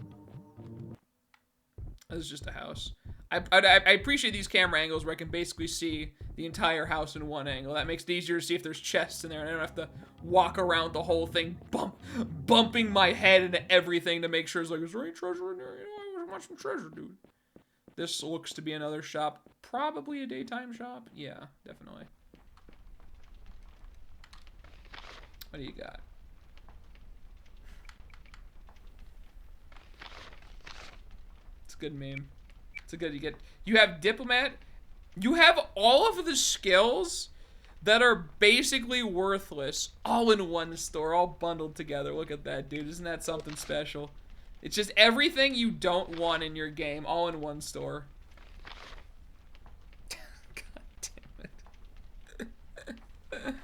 This is just a house. I appreciate these camera angles where I can basically see the entire house in one angle. That makes it easier to see if there's chests in there, and I don't have to walk around the whole thing, bumping my head into everything to make sure it's like, is there any treasure in there? You know, I want some treasure, dude. This looks to be another shop. Probably a daytime shop. Yeah, definitely. What do you got? It's a good meme. It's a good, you have diplomat. You have all of the skills that are basically worthless all in one store, all bundled together. Look at that, dude. Isn't that something special? It's just everything you don't want in your game, all in one store. God damn it.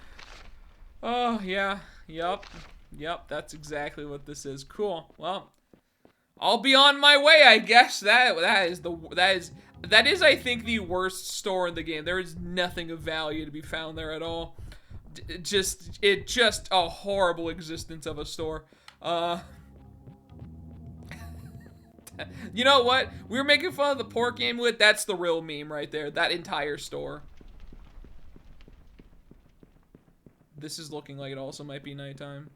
Oh, yeah. Yup, that's exactly what this is. Cool. Well, I'll be on my way, I guess. That is, I think, the worst store in the game. There is nothing of value to be found there at all. Just a horrible existence of a store. You know what? We were making fun of the pork amulet. That's the real meme right there. That entire store. This is looking like it also might be nighttime.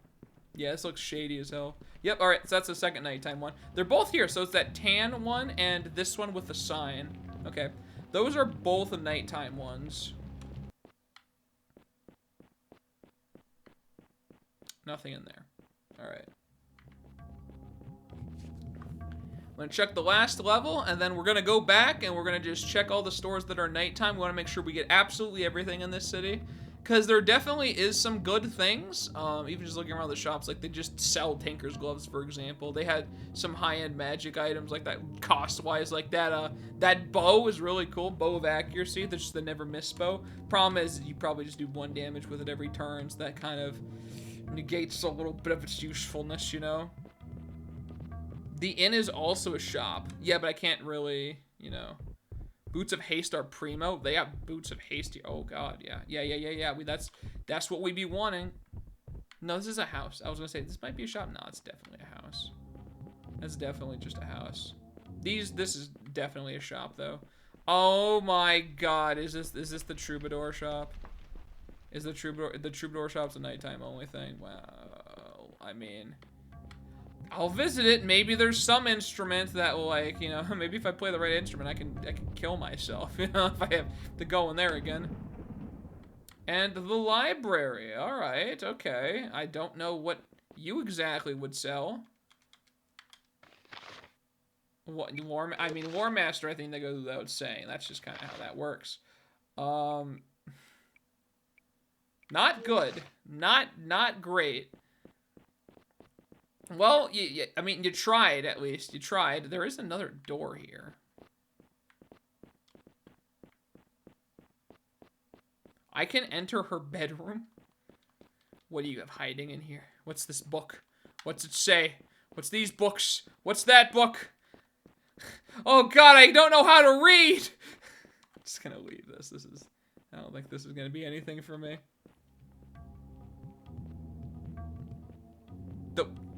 Yeah, this looks shady as hell. Yep, alright, so that's the second nighttime one. They're both here, so it's that tan one and this one with the sign. Okay, those are both the nighttime ones. Nothing in there. Alright. I'm gonna check the last level, and then we're gonna go back, and we're gonna just check all the stores that are nighttime. We wanna make sure we get absolutely everything in this city. Because there definitely is some good things, even just looking around the shops, like they just sell Tinker's gloves, for example. They had some high-end magic items like that, cost-wise, like that that bow is really cool, bow of accuracy, that's just the never miss bow. Problem is, you probably just do 1 damage with it every turn, so that kind of negates a little bit of its usefulness, you know? The inn is also a shop. Yeah, but I can't really, you know... Boots of Haste are primo. They have Boots of Haste here. Oh god, yeah. Yeah. That's what we be wanting. No, this is a house. I was gonna say this might be a shop. No, it's definitely a house. That's definitely just a house. This is definitely a shop though. Oh my god, is this the Troubadour shop? Is the Troubadour shop's a nighttime only thing? Wow. I mean, I'll visit it. Maybe there's some instrument that will, like, you know, maybe if I play the right instrument, I can kill myself, you know, if I have to go in there again. And the library. All right, okay. I don't know what you exactly would sell. What I mean, War Master, I think that goes without saying. That's just kind of how that works. Not good. Not great. Well, I mean, you tried, at least. You tried. There is another door here. I can enter her bedroom? What do you have hiding in here? What's this book? What's it say? What's these books? What's that book? Oh god, I don't know how to read! I'm just gonna leave this. I don't think this is gonna be anything for me.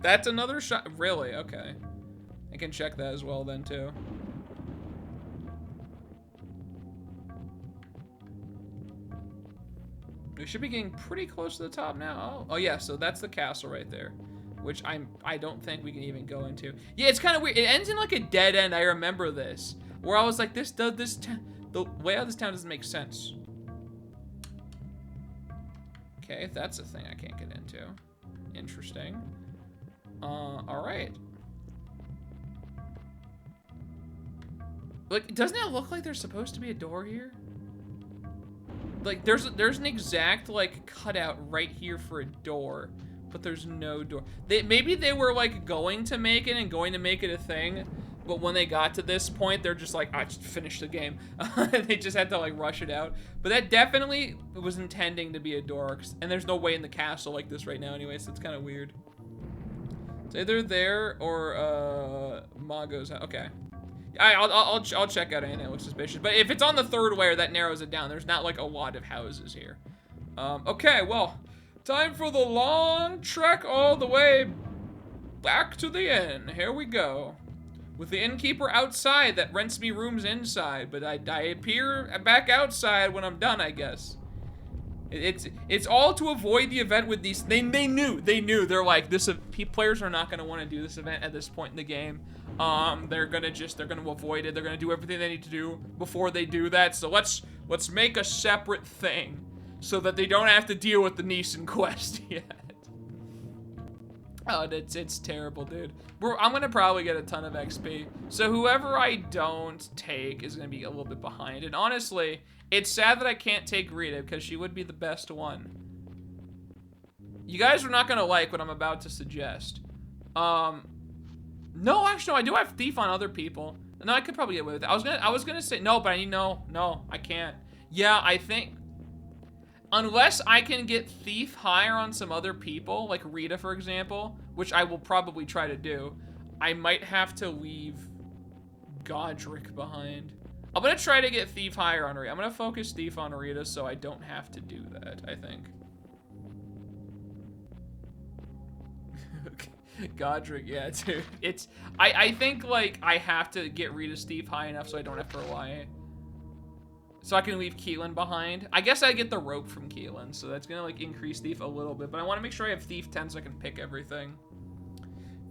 That's another shot. Really? Okay. I can check that as well then too. We should be getting pretty close to the top now. Oh yeah, so that's the castle right there, which I don't think we can even go into. Yeah, it's kind of weird. It ends in like a dead end. I remember this, where I was like, the way out of this town doesn't make sense. Okay, that's a thing I can't get into. Interesting. All right. Like, doesn't it look like there's supposed to be a door here? Like, there's an exact, like, cutout right here for a door, but there's no door. Maybe they were, like, going to make it and going to make it a thing, but when they got to this point, they're just like, I just finished the game. They just had to, like, rush it out. But that definitely was intending to be a door, and there's no way in the castle like this right now anyway, so it's kind of weird. It's either there or, Mago's house. Okay. I'll check out anything that looks suspicious. But if it's on the third layer, that narrows it down. There's not like a lot of houses here. Okay, well, time for the long trek all the way back to the inn. Here we go. With the innkeeper outside that rents me rooms inside, but I appear back outside when I'm done, I guess. It's all to avoid the event with these. They knew. They're like, players are not gonna want to do this event at this point in the game. They're gonna avoid it. They're gonna do everything they need to do before they do that. So let's make a separate thing so that they don't have to deal with the Neeson quest yet. Oh, it's terrible, dude. I'm gonna probably get a ton of XP. So whoever I don't take is gonna be a little bit behind. And honestly, it's sad that I can't take Rita because she would be the best one. You guys are not gonna like what I'm about to suggest. No, actually, no, I do have Thief on other people. No, I could probably get away with it. I was gonna say no, but I need no, I can't. Yeah, I think unless I can get Thief higher on some other people, like Rita, for example, which I will probably try to do, I might have to leave Godric behind. I'm gonna try to get Thief higher on Rita. I'm gonna focus Thief on Rita so I don't have to do that, I think. Godric, yeah, dude. I think, like, I have to get Rita's Thief high enough so I don't have to rely. So I can leave Keelan behind. I guess I get the rope from Keelan, so that's gonna, like, increase Thief a little bit. But I want to make sure I have Thief 10 so I can pick everything.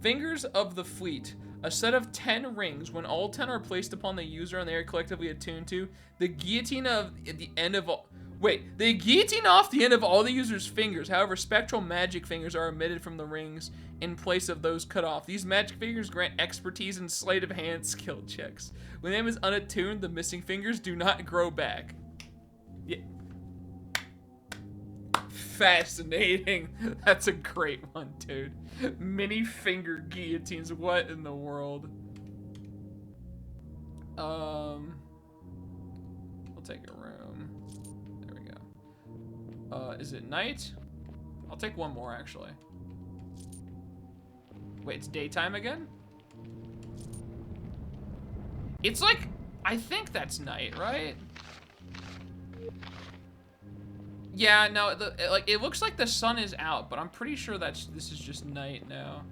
Fingers of the Fleet. A set of 10 rings. When all 10 are placed upon the user and they are collectively attuned to, the guillotine of the end of all... Wait, they guillotine off the end of all the user's fingers. However, spectral magic fingers are emitted from the rings in place of those cut off. These magic fingers grant expertise in sleight of hand skill checks. When the name is unattuned, the missing fingers do not grow back. Yeah. Fascinating. That's a great one, dude. Mini finger guillotines. What in the world? I'll take a room. There we go. Is it night? I'll take one more, actually. Wait, it's daytime again? It's like, I think that's night, right? Yeah, no, it looks like the sun is out, but I'm pretty sure this is just night now.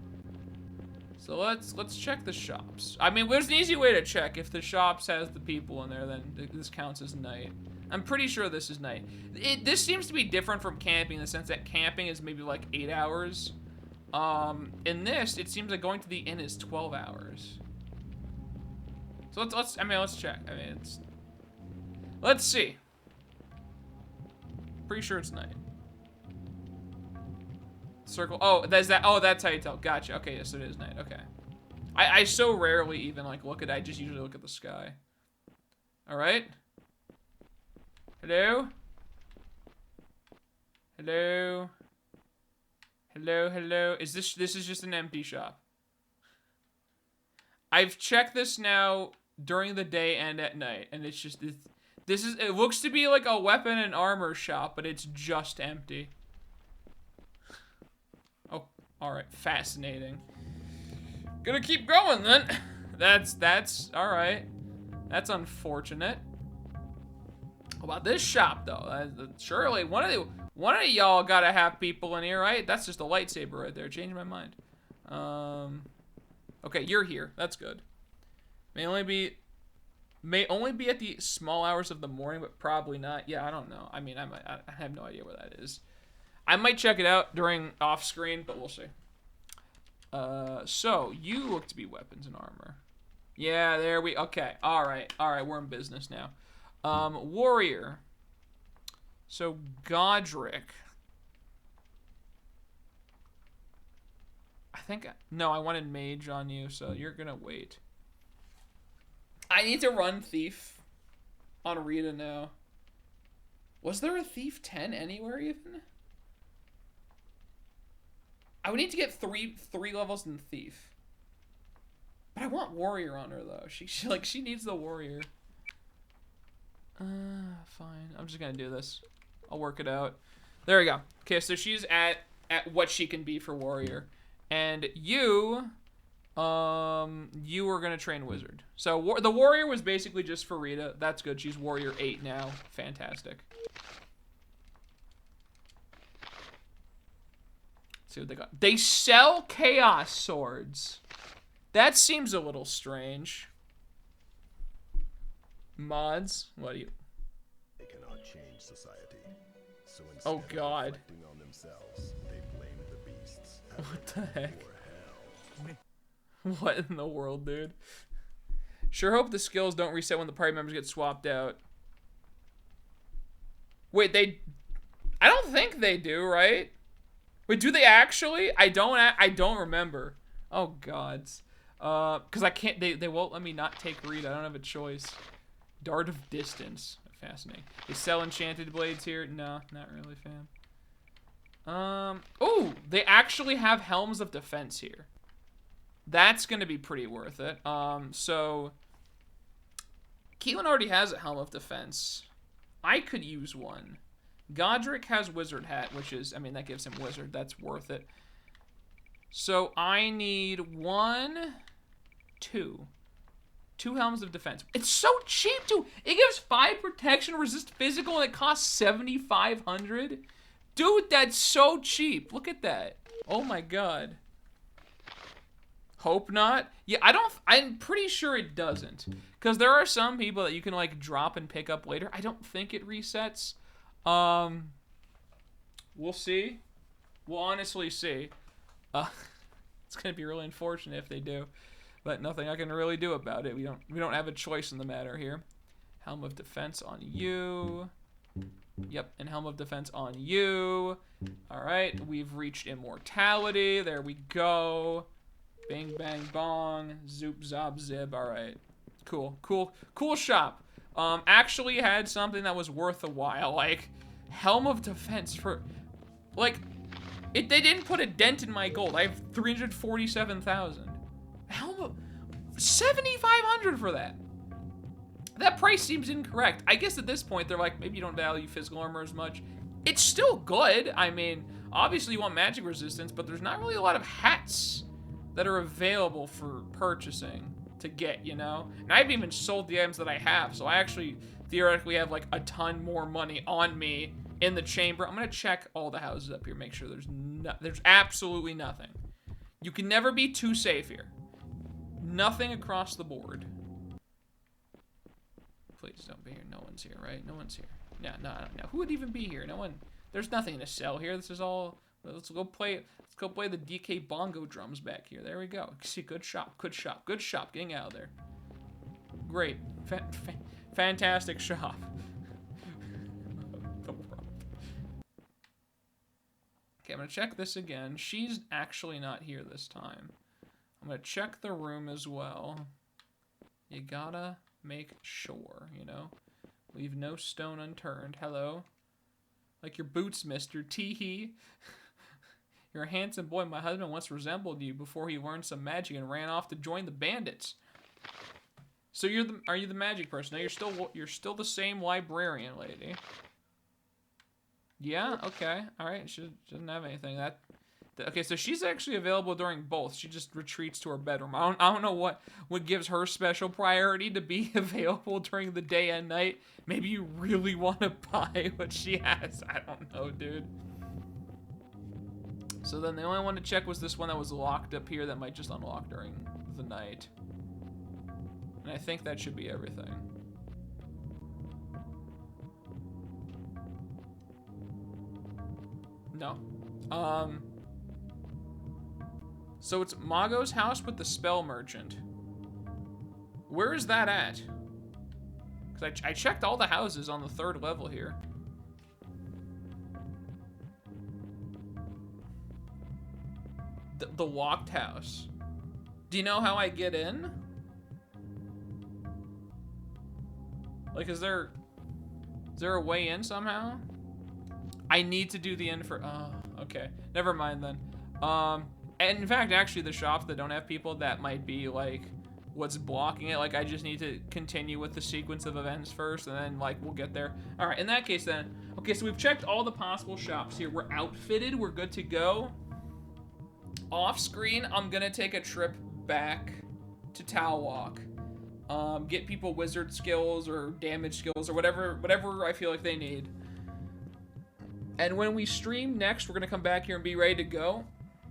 So let's check the shops. I mean, there's an easy way to check. If the shops has the people in there, then this counts as night. I'm pretty sure this is night. This seems to be different from camping in the sense that camping is maybe like 8 hours. In this, it seems like going to the inn is 12 hours. So let's check. I mean, let's see. Pretty sure it's night. Circle. Oh, that's that. Oh, that's how you tell. Gotcha. Okay, yes, it is night. Okay. I so rarely even like look at. I just usually look at the sky. All right. Hello. Hello. Hello. Hello. Is this is just an empty shop? I've checked this now during the day and at night, and it's just it looks to be like a weapon and armor shop, but it's just empty. Oh, all right, fascinating. Gonna keep going then. That's all right. That's unfortunate. How about this shop though? Surely one of y'all gotta have people in here, right? That's just a lightsaber right there. Changed my mind. Okay, you're here. That's good. May only be May only be at the small hours of the morning, but probably not. Yeah, I don't know. I mean, I have no idea where that is. I might check it out during off screen, but we'll see. So you look to be weapons and armor. Yeah, there we. Okay, all right, we're in business now. Warrior. So Godric. I think no, I wanted mage on you, so you're gonna wait. I need to run thief on Rita now. Was there a thief 10 anywhere even? I would need to get three levels in thief. But I want warrior on her though. She needs the warrior. Fine. I'm just gonna do this. I'll work it out. There we go. Okay, so she's at what she can be for warrior. And you are gonna train wizard. So the warrior was basically just for Rita. That's good. She's warrior 8 now. Fantastic. Let's see what they got. They sell chaos swords. That seems a little strange. Mods, what do you? They cannot change society. So instead Oh God. of reflecting on themselves, they blame the beasts. What the heck? Or hell. What in the world, dude? Sure hope the skills don't reset when the party members get swapped out. Wait, I don't think they do, right? Wait, do they actually? I don't remember. Oh gods. Cause I can't. They won't let me not take Rita. I don't have a choice. Dart of Distance. Fascinating. They sell enchanted blades here. No, not really, fam. Oh, they actually have Helms of Defense here. That's gonna be pretty worth it. So Keelan already has a Helm of Defense. I could use one. Godric has Wizard Hat, which is, I mean, that gives him Wizard. That's worth it. So I need two Helms of Defense. It's so cheap, too. It gives 5 protection, resist physical, and it costs 7,500. Dude, that's so cheap. Look at that. Oh my god. Hope not. Yeah, I'm pretty sure it doesn't. Because there are some people that you can, like, drop and pick up later. I don't think it resets. We'll see. We'll honestly see. It's gonna be really unfortunate if they do. But nothing I can really do about it. We don't have a choice in the matter here. Helm of Defense on you. Yep, and Helm of Defense on you. Alright, we've reached immortality. There we go. Bing, bang, bong. Zoop, zob, zib. Alright. Cool shop. Actually had something that was worth a while. Like, Helm of Defense for... Like, they didn't put a dent in my gold. I have 347,000. Helm of... 7,500 for that. That price seems incorrect. I guess at this point, they're like, maybe you don't value physical armor as much. It's still good. I mean, obviously you want magic resistance, but there's not really a lot of hats that are available for purchasing to get, you know? And I haven't even sold the items that I have, so I actually theoretically have like a ton more money on me in the chamber. I'm gonna check all the houses up here, make sure there's absolutely nothing. You can never be too safe here. Nothing across the board. Please don't be here. No one's here, right? No one's here. No. Who would even be here? No one. There's nothing to sell here. This is all. Let's go play the DK bongo drums back here. There we go. See, good shop. Getting out of there. Great. Fantastic shop. The world. Okay, I'm gonna check this again. She's actually not here this time. I'm gonna check the room as well. You gotta make sure, you know? Leave no stone unturned. Hello. Like your boots, mister. Tee-hee. You're a handsome boy. My husband once resembled you before he learned some magic and ran off to join the bandits. So are you the magic person? No, you're still the same librarian lady. Yeah, okay. Alright, she doesn't have anything. Okay, so she's actually available during both. She just retreats to her bedroom. I don't know what gives her special priority to be available during the day and night. Maybe you really want to buy what she has. I don't know, dude. So then the only one to check was this one that was locked up here that might just unlock during the night. And I think that should be everything. No. So it's Mago's house with the spell merchant. Where is that at? Because I checked all the houses on the 3rd level here. The locked house. Do you know how I get in? Like, is there a way in somehow? I need to do the info. Oh, okay. Never mind then. And in fact, actually, the shops that don't have people, that might be like what's blocking it. Like, I just need to continue with the sequence of events first, and then like we'll get there. All right. In that case, then. Okay, so we've checked all the possible shops here. We're outfitted. We're good to go. Off screen, I'm gonna take a trip back to Talwalk. Get people wizard skills or damage skills or whatever I feel like they need. And when we stream next, we're gonna come back here and be ready to go.